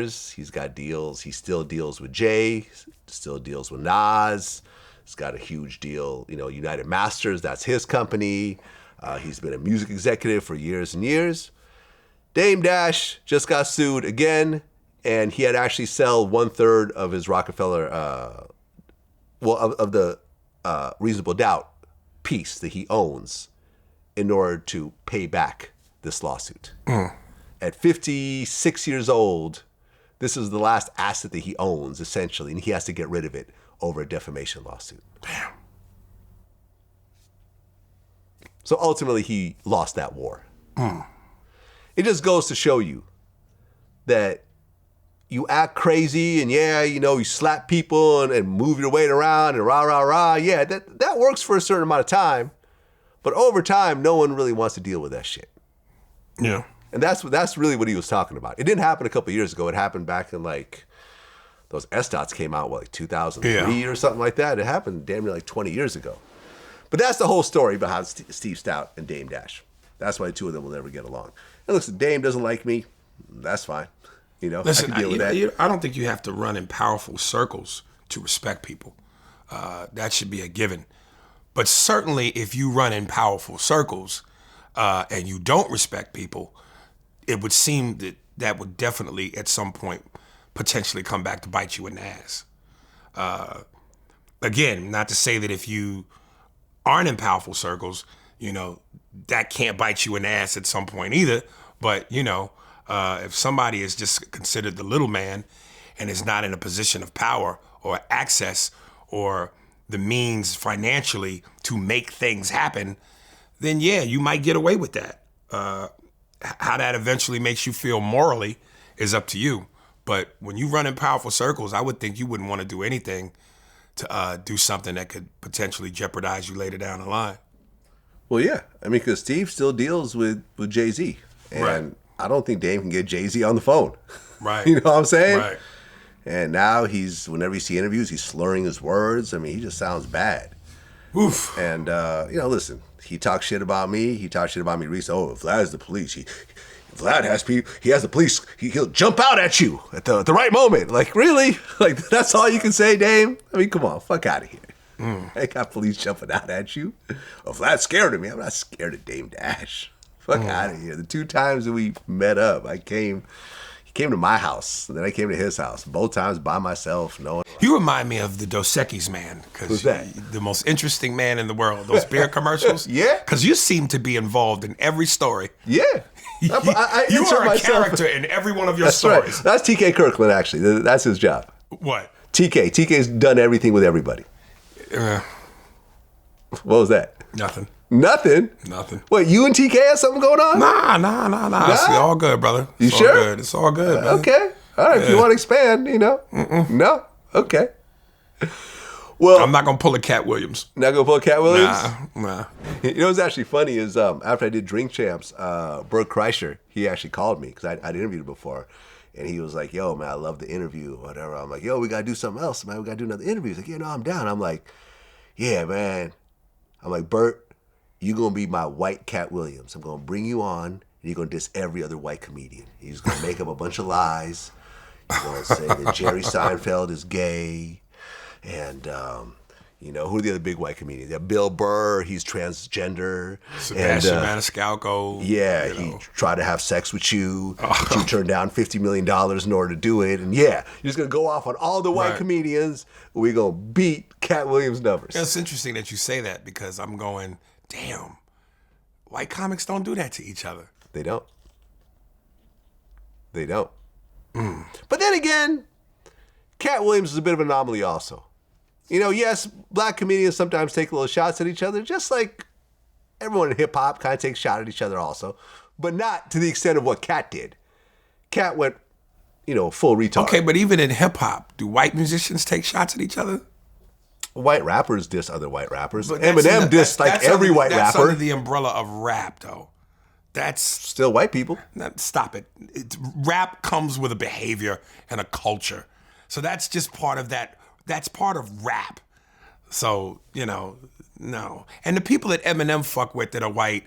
Speaker 1: He's got deals. He still deals with Jay, still deals with Nas. He's got a huge deal, United Masters, that's his company. He's been a music executive for years and years. Dame Dash just got sued again, and he had actually sell 1/3 of his Rockefeller, of the Reasonable Doubt piece that he owns in order to pay back this lawsuit. At 56 years old, this is the last asset that he owns, essentially, and he has to get rid of it over a defamation lawsuit.
Speaker 2: Damn.
Speaker 1: So ultimately, he lost that war. It just goes to show you that you act crazy and you slap people and move your weight around and rah, rah, rah. Yeah, that works for a certain amount of time. But over time, no one really wants to deal with that shit.
Speaker 2: Yeah.
Speaker 1: And that's really what he was talking about. It didn't happen a couple of years ago. It happened back in like, those Stoutes came out, 2003 or something like that. It happened damn near like 20 years ago. But that's the whole story behind Steve Stoute and Dame Dash. That's why the two of them will never get along. And listen, Dame doesn't like me. That's fine.
Speaker 2: Listen,
Speaker 1: I can deal with that.
Speaker 2: I don't think you have to run in powerful circles to respect people. That should be a given. But certainly if you run in powerful circles and you don't respect people, it would seem that would definitely at some point potentially come back to bite you in the ass. Again, not to say that if you aren't in powerful circles, that can't bite you in the ass at some point either. But, if somebody is just considered the little man and is not in a position of power or access or the means financially to make things happen, then yeah, you might get away with that. How that eventually makes you feel morally is up to you. But when you run in powerful circles, I would think you wouldn't want to do anything to do something that could potentially jeopardize you later down the line.
Speaker 1: Well, yeah. I mean, because Steve still deals with Jay-Z. And
Speaker 2: Right.
Speaker 1: I don't think Dame can get Jay-Z on the phone.
Speaker 2: Right.
Speaker 1: You know what I'm saying?
Speaker 2: Right.
Speaker 1: And now whenever you see interviews, he's slurring his words. I mean, he just sounds bad.
Speaker 2: Oof.
Speaker 1: And, listen, he talks shit about me. He talked shit about me recently. Oh, if Vlad is the police, Vlad has people, he has the police, he'll jump out at you at the right moment. Like, really? Like, that's all you can say, Dame? I mean, come on, fuck out of here. I got police jumping out at you. Oh, Vlad's scared of me. I'm not scared of Dame Dash. Fuck out of here. The 2 times that we met up, he came to my house, and then I came to his house. Both times by myself. No one.
Speaker 2: You remind me of the Dos Equis man.
Speaker 1: Who's that?
Speaker 2: The most interesting man in the world. Those beer commercials.
Speaker 1: Yeah.
Speaker 2: Because you seem to be involved in every story.
Speaker 1: Yeah. I
Speaker 2: You
Speaker 1: insert
Speaker 2: are a
Speaker 1: myself.
Speaker 2: character in every one of your
Speaker 1: That's
Speaker 2: stories.
Speaker 1: right. That's TK Kirkland, actually. That's his job.
Speaker 2: What?
Speaker 1: TK's done everything with everybody. What was that?
Speaker 2: Nothing.
Speaker 1: Nothing?
Speaker 2: Nothing.
Speaker 1: Wait, you and TK have something going on?
Speaker 2: Nah. It's all good, brother.
Speaker 1: You
Speaker 2: It's
Speaker 1: sure?
Speaker 2: All good. It's all good, man.
Speaker 1: Okay. All right. If you want to expand, No? Okay. Well,
Speaker 2: I'm not going to pull a Cat Williams.
Speaker 1: not going to pull Cat Williams?
Speaker 2: Nah.
Speaker 1: You know what's actually funny is after I did Drink Champs, Bert Kreischer, he actually called me because I'd interviewed him before. And he was like, yo, man, I love the interview, whatever. I'm like, yo, we got to do something else, man. We got to do another interview. He's like, yeah, no, I'm down. I'm like, yeah, man. I'm like, Bert, you're going to be my white Cat Williams. I'm going to bring you on, and you're going to diss every other white comedian. He's going to make up a bunch of lies. You're going to say that Jerry Seinfeld is gay. And, who are the other big white comedians? Yeah, Bill Burr, he's transgender.
Speaker 2: Sebastian Maniscalco.
Speaker 1: Yeah, he tried to have sex with you, but you turned down $50 million in order to do it. And yeah, you're just going to go off on all the white
Speaker 2: Right.
Speaker 1: comedians. We're going to beat Cat Williams' numbers.
Speaker 2: It's interesting that you say that because I'm going, damn, white comics don't do that to each other.
Speaker 1: They don't. But then again, Cat Williams is a bit of an anomaly also. Yes, black comedians sometimes take little shots at each other, just like everyone in hip-hop kind of takes shots at each other also, but not to the extent of what Cat did. Cat went, full retard.
Speaker 2: Okay, but even in hip-hop, do white musicians take shots at each other?
Speaker 1: White rappers diss other white rappers.
Speaker 2: But that's
Speaker 1: Eminem dissed like
Speaker 2: that's
Speaker 1: every
Speaker 2: under,
Speaker 1: white
Speaker 2: that's
Speaker 1: rapper.
Speaker 2: under the umbrella of rap, though. That's
Speaker 1: Still white people.
Speaker 2: stop it. Rap comes with a behavior and a culture, so that's just part of that. That's part of rap. So no. And the people that Eminem fuck with that are white,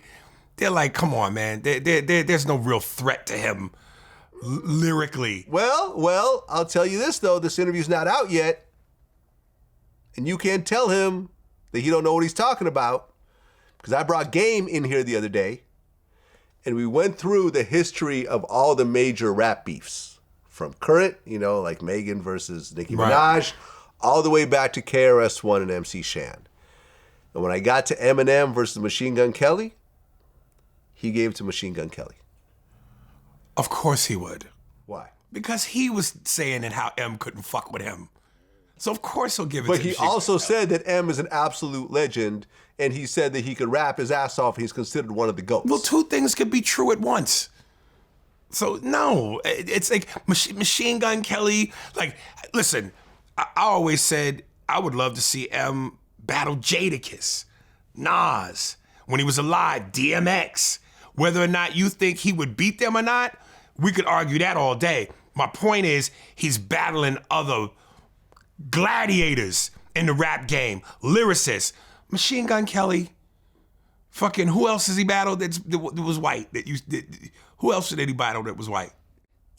Speaker 2: they're like, come on, man. There's no real threat to him lyrically.
Speaker 1: Well, I'll tell you this though. This interview's not out yet, and you can't tell him that he don't know what he's talking about, because I brought Game in here the other day, and we went through the history of all the major rap beefs from current, like Megan versus Nicki
Speaker 2: Right.
Speaker 1: Minaj, all the way back to KRS-One and MC Shan. And when I got to Eminem versus Machine Gun Kelly, he gave it to Machine Gun Kelly.
Speaker 2: Of course he would,
Speaker 1: Why?
Speaker 2: because he was saying that how M couldn't fuck with him. So of course he'll give it
Speaker 1: But
Speaker 2: to
Speaker 1: he
Speaker 2: Machine Gun
Speaker 1: also
Speaker 2: Kelly.
Speaker 1: said that M is an absolute legend, and he said that he could rap his ass off, and he's considered one of the GOATs.
Speaker 2: Well, two things could be true at once. So no, it's like Machine Gun Kelly. Like, listen, I always said I would love to see M battle Jadakiss, Nas, when he was alive, DMX. Whether or not you think he would beat them or not, we could argue that all day. My point is, he's battling other gladiators in the rap game, lyricists. Machine Gun Kelly, fucking, who else has he battled that was white? Who else did he battle that was white?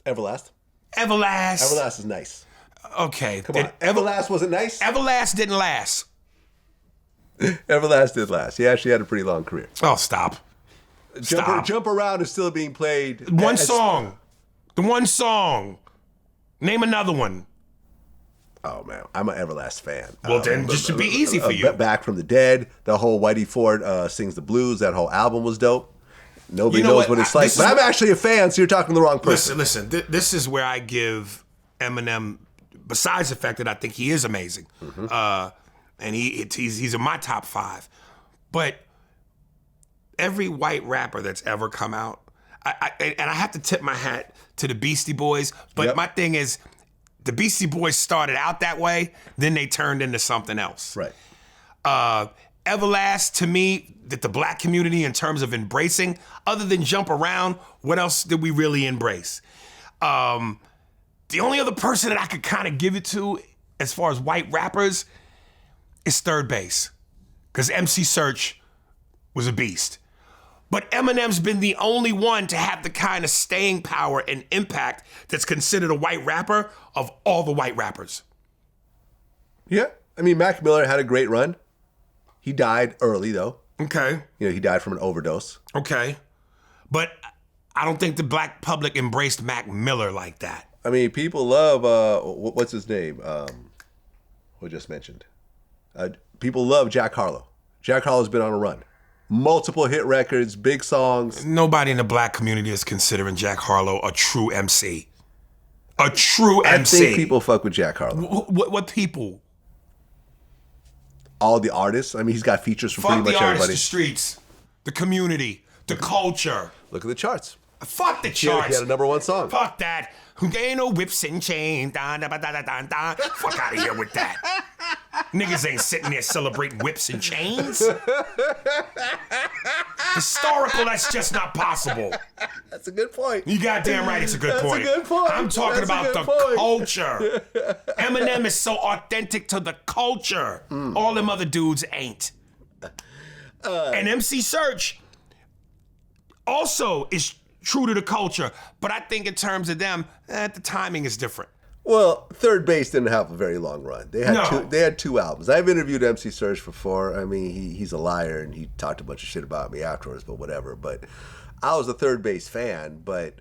Speaker 1: Everlast.
Speaker 2: Everlast
Speaker 1: is nice.
Speaker 2: Okay.
Speaker 1: Come on. Everlast wasn't nice?
Speaker 2: Everlast didn't last.
Speaker 1: Everlast did last. He actually had a pretty long career.
Speaker 2: Oh, stop.
Speaker 1: Jump Around is still being played.
Speaker 2: The one song. Name another one.
Speaker 1: Oh, man. I'm an Everlast fan.
Speaker 2: Well, then just to be easy for you.
Speaker 1: Back from the Dead. The whole Whitey Ford Sings the Blues. That whole album was dope. Nobody knows what it's like. But I'm actually a fan, so you're talking to the wrong person.
Speaker 2: Listen. This is where I give Eminem, besides the fact that I think he is amazing, and he's in my top 5. But every white rapper that's ever come out, I have to tip my hat to the Beastie Boys. But my thing is, the Beastie Boys started out that way, then they turned into something else.
Speaker 1: Right.
Speaker 2: Everlast, to me, that the black community in terms of embracing, other than Jump Around, what else did we really embrace? The only other person that I could kind of give it to as far as white rappers is Third Base, because MC Search was a beast. But Eminem's been the only one to have the kind of staying power and impact that's considered a white rapper of all the white rappers.
Speaker 1: Yeah. I mean, Mac Miller had a great run. He died early, though.
Speaker 2: Okay.
Speaker 1: He died from an overdose.
Speaker 2: Okay. But I don't think the black public embraced Mac Miller like that.
Speaker 1: I mean, people love, what's his name? Who just mentioned? People love Jack Harlow. Jack Harlow's been on a run. Multiple hit records, big songs.
Speaker 2: Nobody in the black community is considering Jack Harlow a true MC. A true MC.
Speaker 1: I think people fuck with Jack Harlow.
Speaker 2: What people?
Speaker 1: All the artists. I mean, he's got features from pretty much
Speaker 2: Fuck the
Speaker 1: everybody.
Speaker 2: artists, the streets, the community, the culture.
Speaker 1: Look at the charts.
Speaker 2: Fuck the charts.
Speaker 1: He had a number 1 song.
Speaker 2: Fuck that. Ain't no whips and chains. Fuck out of here with that. Niggas ain't sitting there celebrating whips and chains. Historical, that's just not possible.
Speaker 1: That's a good point.
Speaker 2: You goddamn right, it's a good point.
Speaker 1: That's a good point.
Speaker 2: I'm talking about the culture. Eminem is so authentic to the culture. All them other dudes ain't. And MC Search also is true to the culture, but I think in terms of them, the timing is different.
Speaker 1: Well, Third Base didn't have a very long run. They had 2 albums. I've interviewed MC Search before. I mean, he's a liar, and he talked a bunch of shit about me afterwards, but whatever. But I was a Third Base fan, but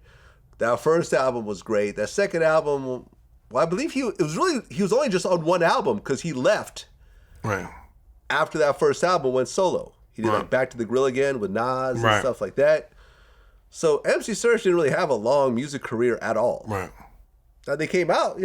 Speaker 1: that first album was great. That second album, well, I believe he was only just on 1 album because he left
Speaker 2: Right.
Speaker 1: after that first album, went solo. He did like Back to the Grill Again with Nas and stuff like that. So MC Search didn't really have a long music career at all.
Speaker 2: Right.
Speaker 1: Now they came out,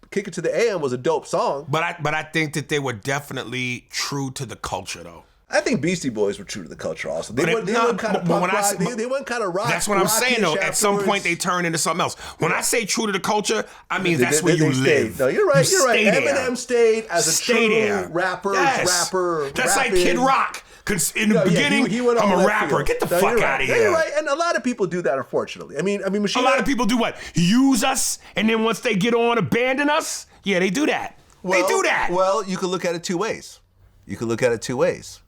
Speaker 1: Kick It to the AM was a dope song.
Speaker 2: But I think that they were definitely true to the culture, though.
Speaker 1: I think Beastie Boys were true to the culture also. They went kind of punk rock. They went kind of rock.
Speaker 2: That's what I'm saying, though. At some point, they turned into something else. When I say true to the culture, I mean that's where you live.
Speaker 1: No, you're right. You're right.
Speaker 2: There.
Speaker 1: Eminem stayed as a true rapper.
Speaker 2: That's like Kid Rock. Because in the beginning,
Speaker 1: he went
Speaker 2: I'm a rapper.
Speaker 1: Field.
Speaker 2: Get the fuck out of here.
Speaker 1: You're right. And a lot of people do that, unfortunately. I mean,
Speaker 2: a lot of people do what? Use us, and then once they get on, abandon us? Yeah, they do that. They do that.
Speaker 1: Well, you could look at it 2 ways. You could look at it 2 ways.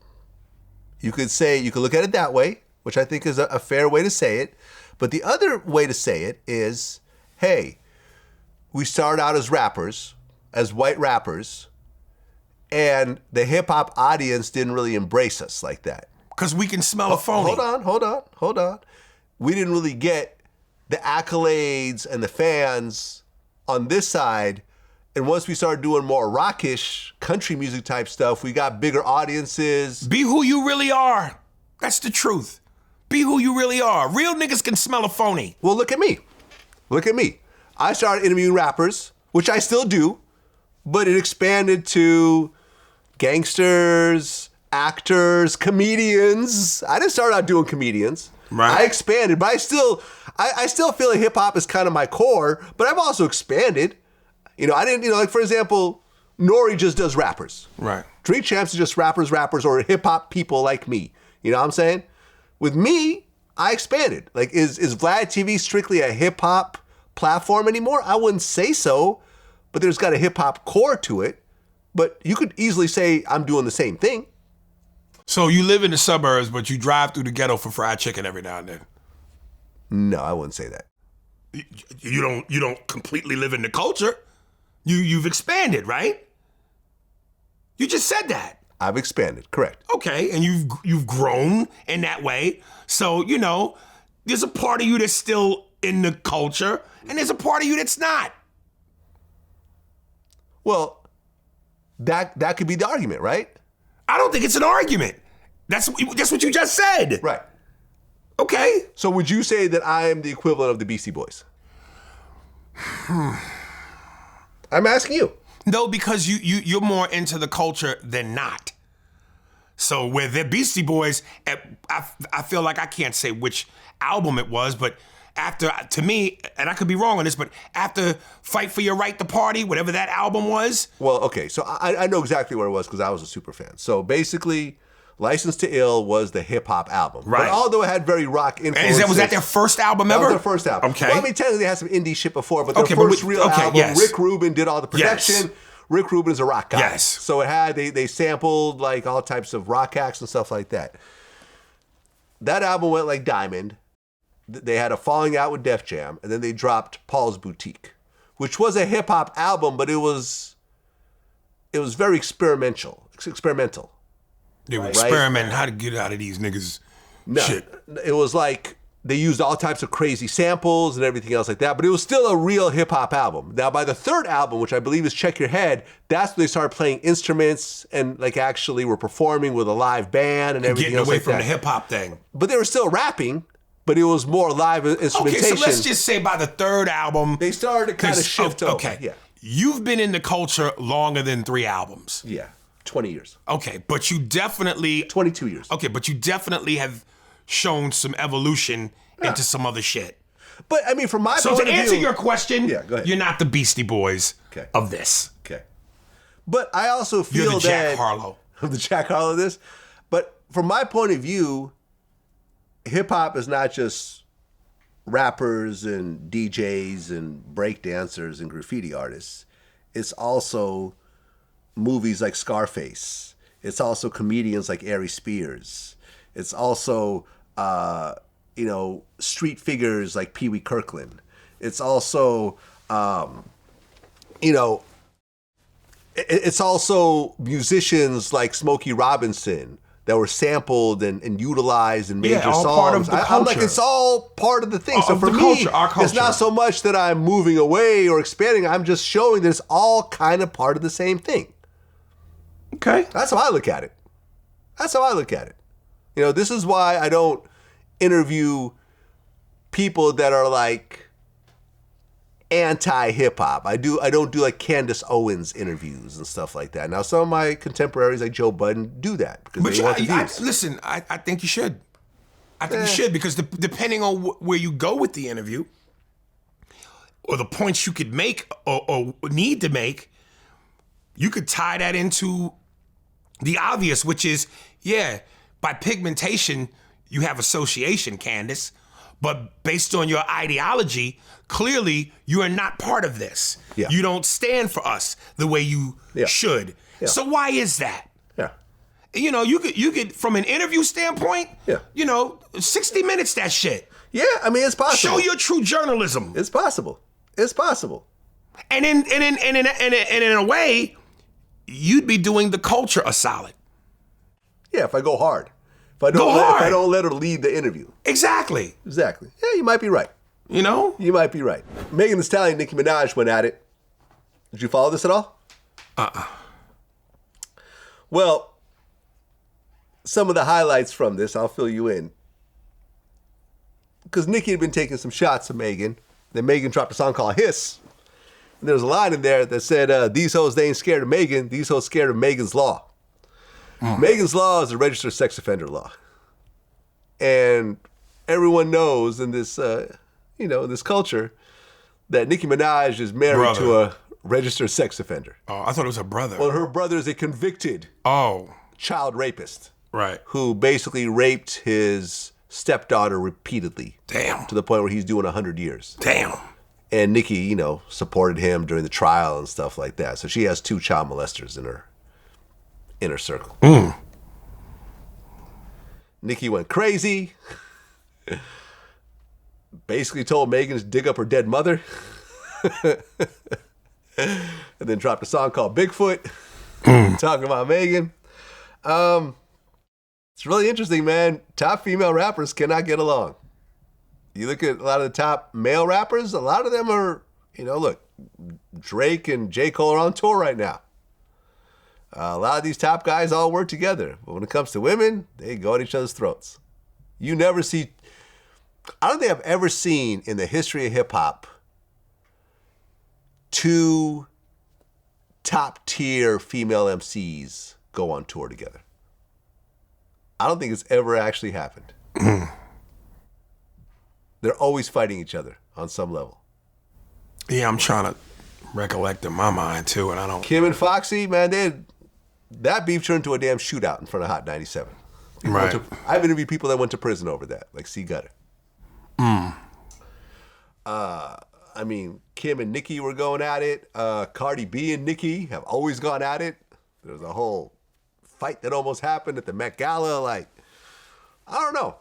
Speaker 1: You could look at it that way, which I think is a fair way to say it. But the other way to say it is, hey, we started out as rappers, as white rappers, and the hip-hop audience didn't really embrace us like that.
Speaker 2: Because we can smell a phony.
Speaker 1: Hold on. We didn't really get the accolades and the fans on this side. And once we started doing more rockish country music type stuff, we got bigger audiences.
Speaker 2: Be who you really are. That's the truth. Be who you really are. Real niggas can smell a phony.
Speaker 1: Well, look at me. I started interviewing rappers, which I still do, but it expanded to gangsters, actors, comedians. I didn't start out doing comedians.
Speaker 2: Right.
Speaker 1: I expanded, but I still feel like hip hop is kind of my core, but I've also expanded. I didn't, like for example, Nori just does rappers.
Speaker 2: Right.
Speaker 1: Drink Champs is just rappers, or hip hop people like me. You know what I'm saying? With me, I expanded. Like, is VladTV strictly a hip hop platform anymore? I wouldn't say so, but there's got a hip hop core to it. But you could easily say I'm doing the same thing.
Speaker 2: So you live in the suburbs, but you drive through the ghetto for fried chicken every now and then.
Speaker 1: No, I wouldn't say that.
Speaker 2: You don't completely live in the culture. You've expanded, right? You just said that.
Speaker 1: I've expanded, correct.
Speaker 2: Okay, and you've grown in that way. So, there's a part of you that's still in the culture, and there's a part of you that's not.
Speaker 1: Well, that could be the argument, right?
Speaker 2: I don't think it's an argument. That's what you just said.
Speaker 1: Right.
Speaker 2: Okay.
Speaker 1: So would you say that I am the equivalent of the Beastie Boys? I'm asking you.
Speaker 2: No, because you're more into the culture than not. So with the Beastie Boys, I feel like I can't say which album it was, but to me, and I could be wrong on this, but after Fight for Your Right to Party, whatever that album was.
Speaker 1: Well, okay, so I know exactly where it was because I was a super fan. So basically, License to Ill was the hip hop album.
Speaker 2: Right.
Speaker 1: But although it had very rock influences.
Speaker 2: Was that their first album ever?
Speaker 1: That was their first album.
Speaker 2: Okay.
Speaker 1: Well, I mean, technically they had some indie shit before, but their
Speaker 2: Okay,
Speaker 1: first real album,
Speaker 2: yes.
Speaker 1: Rick Rubin did all the production.
Speaker 2: Yes.
Speaker 1: Rick Rubin is a rock guy.
Speaker 2: Yes.
Speaker 1: So it had, they sampled like all types of rock acts and stuff like that. That album went like diamond. They had a falling out with Def Jam, and then they dropped Paul's Boutique, which was a hip hop album, but it was very experimental.
Speaker 2: They were experimenting how to get out of these niggas shit.
Speaker 1: It was like they used all types of crazy samples and everything else like that, but it was still a real hip hop album. Now, by the third album, which I believe is Check Your Head, that's when they started playing instruments and like actually were performing with a live band and everything
Speaker 2: Getting
Speaker 1: else
Speaker 2: away
Speaker 1: like
Speaker 2: from
Speaker 1: that.
Speaker 2: the hip hop thing.
Speaker 1: But they were still rapping, but it was more live instrumentation.
Speaker 2: Okay, so let's just say by the third album,
Speaker 1: they started to kind of shift over.
Speaker 2: Okay,
Speaker 1: Yeah.
Speaker 2: You've been in the culture longer than 3 albums.
Speaker 1: Yeah. 20 years.
Speaker 2: Okay, but you definitely
Speaker 1: 22 years.
Speaker 2: Okay, but you definitely have shown some evolution into some other shit.
Speaker 1: But I mean, from my
Speaker 2: So
Speaker 1: point
Speaker 2: to
Speaker 1: of
Speaker 2: answer
Speaker 1: view,
Speaker 2: your question,
Speaker 1: Yeah, go ahead.
Speaker 2: you're not the Beastie Boys of this.
Speaker 1: Okay. But I also feel
Speaker 2: You're the Jack
Speaker 1: that
Speaker 2: Harlow.
Speaker 1: I'm the Jack Harlow of this. But from my point of view, hip hop is not just rappers and DJs and break dancers and graffiti artists. It's also movies like Scarface. It's also comedians like Aries. It's also street figures like Pee Wee Kirkland. It's also it's also musicians like Smokey Robinson that were sampled and utilized in major
Speaker 2: all
Speaker 1: songs.
Speaker 2: part of the
Speaker 1: I'm like,
Speaker 2: culture.
Speaker 1: it's all part of the thing. So
Speaker 2: Of
Speaker 1: for
Speaker 2: the
Speaker 1: me,
Speaker 2: culture, our
Speaker 1: it's
Speaker 2: culture.
Speaker 1: not so much that I'm moving away or expanding. I'm just showing that it's all kind of part of the same thing.
Speaker 2: Okay.
Speaker 1: That's how I look at it. This is why I don't interview people that are like anti-hip hop. I don't do like Candace Owens interviews and stuff like that. Now some of my contemporaries like Joe Budden do that because they want the views.
Speaker 2: Listen, I think you should. I think you should because depending on where you go with the interview or the points you could make or need to make, you could tie that into the obvious, which is, by pigmentation, you have association, Candace. But based on your ideology, clearly you are not part of this.
Speaker 1: Yeah.
Speaker 2: You don't stand for us the way you should.
Speaker 1: Yeah.
Speaker 2: So why is that?
Speaker 1: Yeah.
Speaker 2: You could from an interview standpoint, 60 minutes that shit.
Speaker 1: Yeah, I mean it's possible.
Speaker 2: Show your true journalism.
Speaker 1: It's possible.
Speaker 2: And in a way, you'd be doing the culture a solid.
Speaker 1: Yeah, if I go hard. If I don't let her lead the interview.
Speaker 2: Exactly.
Speaker 1: Yeah, you might be right.
Speaker 2: You
Speaker 1: might be right. Megan Thee Stallion and Nicki Minaj went at it. Did you follow this at all? Well, some of the highlights from this, I'll fill you in. Because Nicki had been taking some shots of Megan. Then Megan dropped a song called Hiss. And there was a line in there that said, these hoes, they ain't scared of Megan. These hoes scared of Megan's Law. Megan's Law is a registered sex offender law. And everyone knows in this, this culture that Nicki Minaj is married to a registered sex offender.
Speaker 2: Oh, I thought it was a brother.
Speaker 1: Well, her brother is a convicted child rapist.
Speaker 2: Right.
Speaker 1: Who basically raped his stepdaughter repeatedly.
Speaker 2: Damn.
Speaker 1: To the point where he's doing 100 years.
Speaker 2: Damn.
Speaker 1: And Nicki, supported him during the trial and stuff like that. So she has 2 child molesters in her inner circle. Nicki went crazy. Basically told Megan to dig up her dead mother. And then dropped a song called Bigfoot. Talking about Megan. It's really interesting, man. Top female rappers cannot get along. You look at a lot of the top male rappers, a lot of them are, look, Drake and J. Cole are on tour right now. A lot of these top guys all work together. But when it comes to women, they go at each other's throats. You never see, I don't think I've ever seen in the history of hip hop 2 top tier female MCs go on tour together. I don't think it's ever actually happened. They're always fighting each other on some level.
Speaker 2: Yeah, I'm trying to recollect in my mind too, and I don't.
Speaker 1: Kim and Foxy, man, that beef turned into a damn shootout in front of Hot 97.
Speaker 2: Right.
Speaker 1: I've interviewed people that went to prison over that, like C. Gutter. Kim and Nicki were going at it. Cardi B and Nicki have always gone at it. There was a whole fight that almost happened at the Met Gala. Like, I don't know.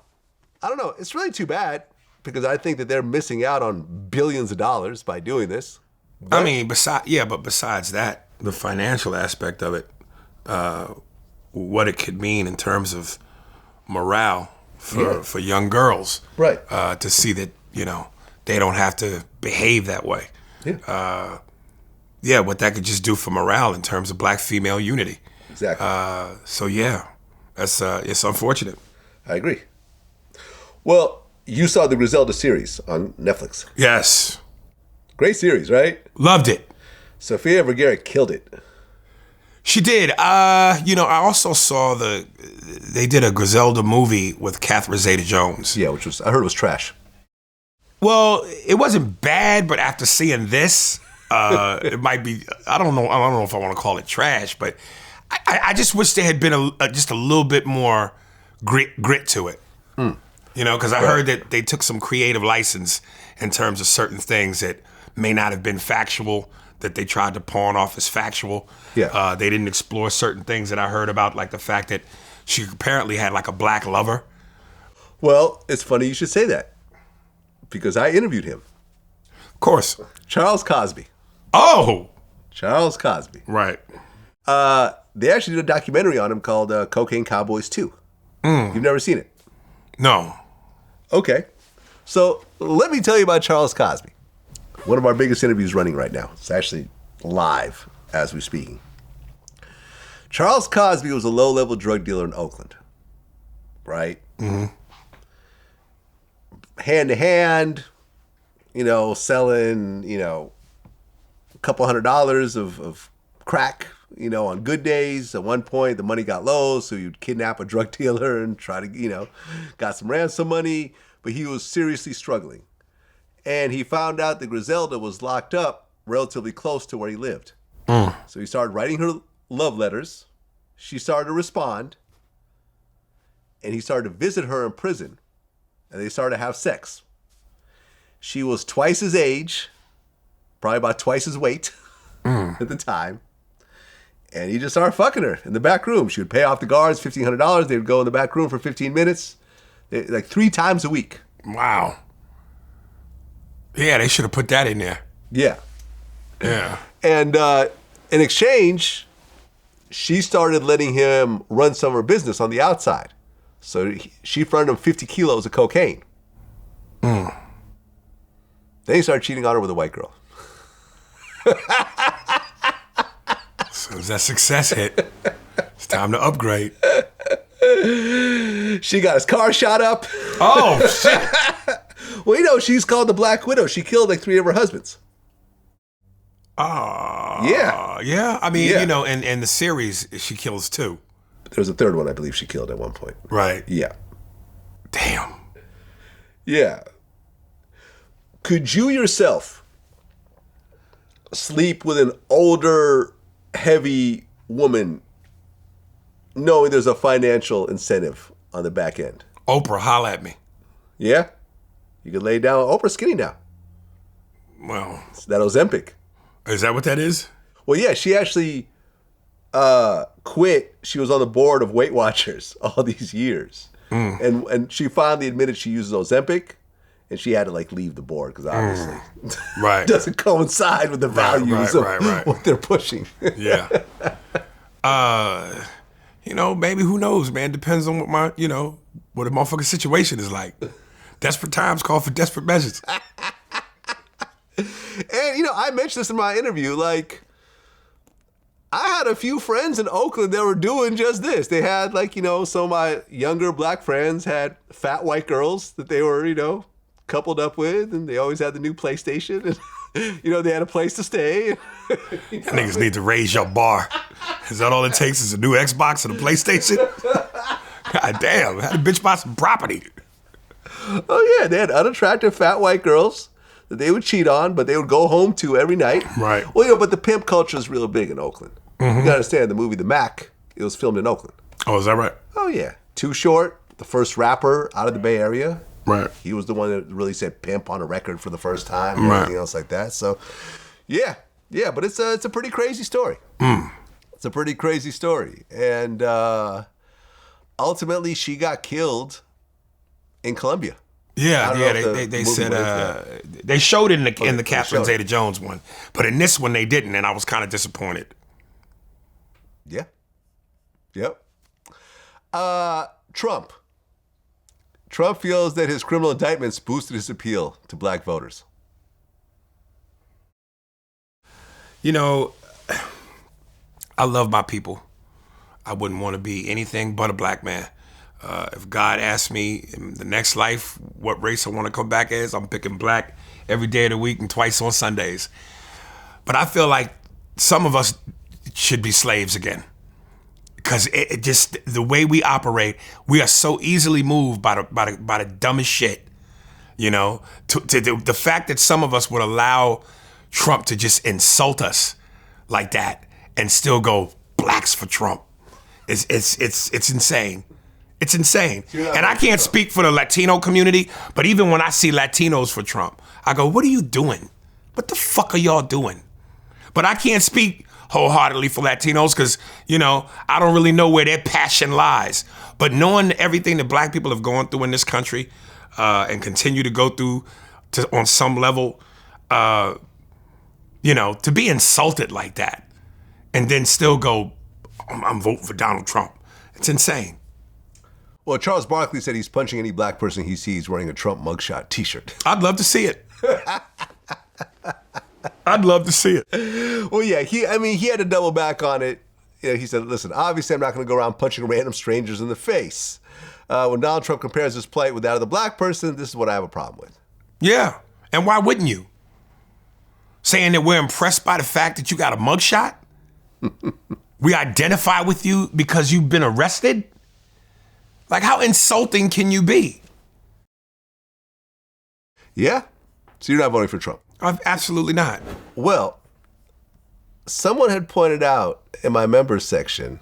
Speaker 1: It's really too bad because I think that they're missing out on billions of dollars by doing this. But,
Speaker 2: besides that, the financial aspect of it, what it could mean in terms of morale for young girls,
Speaker 1: right?
Speaker 2: To see that they don't have to behave that way. What that could just do for morale in terms of black female unity.
Speaker 1: Exactly.
Speaker 2: It's unfortunate.
Speaker 1: I agree. Well, you saw the Griselda series on Netflix.
Speaker 2: Yes.
Speaker 1: Great series, right?
Speaker 2: Loved it.
Speaker 1: Sofia Vergara killed it.
Speaker 2: She did. I also saw they did a Griselda movie with Catherine Zeta-Jones.
Speaker 1: Yeah, I heard it was trash.
Speaker 2: Well, it wasn't bad, but after seeing this, it might be. I don't know if I want to call it trash, but I just wish there had been just a little bit more grit to it. Because I heard that they took some creative license in terms of certain things that may not have been factual, that they tried to pawn off as factual.
Speaker 1: Yeah.
Speaker 2: They didn't explore certain things that I heard about, like the fact that she apparently had like a black lover.
Speaker 1: Well, it's funny you should say that because I interviewed him.
Speaker 2: Of course.
Speaker 1: Charles Cosby.
Speaker 2: Oh!
Speaker 1: Charles Cosby.
Speaker 2: Right.
Speaker 1: They actually did a documentary on him called Cocaine Cowboys 2. You've never seen it?
Speaker 2: No.
Speaker 1: Okay. So let me tell you about Charles Cosby. One of our biggest interviews running right now. It's actually live as we're speaking. Charles Cosby was a low-level drug dealer in Oakland. Right? Mm-hmm. Hand-to-hand, selling, a couple $100s of crack, on good days. At one point, the money got low, so you'd kidnap a drug dealer and try to, got some ransom money. But he was seriously struggling. And he found out that Griselda was locked up relatively close to where he lived. So he started writing her love letters. She started to respond. And he started to visit her in prison. And they started to have sex. She was twice his age, probably about twice his weight at the time. And he just started fucking her in the back room. She would pay off the guards $1,500. They would go in the back room for 15 minutes, like 3 times a week.
Speaker 2: Wow. Yeah, they should have put that in there.
Speaker 1: Yeah.
Speaker 2: Yeah.
Speaker 1: And in exchange, she started letting him run some of her business on the outside. So she fronted him 50 kilos of cocaine. Then he started cheating on her with a white girl.
Speaker 2: So as that success hit, it's time to upgrade.
Speaker 1: She got his car shot up.
Speaker 2: Oh, shit.
Speaker 1: Well, she's called the Black Widow. She killed like 3 of her husbands.
Speaker 2: Yeah. I mean, in the series, she kills 2.
Speaker 1: There's a third one I believe she killed at one point.
Speaker 2: Right.
Speaker 1: Yeah.
Speaker 2: Damn.
Speaker 1: Yeah. Could you yourself sleep with an older, heavy woman knowing there's a financial incentive on the back end?
Speaker 2: Oprah, holla at me.
Speaker 1: Yeah? You could lay down. Oprah's skinny now.
Speaker 2: Well,
Speaker 1: It's that Ozempic.
Speaker 2: is that what that is?
Speaker 1: Well, yeah, she actually quit. She was on the board of Weight Watchers all these years. And she finally admitted she uses Ozempic, and she had to like leave the board because obviously
Speaker 2: Right.
Speaker 1: it doesn't coincide with the values of what they're pushing.
Speaker 2: Yeah. Maybe who knows, man? Depends on what what a motherfucking situation is like. Desperate times call for desperate measures.
Speaker 1: And I mentioned this in my interview. Like, I had a few friends in Oakland that were doing just this. They had some of my younger black friends had fat white girls that they were coupled up with, and they always had the new PlayStation, and they had a place to stay.
Speaker 2: Niggas need to raise your bar. Is that all it takes? Is a new Xbox and a PlayStation? God damn, how the bitch buy some property?
Speaker 1: Oh yeah, they had unattractive fat white girls that they would cheat on, but they would go home to every night.
Speaker 2: Right.
Speaker 1: Well, but the pimp culture is real big in Oakland. You gotta understand, the movie The Mac, it was filmed in Oakland.
Speaker 2: Oh, is that right?
Speaker 1: Oh yeah. Too Short, the first rapper out of the Bay Area.
Speaker 2: Right.
Speaker 1: He was the one that really said pimp on a record for the first time and
Speaker 2: Right.
Speaker 1: everything else like that. So yeah, but it's a pretty crazy story. It's a pretty crazy story. And ultimately she got killed in Colombia.
Speaker 2: Yeah,
Speaker 1: I don't know if
Speaker 2: they
Speaker 1: the
Speaker 2: said
Speaker 1: movie
Speaker 2: they showed it in the
Speaker 1: they
Speaker 2: Catherine
Speaker 1: showed it.
Speaker 2: Zeta-Jones one, but in this one they didn't, and I was kind of disappointed.
Speaker 1: Yeah. Yep. Trump. Trump feels that his criminal indictments boosted his appeal to black voters.
Speaker 2: I love my people. I wouldn't want to be anything but a black man. If God asked me in the next life what race I want to come back as, I'm picking black every day of the week and twice on Sundays. But I feel like some of us should be slaves again. Because it just, the way we operate, we are so easily moved by the dumbest shit. The fact that some of us would allow Trump to just insult us like that and still go blacks for Trump. It's insane. It's insane. And I can't speak for the Latino community, but even when I see Latinos for Trump, I go, what are you doing? What the fuck are y'all doing? But I can't speak wholeheartedly for Latinos because, I don't really know where their passion lies. But knowing everything that black people have gone through in this country and continue to go through on some level, to be insulted like that and then still go, I'm voting for Donald Trump. It's insane.
Speaker 1: Well, Charles Barkley said he's punching any black person he sees wearing a Trump mugshot t-shirt.
Speaker 2: I'd love to see it. I'd love to see it.
Speaker 1: Well, yeah, he had to double back on it. He said, listen, obviously I'm not going to go around punching random strangers in the face. When Donald Trump compares his plight with that of the black person, this is what I have a problem with.
Speaker 2: Yeah, and why wouldn't you? Saying that we're impressed by the fact that you got a mugshot? We identify with you because you've been arrested? Like, how insulting can you be?
Speaker 1: Yeah? So you're not voting for Trump?
Speaker 2: Absolutely not.
Speaker 1: Well, someone had pointed out in my members section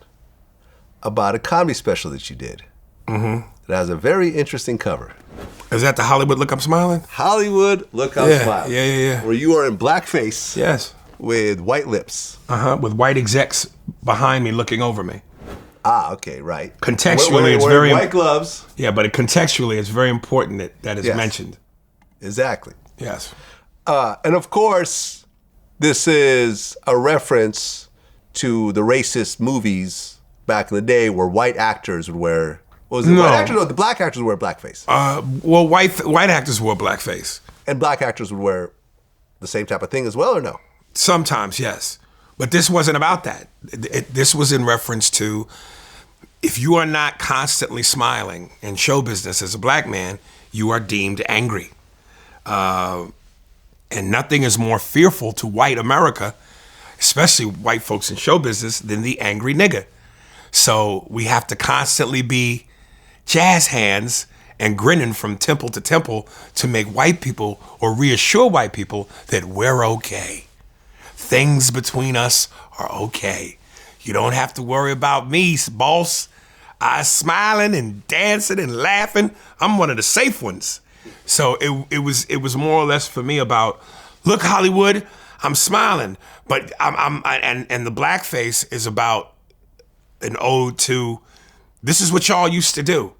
Speaker 1: about a comedy special that you did. That has a very interesting cover.
Speaker 2: Is that the Hollywood Look I'm Smiling?
Speaker 1: Hollywood Look I'm Smiling.
Speaker 2: Yeah.
Speaker 1: Where you are in blackface.
Speaker 2: Yes.
Speaker 1: With white lips.
Speaker 2: With white execs behind me looking over me.
Speaker 1: Ah, okay, right.
Speaker 2: Contextually, it's
Speaker 1: wearing
Speaker 2: very
Speaker 1: white gloves.
Speaker 2: Yeah, but contextually, it's very important that is mentioned.
Speaker 1: Exactly.
Speaker 2: Yes.
Speaker 1: And of course, this is a reference to the racist movies back in the day where white actors would wear. What was it?
Speaker 2: No.
Speaker 1: White actors? No, the black actors would wear blackface.
Speaker 2: Well, white actors wore blackface.
Speaker 1: And black actors would wear the same type of thing as well, or no?
Speaker 2: Sometimes, yes. But this wasn't about that. This was in reference to if you are not constantly smiling in show business as a black man, you are deemed angry. And nothing is more fearful to white America, especially white folks in show business, than the angry nigga. So we have to constantly be jazz hands and grinning from temple to temple to make white people or reassure white people that we're okay. Things between us are okay. You don't have to worry about me, boss. I smiling and dancing and laughing. I'm one of the safe ones. So it was more or less for me about, look, Hollywood, I'm smiling, but and the blackface is about an ode to, this is what y'all used to do.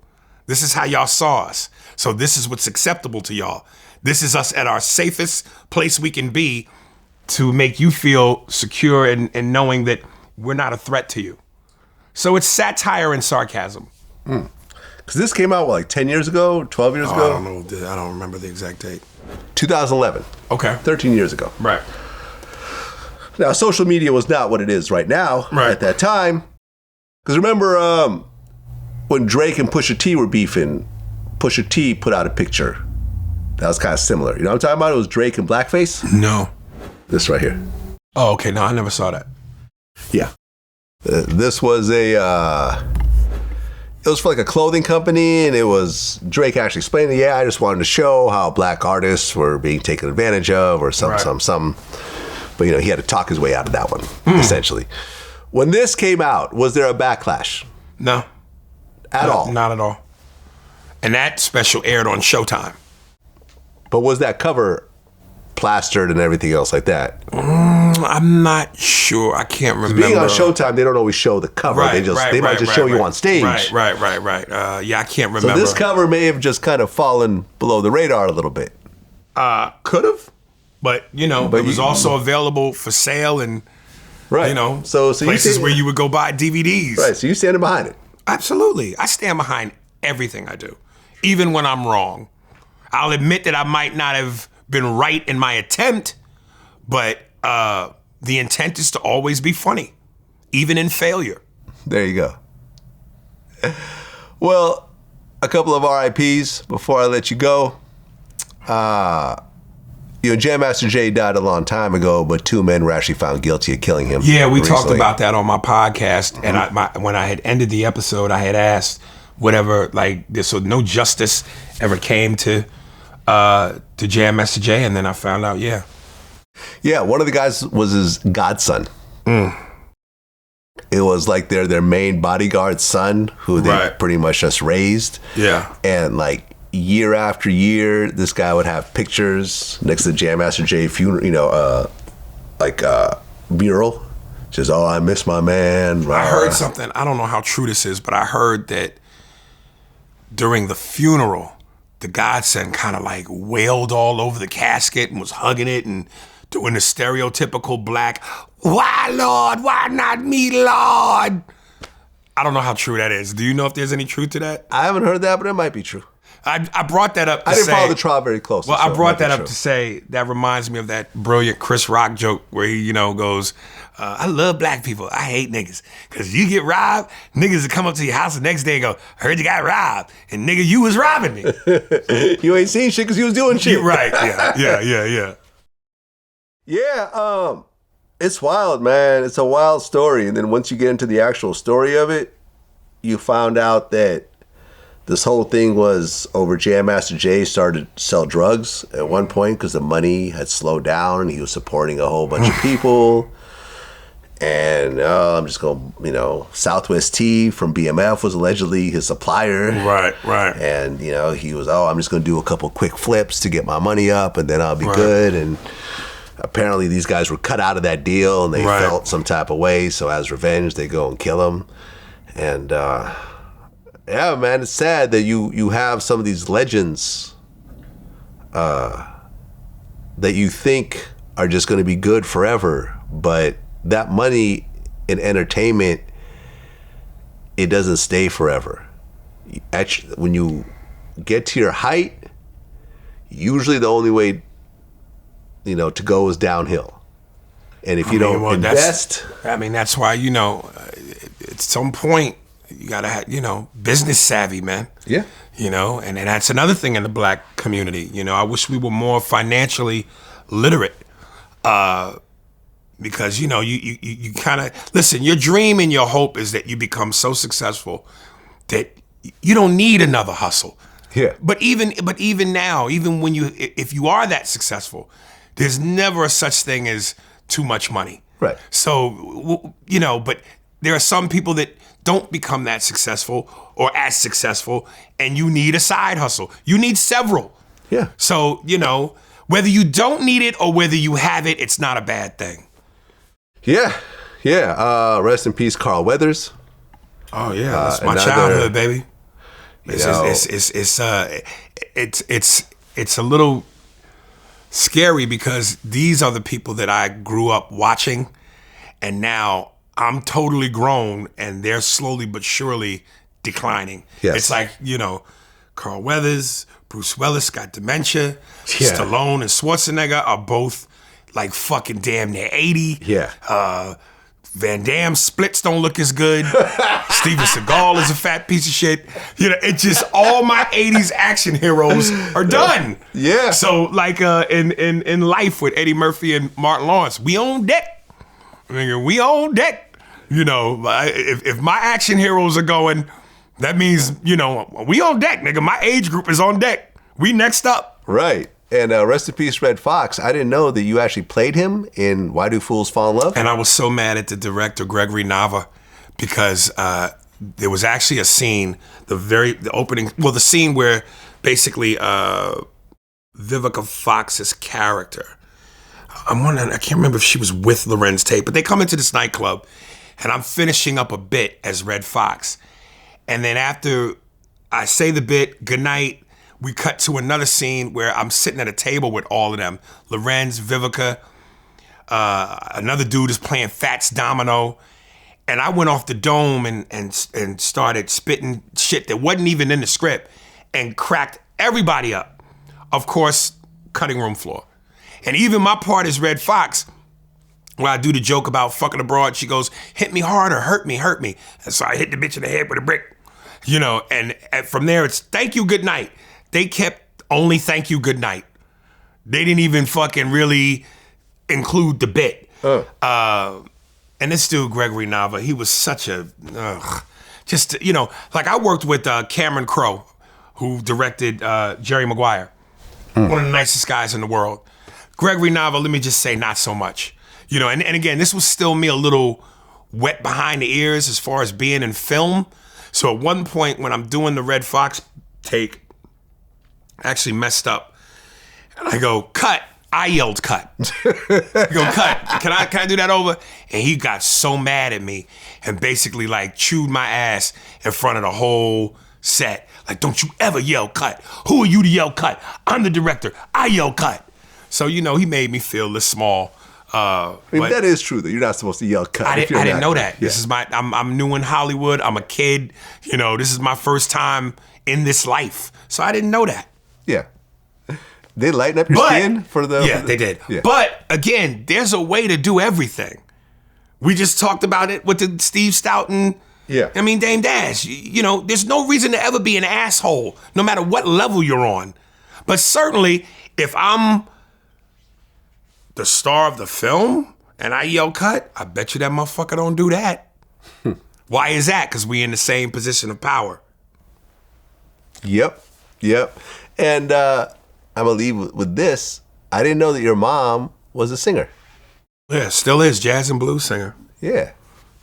Speaker 2: This is how y'all saw us. So this is what's acceptable to y'all. This is us at our safest place we can be to make you feel secure and knowing that we're not a threat to you. So it's satire and sarcasm.
Speaker 1: Because this came out, what, like 10 years ago, 12 years ago?
Speaker 2: I don't know. I don't remember the exact date.
Speaker 1: 2011.
Speaker 2: Okay.
Speaker 1: 13 years ago.
Speaker 2: Right.
Speaker 1: Now, social media was not what it is right now at that time. Because remember when Drake and Pusha T were beefing, Pusha T put out a picture that was kind of similar. You know what I'm talking about? It was Drake and blackface.
Speaker 2: No.
Speaker 1: This right here.
Speaker 2: Oh, okay. No, I never saw that.
Speaker 1: Yeah. This was it was for like a clothing company, and it was Drake actually explaining, I just wanted to show how black artists were being taken advantage of or something. But, he had to talk his way out of that one, essentially. When this came out, was there a backlash?
Speaker 2: No.
Speaker 1: At all?
Speaker 2: Not at all. And that special aired on Showtime.
Speaker 1: But was that cover plastered and everything else like that?
Speaker 2: I'm not sure. I can't remember.
Speaker 1: Being on Showtime, they don't always show the cover. They might just show you on stage.
Speaker 2: Right. I can't remember.
Speaker 1: So this cover may have just kind of fallen below the radar a little bit.
Speaker 2: Could have. But, it was also available for sale and, so places where you would go buy DVDs.
Speaker 1: Right, so you standing behind it.
Speaker 2: Absolutely. I stand behind everything I do, even when I'm wrong. I'll admit that I might not have been right in my attempt, but the intent is to always be funny, even in failure.
Speaker 1: There you go. Well, a couple of RIPs before I let you go. Jam Master Jay died a long time ago, but 2 men were actually found guilty of killing him.
Speaker 2: Yeah, we
Speaker 1: recently.
Speaker 2: talked about that on my podcast, and when I had ended the episode, I had asked whatever, so no justice ever came to Jam Master Jay, and then I found out, yeah,
Speaker 1: one of the guys was his godson. It was like their main bodyguard son, who they pretty much just raised.
Speaker 2: Yeah,
Speaker 1: and year after year, this guy would have pictures next to Jam Master Jay funeral, mural. Just, I miss my man.
Speaker 2: I heard something. I don't know how true this is, but I heard that during the funeral, the godson kind of wailed all over the casket and was hugging it and doing the stereotypical black, "Why, Lord? Why not me, Lord?" I don't know how true that is. Do you know if there's any truth to that?
Speaker 1: I haven't heard that, but it might be true.
Speaker 2: I brought that up to
Speaker 1: I didn't
Speaker 2: say,
Speaker 1: follow the trial very closely.
Speaker 2: Well,
Speaker 1: so
Speaker 2: I brought that up
Speaker 1: true.
Speaker 2: to say that reminds me of that brilliant Chris Rock joke where he, goes, I love black people. I hate niggas. Because you get robbed, niggas will come up to your house the next day and go, I heard you got robbed. And nigga, you was robbing me.
Speaker 1: You ain't seen shit because you was doing shit.
Speaker 2: Right. Yeah.
Speaker 1: Yeah, it's wild, man. It's a wild story. And then once you get into the actual story of it, you found out that this whole thing was over Jam Master Jay started to sell drugs at one point because the money had slowed down and he was supporting a whole bunch of people. And I'm just going, Southwest Tea from BMF was allegedly his supplier.
Speaker 2: Right.
Speaker 1: And, he was, I'm just going to do a couple quick flips to get my money up and then I'll be good. And apparently these guys were cut out of that deal and they felt some type of way. So as revenge, they go and kill him. And, yeah, man, it's sad that you have some of these legends that you think are just going to be good forever, but that money in entertainment, it doesn't stay forever. Actually, when you get to your height, usually the only way, to go is downhill. And if you don't invest...
Speaker 2: That's why, at some point, you gotta have, business savvy, man. Yeah. And that's another thing in the black community. I wish we were more financially literate. because you kind of listen. Your dream and your hope is that you become so successful that you don't need another hustle.
Speaker 1: Yeah.
Speaker 2: But even now, even when if you are that successful, there's never a such thing as too much money.
Speaker 1: Right.
Speaker 2: So but there are some people that don't become that successful or as successful, and you need a side hustle. You need several.
Speaker 1: Yeah.
Speaker 2: So, whether you don't need it or whether you have it, it's not a bad thing.
Speaker 1: Yeah. Yeah. Rest in peace, Carl Weathers.
Speaker 2: Oh yeah, that's my childhood, baby. It's a little scary because these are the people that I grew up watching, and now I'm totally grown and they're slowly but surely declining.
Speaker 1: Yes.
Speaker 2: It's like, Carl Weathers, Bruce Willis got dementia.
Speaker 1: Yeah.
Speaker 2: Stallone and Schwarzenegger are both like fucking damn near 80.
Speaker 1: Yeah.
Speaker 2: Van Damme's splits don't look as good. Steven Seagal is a fat piece of shit. It's just all my 80s action heroes are done.
Speaker 1: Yeah.
Speaker 2: So like in Life with Eddie Murphy and Martin Lawrence, we on deck. We on deck. If my action heroes are going, that means, we on deck, nigga. My age group is on deck. We next up.
Speaker 1: Right. And rest in peace, Red Fox. I didn't know that you actually played him in Why Do Fools Fall in Love?
Speaker 2: And I was so mad at the director, Gregory Nava, because there was actually a scene, the scene where basically Vivica Fox's character, I can't remember if she was with Lorenz Tate, but they come into this nightclub and I'm finishing up a bit as Red Fox. And then after I say the bit, goodnight, we cut to another scene where I'm sitting at a table with all of them. Lorenz, Vivica, another dude is playing Fats Domino. And I went off the dome and started spitting shit that wasn't even in the script and cracked everybody up. Of course, cutting room floor. And even my part as Red Fox, where I do the joke about fucking a broad, she goes, hit me harder, hurt me. And so I hit the bitch in the head with a brick. And from there it's thank you, good night. They kept only thank you, good night. They didn't even fucking really include the bit. And this dude, Gregory Nava, he was such a, like I worked with Cameron Crowe, who directed Jerry Maguire. One of the nicest guys in the world. Gregory Nava, let me just say, not so much. And again, this was still me a little wet behind the ears as far as being in film. So at one point when I'm doing the Red Fox take, I actually messed up. And I go, cut. I yelled, cut. I go, cut. Can I do that over? And he got so mad at me and basically like chewed my ass in front of the whole set. Like, don't you ever yell cut. Who are you to yell cut? I'm the director. I yell cut. So, he made me feel this small.
Speaker 1: That is true, though. You're not supposed to yell cut.
Speaker 2: I didn't know that.
Speaker 1: Yeah.
Speaker 2: This is I'm new in Hollywood. I'm a kid. This is my first time in this life. So I didn't know that.
Speaker 1: Yeah. They lighten up your skin for the...
Speaker 2: Yeah, they did.
Speaker 1: Yeah.
Speaker 2: But, again, there's a way to do everything. We just talked about it with the Steve Stoute and...
Speaker 1: Yeah.
Speaker 2: Dame Dash. There's no reason to ever be an asshole, no matter what level you're on. But certainly, if I'm the star of the film and I yell cut, I bet you that motherfucker don't do that. Why is that? Because we in the same position of power.
Speaker 1: Yep. And I'm going to leave with this. I didn't know that your mom was a singer.
Speaker 2: Yeah, still is. Jazz and blues singer.
Speaker 1: Yeah.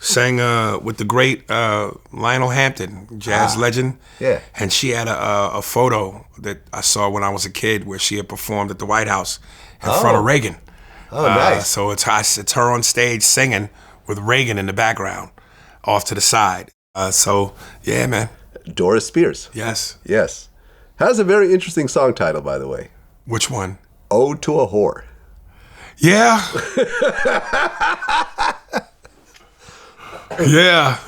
Speaker 2: Sang with the great Lionel Hampton, jazz legend.
Speaker 1: Yeah.
Speaker 2: And she had a photo that I saw when I was a kid where she had performed at the White House in front of Reagan.
Speaker 1: Oh, nice.
Speaker 2: So it's her on stage singing with Reagan in the background off to the side. Yeah, man.
Speaker 1: Doris Spears.
Speaker 2: Yes.
Speaker 1: Has a very interesting song title, by the way.
Speaker 2: Which one?
Speaker 1: Ode to a Whore.
Speaker 2: Yeah. Yeah.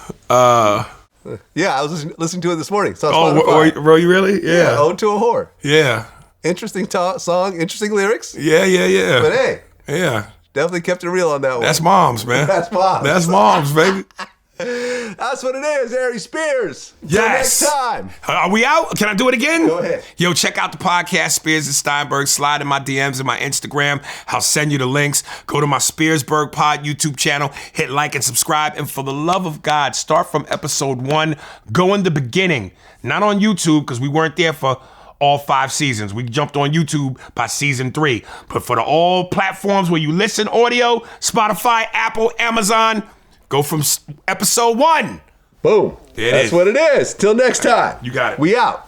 Speaker 1: Yeah, I was listening to it this morning. So
Speaker 2: were you really? Yeah.
Speaker 1: Ode to a Whore.
Speaker 2: Yeah.
Speaker 1: Interesting song, interesting lyrics.
Speaker 2: Yeah.
Speaker 1: But hey.
Speaker 2: Yeah.
Speaker 1: Definitely kept it real on that one.
Speaker 2: That's moms, man.
Speaker 1: That's moms.
Speaker 2: That's moms, baby.
Speaker 1: That's what it is, Aries Spears. Till
Speaker 2: Yes.
Speaker 1: next time.
Speaker 2: Are we out? Can I do it again?
Speaker 1: Go ahead.
Speaker 2: Yo, check out the podcast, Spears and Steinberg. Slide in my DMs and my Instagram. I'll send you the links. Go to my Spearsburg Pod YouTube channel. Hit like and subscribe. And for the love of God, start from episode 1. Go in the beginning. Not on YouTube, because we weren't there for all 5 seasons. We jumped on YouTube by season 3. But for the all platforms where you listen, audio, Spotify, Apple, Amazon, go from episode 1.
Speaker 1: Boom.
Speaker 2: There it
Speaker 1: That's
Speaker 2: is.
Speaker 1: what it is. Till next time.
Speaker 2: You got it.
Speaker 1: We out.